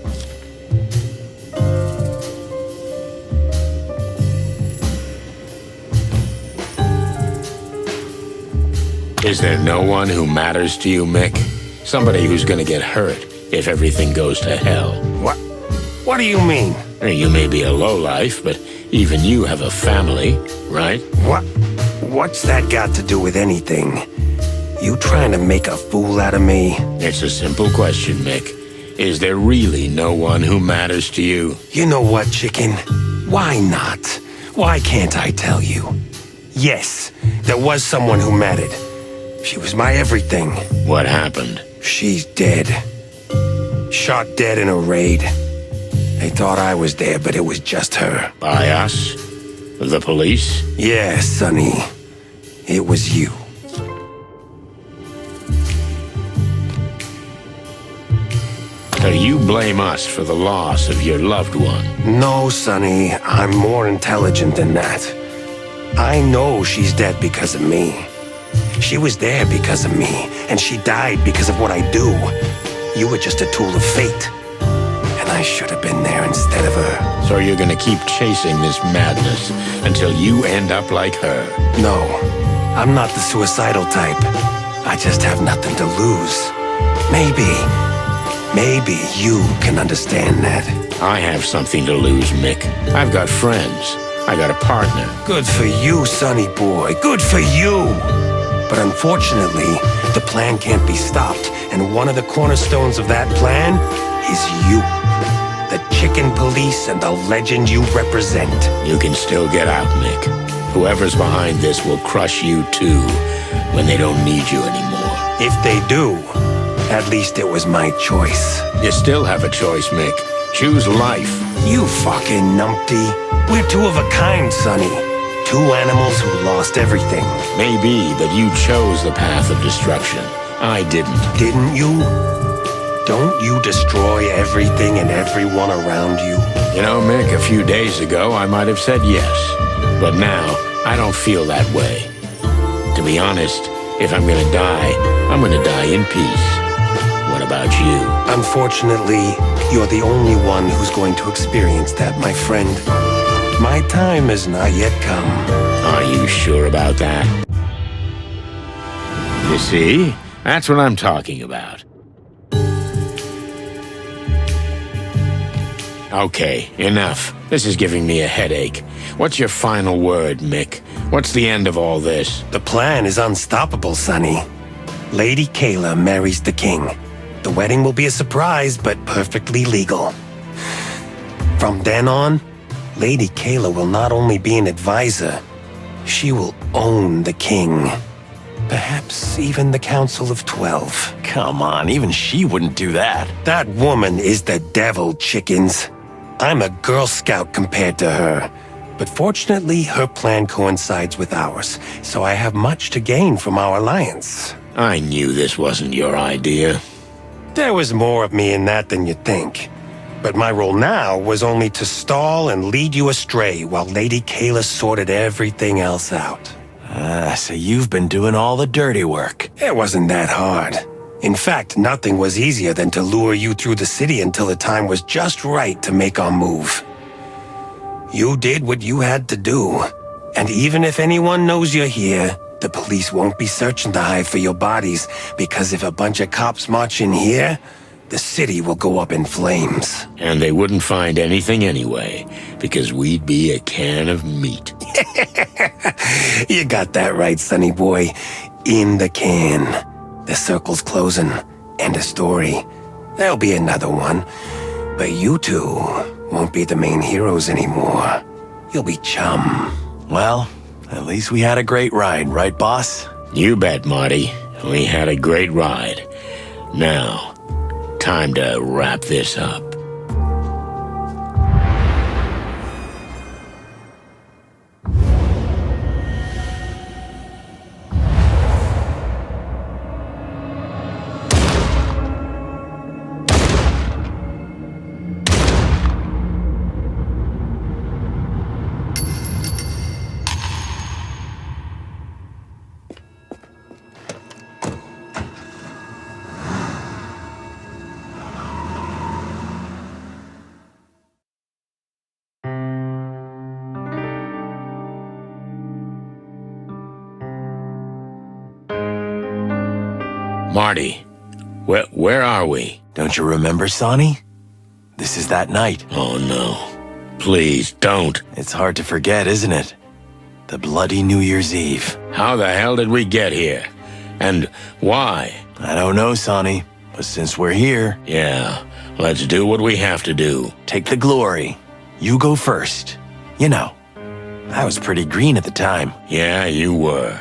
Is there no one who matters to you, Mick? Somebody who's gonna get hurt if everything goes to hell. What do you mean? You may be a lowlife, but even you have a family, right? What's that got to do with anything? You trying to make a fool out of me? It's a simple question, Mick. Is there really no one who matters to you? You know what, chicken? Why not? Why can't I tell you? Yes, there was someone who mattered. She was my everything. What happened? She's dead. Shot dead in a raid. They thought I was there, but it was just her. By us? The police? Yeah, Sonny. It was you. So you blame us for the loss of your loved one? No, Sonny. I'm more intelligent than that. I know she's dead because of me. She was there because of me, and she died because of what I do. You were just a tool of fate. And I should have been there instead of her. So you're gonna keep chasing this madness until you end up like her? No, I'm not the suicidal type. I just have nothing to lose. Maybe you can understand that. I have something to lose, Mick. I've got friends. I got a partner. Good for you, Sonny boy. Good for you! But unfortunately, the plan can't be stopped, and one of the cornerstones of that plan is you. The chicken police and the legend you represent. You can still get out, Mick. Whoever's behind this will crush you too, when they don't need you anymore. If they do, at least it was my choice. You still have a choice, Mick. Choose life. You fucking numpty. We're two of a kind, Sonny. two animals who lost everything. Maybe, but you chose the path of destruction. I didn't. Didn't you? Don't you destroy everything and everyone around you? You know, Mick, a few days ago I might have said yes. But now, I don't feel that way. To be honest, if I'm gonna die, I'm gonna die in peace. What about you? Unfortunately, you're the only one who's going to experience that, my friend. My time has not yet come. Are you sure about that? You see? That's what I'm talking about. Okay, enough. This is giving me a headache. What's your final word, Mick? What's the end of all this? The plan is unstoppable, Sonny. Lady Kayla marries the king. The wedding will be a surprise, but perfectly legal. From then on, Lady Kayla will not only be an advisor, she will own the king. Perhaps even the Council of 12. Come on, even she wouldn't do that. That woman is the devil, chickens. I'm a Girl Scout compared to her. But fortunately, her plan coincides with ours, so I have much to gain from our alliance. I knew this wasn't your idea. There was more of me in that than you'd think. But my role now was only to stall and lead you astray while Lady Kayla sorted everything else out. So you've been doing all the dirty work. It wasn't that hard. In fact, nothing was easier than to lure you through the city until the time was just right to make our move. You did what you had to do. And even if anyone knows you're here, the police won't be searching the Hive for your bodies, because if a bunch of cops march in here, the city will go up in flames. And they wouldn't find anything anyway, because we'd be a can of meat. You got that right, Sonny boy. In the can. The circle's closing. End of story. There'll be another one. But you two won't be the main heroes anymore. You'll be chum. Well, at least we had a great ride, right, boss? You bet, Marty. We had a great ride. Now, time to wrap this up. Marty, where are we? Don't you remember, Sonny? This is that night. Oh, no. Please, don't. It's hard to forget, isn't it? The bloody New Year's Eve. How the hell did we get here? And why? I don't know, Sonny. But since we're here... Yeah, let's do what we have to do. Take the glory. You go first. You know, I was pretty green at the time. Yeah, you were.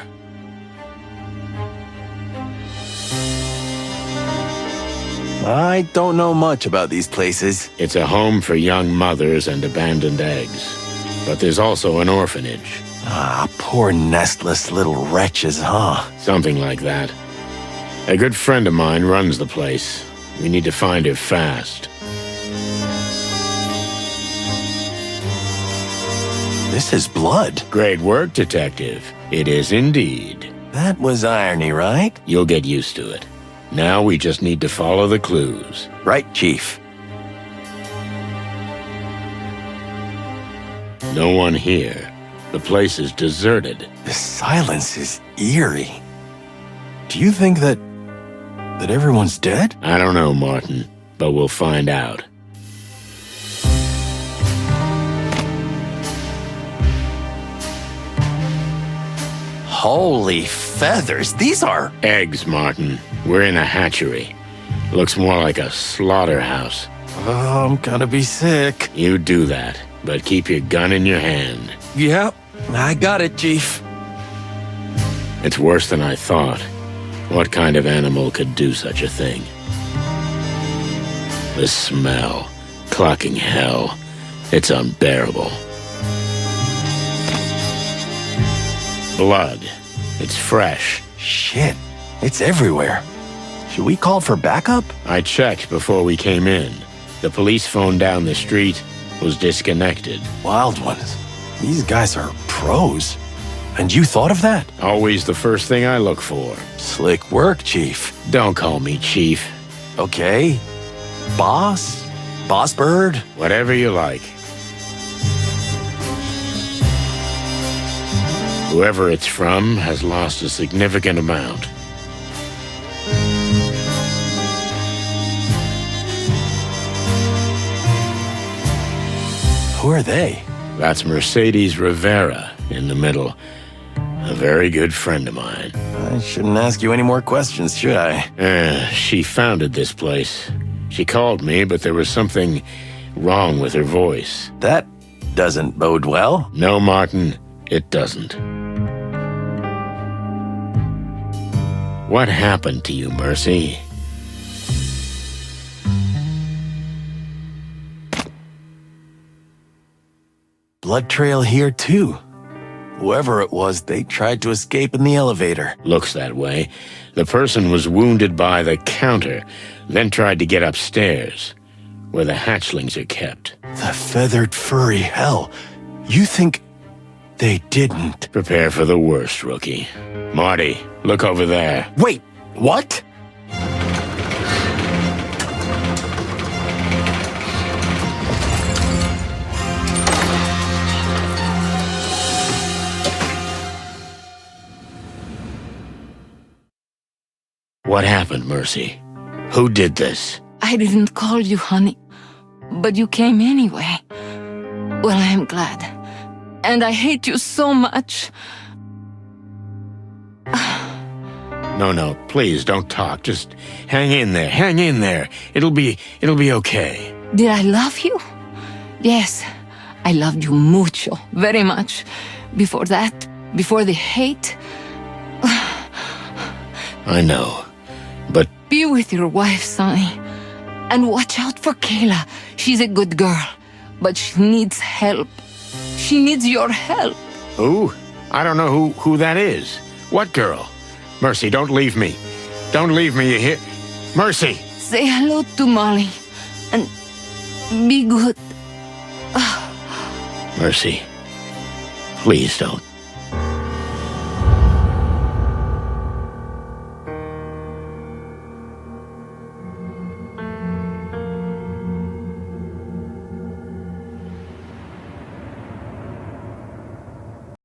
I don't know much about these places. It's a home for young mothers and abandoned eggs. But there's also an orphanage. Ah, poor nestless little wretches, huh? Something like that. A good friend of mine runs the place. We need to find her fast. This is blood. Great work, Detective. It is indeed. That was irony, right? You'll get used to it. Now we just need to follow the clues. Right, Chief. No one here. The place is deserted. The silence is eerie. Do you think that everyone's dead? I don't know, Martin, but we'll find out. Holy feathers, these are... Eggs, Martin. We're in a hatchery. Looks more like a slaughterhouse. Oh, I'm gonna be sick. You do that, but keep your gun in your hand. Yep, I got it, Chief. It's worse than I thought. What kind of animal could do such a thing? The smell. Clucking hell. It's unbearable. Blood. It's fresh. Shit, it's everywhere. Should we call for backup? I checked before we came in. The police phone down the street was disconnected. Wild ones. These guys are pros. And you thought of that? Always the first thing I look for. Slick work, Chief. Don't call me Chief. Okay. Boss? Boss Bird? Whatever you like. Whoever it's from has lost a significant amount. Who are they? That's Mercedes Rivera in the middle. A very good friend of mine. I shouldn't ask you any more questions, should I? She founded this place. She called me, but there was something wrong with her voice. That doesn't bode well. No, Martin, it doesn't. What happened to you, Mercy? Blood trail here, too. Whoever it was, they tried to escape in the elevator. Looks that way. The person was wounded by the counter, then tried to get upstairs, where the hatchlings are kept. The feathered furry hell. You think they didn't? Prepare for the worst, rookie. Marty, look over there. Wait, what? What happened, Mercy? Who did this? I didn't call you, honey, but you came anyway. Well, I am glad. And I hate you so much. No, please don't talk. Just hang in there. Hang in there. It'll be okay. Did I love you? Yes, I loved you mucho, very much. Before that, before the hate. I know. But be with your wife, Sonny. And watch out for Kayla. She's a good girl, but she needs help. She needs your help. who? I don't know who that is. What girl? Mercy, don't leave me. Don't leave me, you hear? Mercy! Say hello to Molly. And be good. Mercy, please don't.